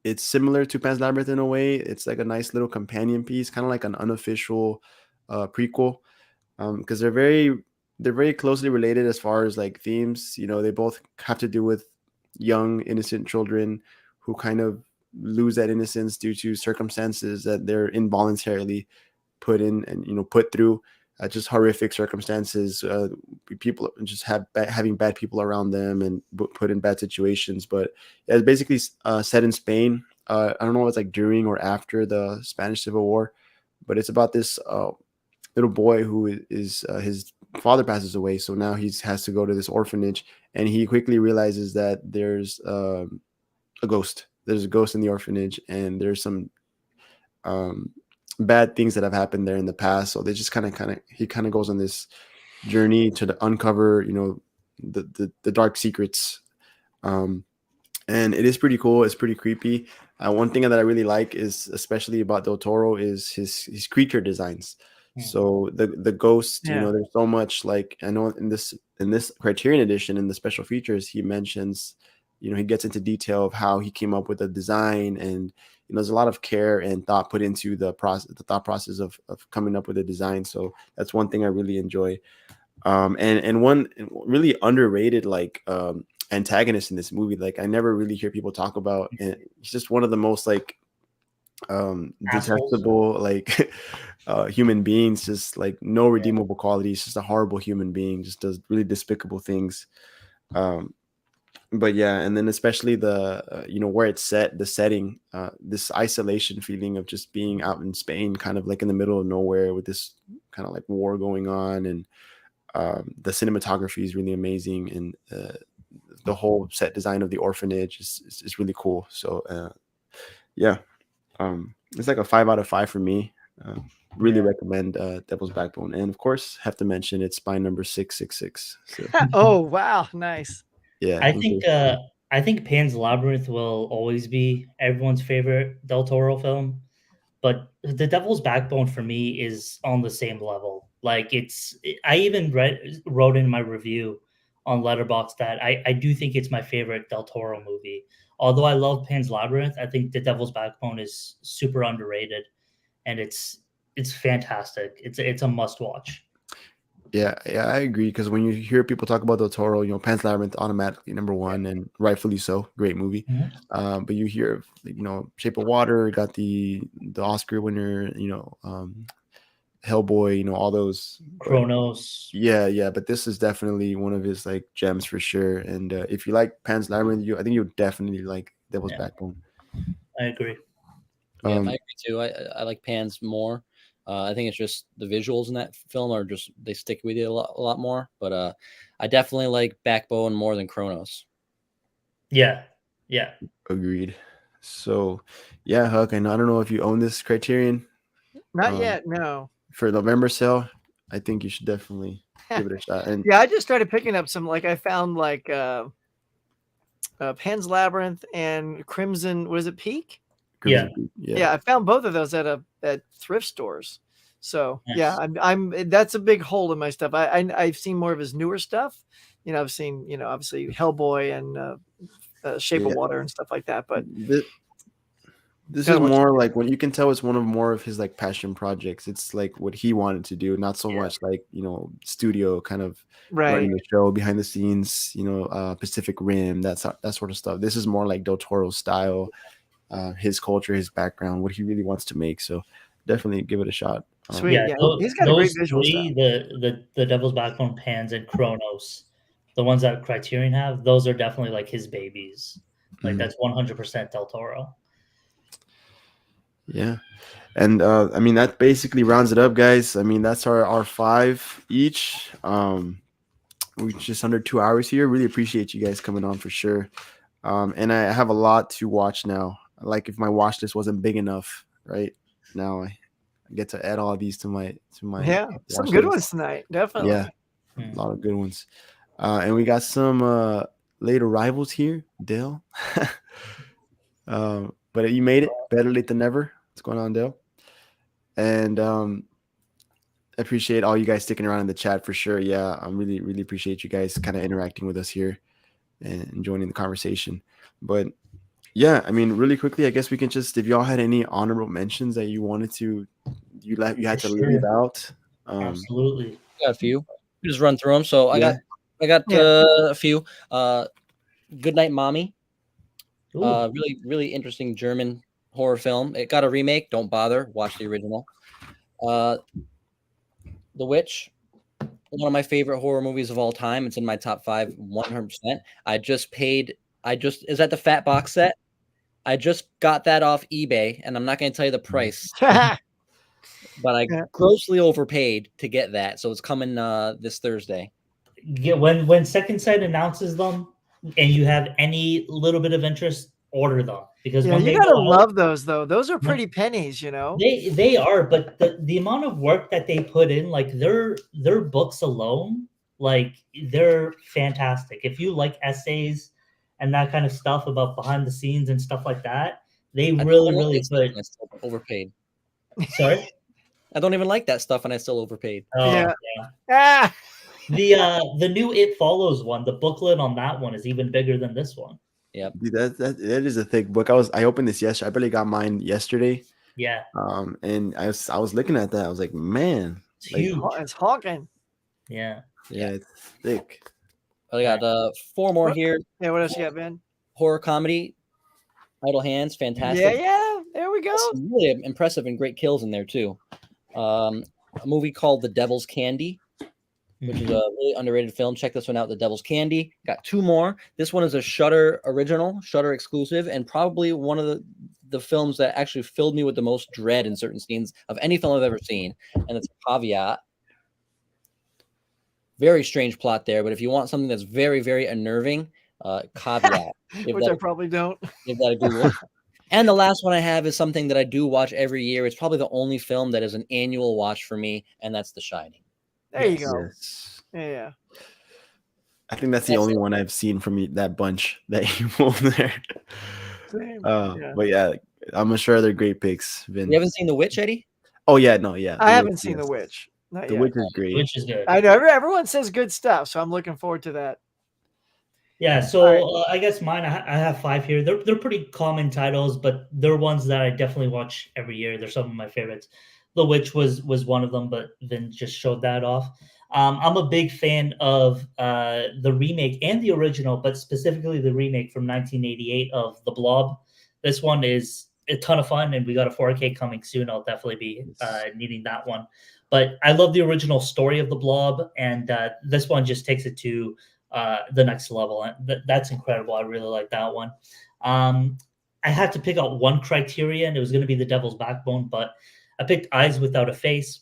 it's similar to Pan's Labyrinth in a way. It's like a nice little companion piece, kind of like an unofficial prequel, because they're very closely related as far as like themes. You know, they both have to do with young innocent children who kind of lose that innocence due to circumstances that they're involuntarily put in and put through. Just horrific circumstances. People just having bad people around them and put in bad situations. But yeah, it's basically set in Spain. I don't know if it's like during or after the Spanish Civil War, but it's about this little boy who is his father passes away, so now he has to go to this orphanage, and he quickly realizes that there's a ghost. There's a ghost in the orphanage, and there's some bad things that have happened there in the past. So they just he kind of goes on this journey to uncover, the dark secrets. And it is pretty cool. It's pretty creepy. One thing that I really like is, especially about Del Toro, is his creature designs. So the ghost, there's so much, like, I know in this Criterion edition, in the special features, he mentions, he gets into detail of how he came up with the design, and there's a lot of care and thought put into the thought process of coming up with a design. So that's one thing I really enjoy. And one really underrated, like, antagonist in this movie, like, I never really hear people talk about, and he's just one of the most, like, detestable, like, human beings, just like no redeemable qualities, just a horrible human being, just does really despicable things. But yeah, and then especially the where it's set, the setting, this isolation feeling of just being out in Spain, kind of like in the middle of nowhere with this kind of like war going on, and the cinematography is really amazing, and the whole set design of the orphanage is really cool. So yeah, it's like a 5 out of 5 for me. Really recommend Devil's Backbone, and of course have to mention it's spine number 666. So. Oh wow, nice. Yeah, I think Pan's Labyrinth will always be everyone's favorite Del Toro film, but The Devil's Backbone for me is on the same level. Like, I even wrote in my review on Letterboxd that I do think it's my favorite Del Toro movie. Although I love Pan's Labyrinth, I think The Devil's Backbone is super underrated, and it's fantastic. It's a must watch. Yeah, I agree, because when you hear people talk about Del Toro, Pan's Labyrinth automatically number one, and rightfully so, great movie. But you hear, Shape of Water got the Oscar winner, Hellboy, all those. Kronos. Yeah, but this is definitely one of his, like, gems for sure. And if you like Pan's Labyrinth, I think you'll definitely like Devil's Backbone. I agree. Yeah, I agree too. I like Pan's more. I think it's just the visuals in that film are just, they stick with you a lot more. But I definitely like Backbone more than Kronos. Yeah. Agreed. So yeah, Huck, and I don't know if you own this Criterion. Not yet, no. For November sale, I think you should definitely give it a shot. And yeah, I just started picking up some, like, I found like Pan's Labyrinth and Crimson. Was it Peak? Yeah, I found both of those at thrift stores. So nice. Yeah, I'm that's a big hole in my stuff. I've seen more of his newer stuff. I've seen obviously Hellboy and Shape of Water and stuff like that. But this is more like, when you can tell it's more of his, like, passion projects. It's like what he wanted to do, not so much like studio kind of running the show behind the scenes. Pacific Rim, that sort of stuff. This is more like Del Toro style. His culture, his background, what he really wants to make. So definitely give it a shot. Sweet. Yeah, he's got a great visual style. The Devil's Backbone, Pans, and Kronos, the ones that Criterion have, those are definitely like his babies. Like, that's 100% Del Toro. Yeah. And I mean, that basically rounds it up, guys. I mean, that's our 5 each. We're just under 2 hours here. Really appreciate you guys coming on for sure. And I have a lot to watch now. Like, if my watch list wasn't big enough right now, I get to add all of these to my some good ones tonight, definitely. Yeah, a lot of good ones. And we got some late arrivals here, Dale. But you made it. Better late than never. What's going on, Dale? And I appreciate all you guys sticking around in the chat for sure. Yeah, I really appreciate you guys kind of interacting with us here and joining the conversation. But yeah, I mean, really quickly, I guess we can just, if y'all had any honorable mentions that you wanted to, you had to leave out. Absolutely. Got a few. Just run through them. So I got a few. Goodnight Mommy. Really interesting German horror film. It got a remake. Don't bother. Watch the original. The Witch. One of my favorite horror movies of all time. It's in my top 5, 100%. Is that the fat box set? I just got that off eBay, and I'm not going to tell you the price, but I grossly overpaid to get that. So it's coming this Thursday. Yeah, when Second Sight announces them, and you have any little bit of interest, order them. because yeah, when you they gotta go out, love those though. Those are pretty pennies, you know. they are, but the amount of work that they put in, like their books alone, like they're fantastic. If you like essays and that kind of stuff about behind the scenes and stuff like that, they really put. Overpaid. Sorry. I don't even like that stuff, and I still overpaid. Oh, Yeah. yeah. Ah, The new It Follows one, the booklet on that one is even bigger than this one. Yep. Dude, that is a thick book. I opened this yesterday. I barely got mine yesterday. Yeah. And I was looking at that. I was like, man, It's like, huge. it's honking. Yeah. yeah, it's thick. I got 4 more here. Yeah, what else you got, Ben? Horror comedy, Idle Hands, fantastic. Yeah, there we go. Some really impressive and great kills in there too. A movie called The Devil's Candy, which is a really underrated film. Check this one out, The Devil's Candy. Got 2 more. This one is a Shudder original, Shudder exclusive, and probably one of the films that actually filled me with the most dread in certain scenes of any film I've ever seen, and it's Caveat. Very strange plot there, but if you want something that's very, very unnerving, Caveat. Which I probably don't. Give that a Google. And the last one I have is something that I do watch every year. It's probably the only film that is an annual watch for me, and that's The Shining. There you go. Yes. Yeah. I think that's the only one I've seen from that bunch that you pulled there. Same. But yeah, I'm sure they're great picks. Vin. You haven't seen The Witch, Eddie? Oh yeah, no, yeah. I haven't seen The Witch. Not The yet. Witch is great. Which is good. I know everyone says good stuff, so I'm looking forward to that. Yeah, so I guess mine, I have 5 here. They're pretty common titles, but they're ones that I definitely watch every year. They're some of my favorites. The Witch was one of them, but Vin just showed that off. I'm a big fan of the remake and the original, but specifically the remake from 1988 of The Blob. This one is a ton of fun, and we got a 4K coming soon. I'll definitely be needing that one. But I love the original story of The Blob, and this one just takes it to the next level. And that's incredible. I really like that one. I had to pick out one criteria, and it was going to be The Devil's Backbone, but I picked Eyes Without a Face.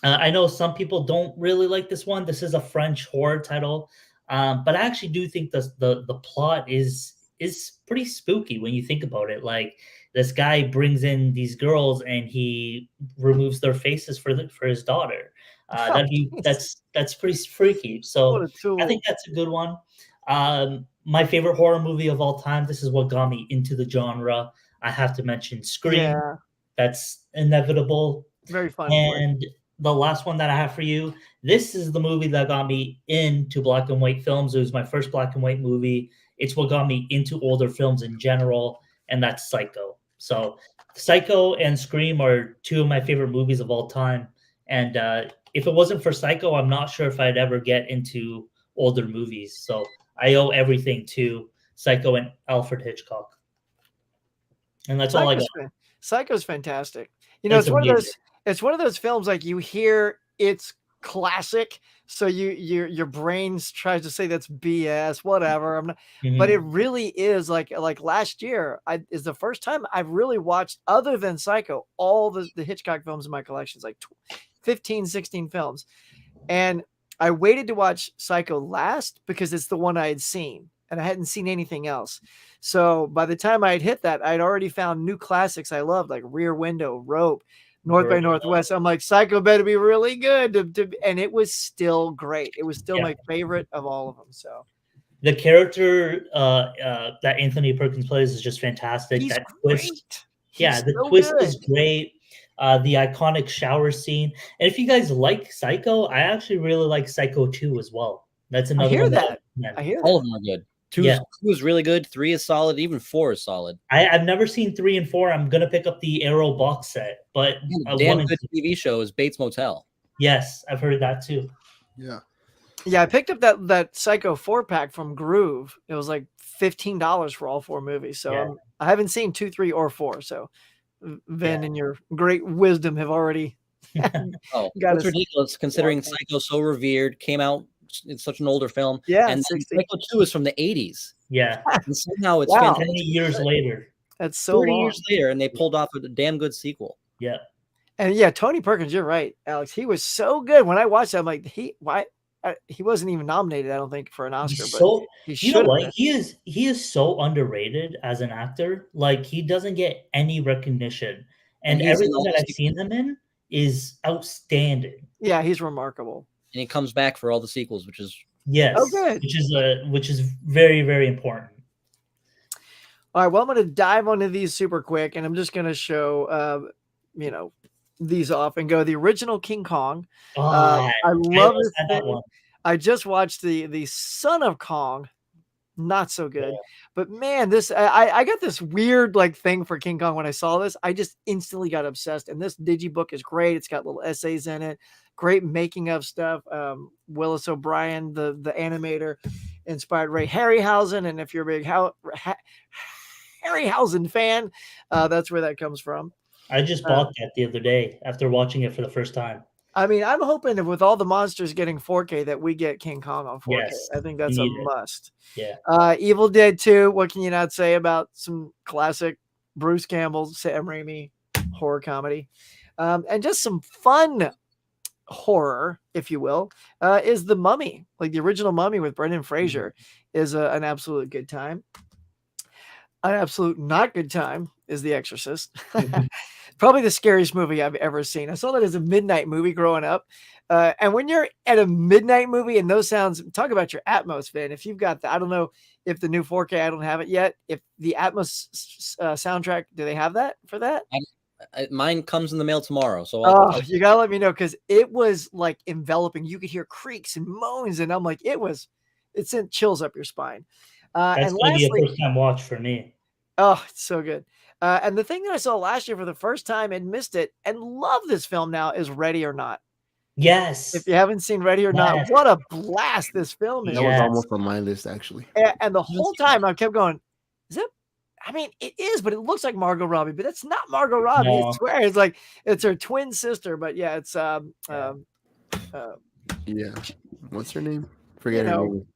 I know some people don't really like this one. This is a French horror title, but I actually do think the plot is pretty spooky when you think about it. Like, this guy brings in these girls and he removes their faces for his daughter. That's pretty freaky. So I think that's a good one. My favorite horror movie of all time. This is what got me into the genre. I have to mention Scream. Yeah. That's inevitable. Very fun. And the last one that I have for you, this is the movie that got me into black and white films. It was my first black and white movie. It's what got me into older films in general, and that's Psycho. So Psycho and Scream are 2 of my favorite movies of all time. And if it wasn't for Psycho, I'm not sure if I'd ever get into older movies. So I owe everything to Psycho and Alfred Hitchcock. And that's all I got. Psycho's fantastic. You know, it's one of those films, like, you hear it's classic, so your brains tries to say that's BS, whatever. But it really is like last year is the first time I've really watched, other than Psycho, all the Hitchcock films in my collection, like 15, 16 films. And I waited to watch Psycho last because it's the one I had seen, and I hadn't seen anything else. So by the time I had hit that, I'd already found new classics I loved, like Rear Window, Rope, North by Northwest. I'm like, Psycho better be really good. And it was still great. It was still my favorite of all of them. So the character that Anthony Perkins plays is just fantastic. He's that great. Twist, the twist is great. The iconic shower scene. And if you guys like Psycho, I actually really like Psycho 2 as well. That's another one. I hear all of them are good. 2 is really good. 3 is solid. Even 4 is solid. I've never seen 3 and 4. I'm gonna pick up the Arrow box set, but damn good TV show is Bates Motel. Yes, I've heard that too. Yeah. Yeah, I picked up that Psycho 4-pack from Groove. It was like $15 for all 4 movies. So I haven't seen 2, 3, or 4. So Vin and your great wisdom have already that's ridiculous considering Psycho so revered, came out. It's such an older film. Yeah, and Psycho 2 is from the 80s. Yeah. And somehow it's 20 years later. That's so 30 long. years later, and they pulled off a damn good sequel. Yeah. And yeah, Tony Perkins, you're right, Alex. He was so good. When I watched it, I'm like, why? he wasn't even nominated, I don't think, for an Oscar. But So he you know should. what? He is so underrated as an actor. Like he doesn't get any recognition, and he's in everything all that the I've seen him in is outstanding. Yeah, he's remarkable. And he comes back for all the sequels, which is Yes, good. which is very, very important. All right, well, I'm going to dive onto these super quick, and I'm just going to show, these off and go. The original King Kong. I love this thing. I just watched the Son of Kong. Not so good, but man, this I got this weird like thing for King Kong when I saw this. I just instantly got obsessed, and this digibook is great. It's got little essays in it, great making of stuff. Willis O'Brien, the animator, inspired Ray Harryhausen, and if you're a big Harryhausen fan, that's where that comes from. I just bought that the other day after watching it for the first time. I mean, I'm hoping that with all the monsters getting 4K that we get King Kong on 4K. Yes, I think that's a must. Yeah. Evil Dead 2. What can you not say about some classic Bruce Campbell, Sam Raimi horror comedy? And just some fun horror, if you will, is The Mummy. Like the original Mummy with Brendan Fraser is an absolute good time. An absolute not good time is The Exorcist. Probably the scariest movie I've ever seen. I saw that as a midnight movie growing up. And when you're at a midnight movie and those sounds, talk about your Atmos, man. If you've got I don't know if the new 4K, I don't have it yet. If the Atmos soundtrack, do they have that for that? Mine comes in the mail tomorrow. So you got to let me know because it was like enveloping. You could hear creaks and moans. And I'm like, it sent chills up your spine. That's going to be a first time watch for me. Oh, it's so good. And the thing that I saw last year for the first time and missed it and love this film now is Ready or Not. Yes. If you haven't seen Ready or Not, what a blast this film is. That was almost on my list, actually. And the whole time I kept going, is it? I mean, it is, but it looks like Margot Robbie, but it's not Margot Robbie. No. I swear. It's like, it's her twin sister, but yeah, it's, yeah. What's her name? Forget her name.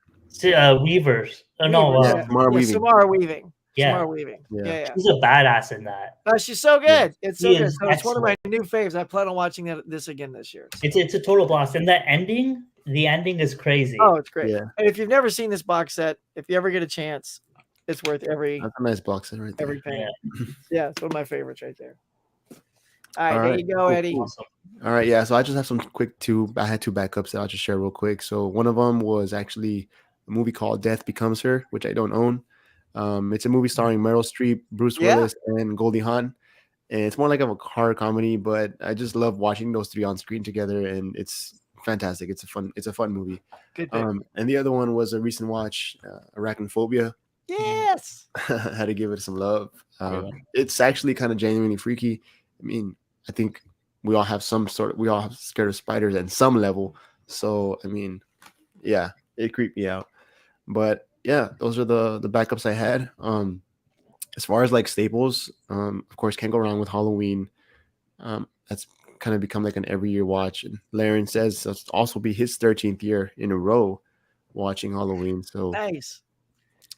Weavers. Samara Weaving. Samara Weaving. Yeah. Samara Weaving. Yeah. She's a badass in that. She's so good. It's so good. So it's one of my new faves. I plan on watching this again this year. So. It's a total blast. And the ending is crazy. Oh, it's great. Yeah. And if you've never seen this box set, if you ever get a chance, it's worth every. That's a nice box set right there. Every penny. Yeah, it's one of my favorites right there. All right, there you go, Eddie. Awesome. All right, yeah. So I just have some quick I had two backups that I'll just share real quick. So one of them was actually a movie called Death Becomes Her, which I don't own. It's a movie starring Meryl Streep, Bruce Willis, and Goldie Hawn. And it's more like a horror comedy, but I just love watching those three on screen together, and it's fantastic. It's a fun movie. Good. And the other one was a recent watch, Arachnophobia. Yes. Had to give it some love. It's actually kind of genuinely freaky. I mean, I think we all have scared of spiders at some level. So, I mean, yeah, it creeped me out. But yeah, those are the backups I had. As far as like staples, of course, can't go wrong with Halloween. That's kind of become like an every year watch. And Laren says it's also be his 13th year in a row watching Halloween. So nice.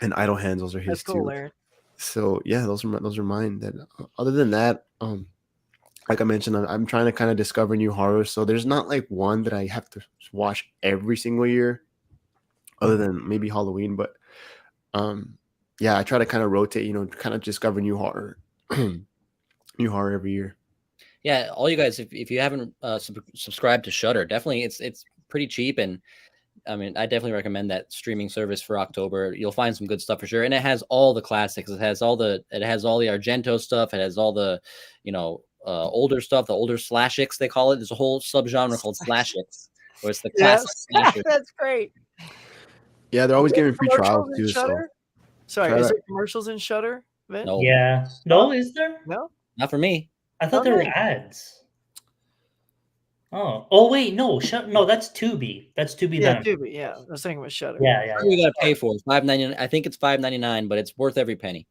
And Idle Hands, those are his. That's cool, too. Laren. So yeah, those are mine. That other than that, like I mentioned, I'm trying to kind of discover new horrors. So there's not like one that I have to watch every single year, other than maybe Halloween. But yeah, I try to kind of rotate, kind of discover new horror, every year. Yeah, all you guys, if you haven't subscribed to Shudder, definitely it's pretty cheap, and I mean, I definitely recommend that streaming service for October. You'll find some good stuff for sure, and it has all the classics. It has all the Argento stuff. It has all the older stuff, the older slashics they call it. There's a whole subgenre called slashics, where it's the classic slasher. That's great. Yeah, they're always giving free trials too. Sorry, is there commercials in Shudder? No. Yeah. No, is there? No, not for me. I thought there were ads. Oh wait, no, no, that's Tubi. That's Tubi. Yeah, Tubi. Yeah, I was thinking with Shudder. Yeah. You gotta pay for it. $5.99. I think it's $5.99, but it's worth every penny.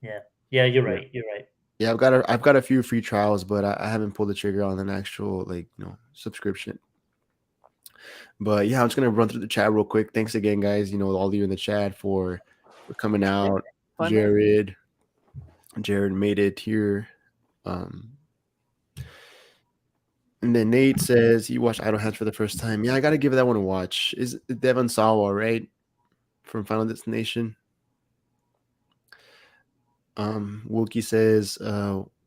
Yeah, you're right. You're right. Yeah, I've got a few free trials, but I haven't pulled the trigger on an actual subscription. But yeah, I'm just gonna run through the chat real quick. Thanks again, guys. All of you in the chat for coming out. Jared made it here. And And then Nate says he watched Idle Hands for the first time. Yeah, I got to give that one a watch. Is Devon Sawa, right? From Final Destination. Wookie says,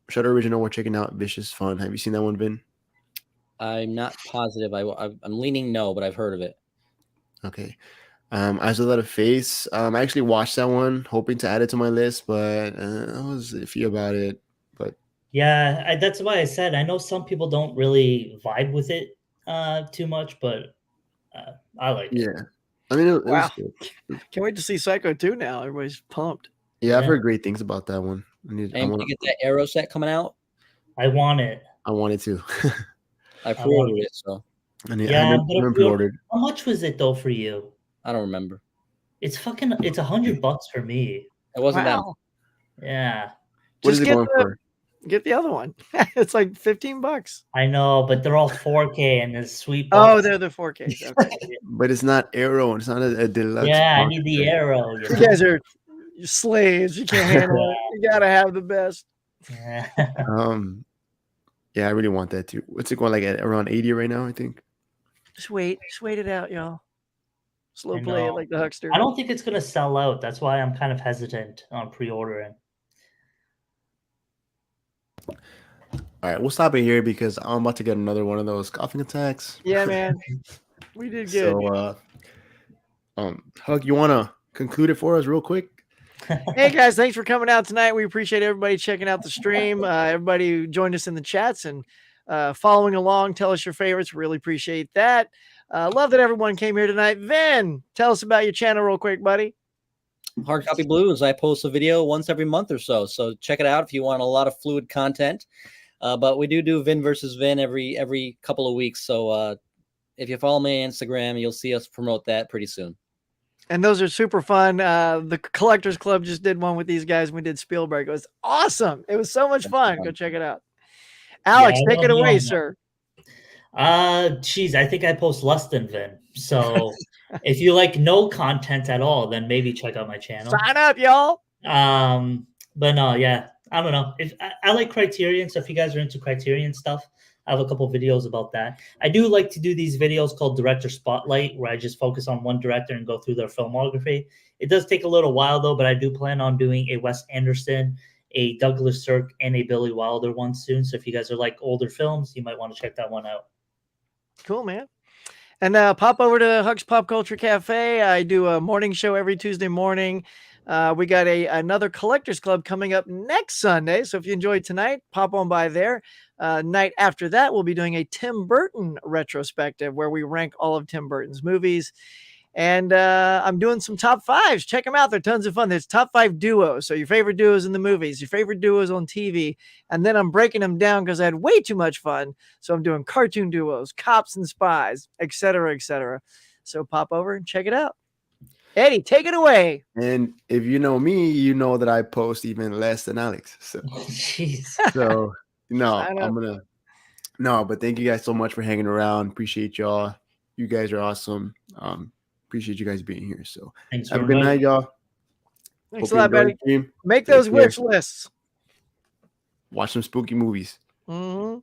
Shutter Original, we're checking out Vicious Fun. Have you seen that one, Vin? I'm not positive. I'm leaning no, but I've heard of it. Okay. Eyes Without a Face. I actually watched that one, hoping to add it to my list, but I was iffy about it. But yeah, that's why I said I know some people don't really vibe with it too much, but I like it. Yeah, I mean, it was good. Can't wait to see Psycho 2 now. Everybody's pumped. Yeah, I've heard great things about that one. I want to get that Arrow set coming out. I want it. I want it too. I pre-ordered it, so. I haven't pre-ordered. How much was it though for you? I don't remember. It's $100 for me. It wasn't that much. Yeah. What is it going for? Get the other one. It's like $15. I know, but they're all 4K and it's sweet. Oh, they're the 4K. Okay. But it's not Arrow. It's not a deluxe. Yeah, I need the Arrow. You guys are slaves. You can't handle it. You gotta have the best. Yeah. Yeah, I really want that too. What's it going like at around 80 right now? I think. Just wait it out, y'all. Slow play it like the Huckster. I don't think it's gonna sell out. That's why I'm kind of hesitant on pre-ordering. All right, we'll stop it here because I'm about to get another one of those coughing attacks. Yeah, man. We did good. So, Huck, you want to conclude it for us real quick? Hey, guys, thanks for coming out tonight. We appreciate everybody checking out the stream. Everybody who joined us in the chats and following along. Tell us your favorites. Really appreciate that. Love that everyone came here tonight. Vin, tell us about your channel real quick, buddy. Hard Copy Blues. I post a video once every month or so. So check it out if you want a lot of fluid content. But we do Vin versus Vin every couple of weeks. So if you follow me on Instagram, you'll see us promote that pretty soon. And those are super fun. The Collectors Club just did one with these guys. We did Spielberg. It was awesome. It was so much fun. Go check it out. Alex, take it away, sir. Geez, I think I post less than Vin. So if you like no content at all, then maybe check out my channel. Sign up, y'all. But no, yeah, I don't know. If I like Criterion, so if you guys are into Criterion stuff, I have a couple videos about that. I do like to do these videos called Director Spotlight, where I just focus on one director and go through their filmography. It does take a little while, though, but I do plan on doing a Wes Anderson, a Douglas Sirk, and a Billy Wilder one soon. So if you guys are like older films, you might want to check that one out. Cool, man. And pop over to Huck's Pop Culture Cafe. I do a morning show every Tuesday morning. We got another Collectors Club coming up next Sunday. So if you enjoyed tonight, pop on by there. Night after that, we'll be doing a Tim Burton retrospective where we rank all of Tim Burton's movies. And I'm doing some top fives. Check them out. They're tons of fun. There's top 5 duos. So your favorite duos in the movies, your favorite duos on TV. And then I'm breaking them down because I had way too much fun. So I'm doing cartoon duos, cops and spies, etc., etc. So pop over and check it out. Eddie, take it away. And if you know me, you know that I post even less than Alex. So, so but thank you guys so much for hanging around. Appreciate y'all. You guys are awesome. Appreciate you guys being here. So have a good night, y'all. Thanks a lot, buddy. Make those wish lists. Watch some spooky movies. Mm-hmm.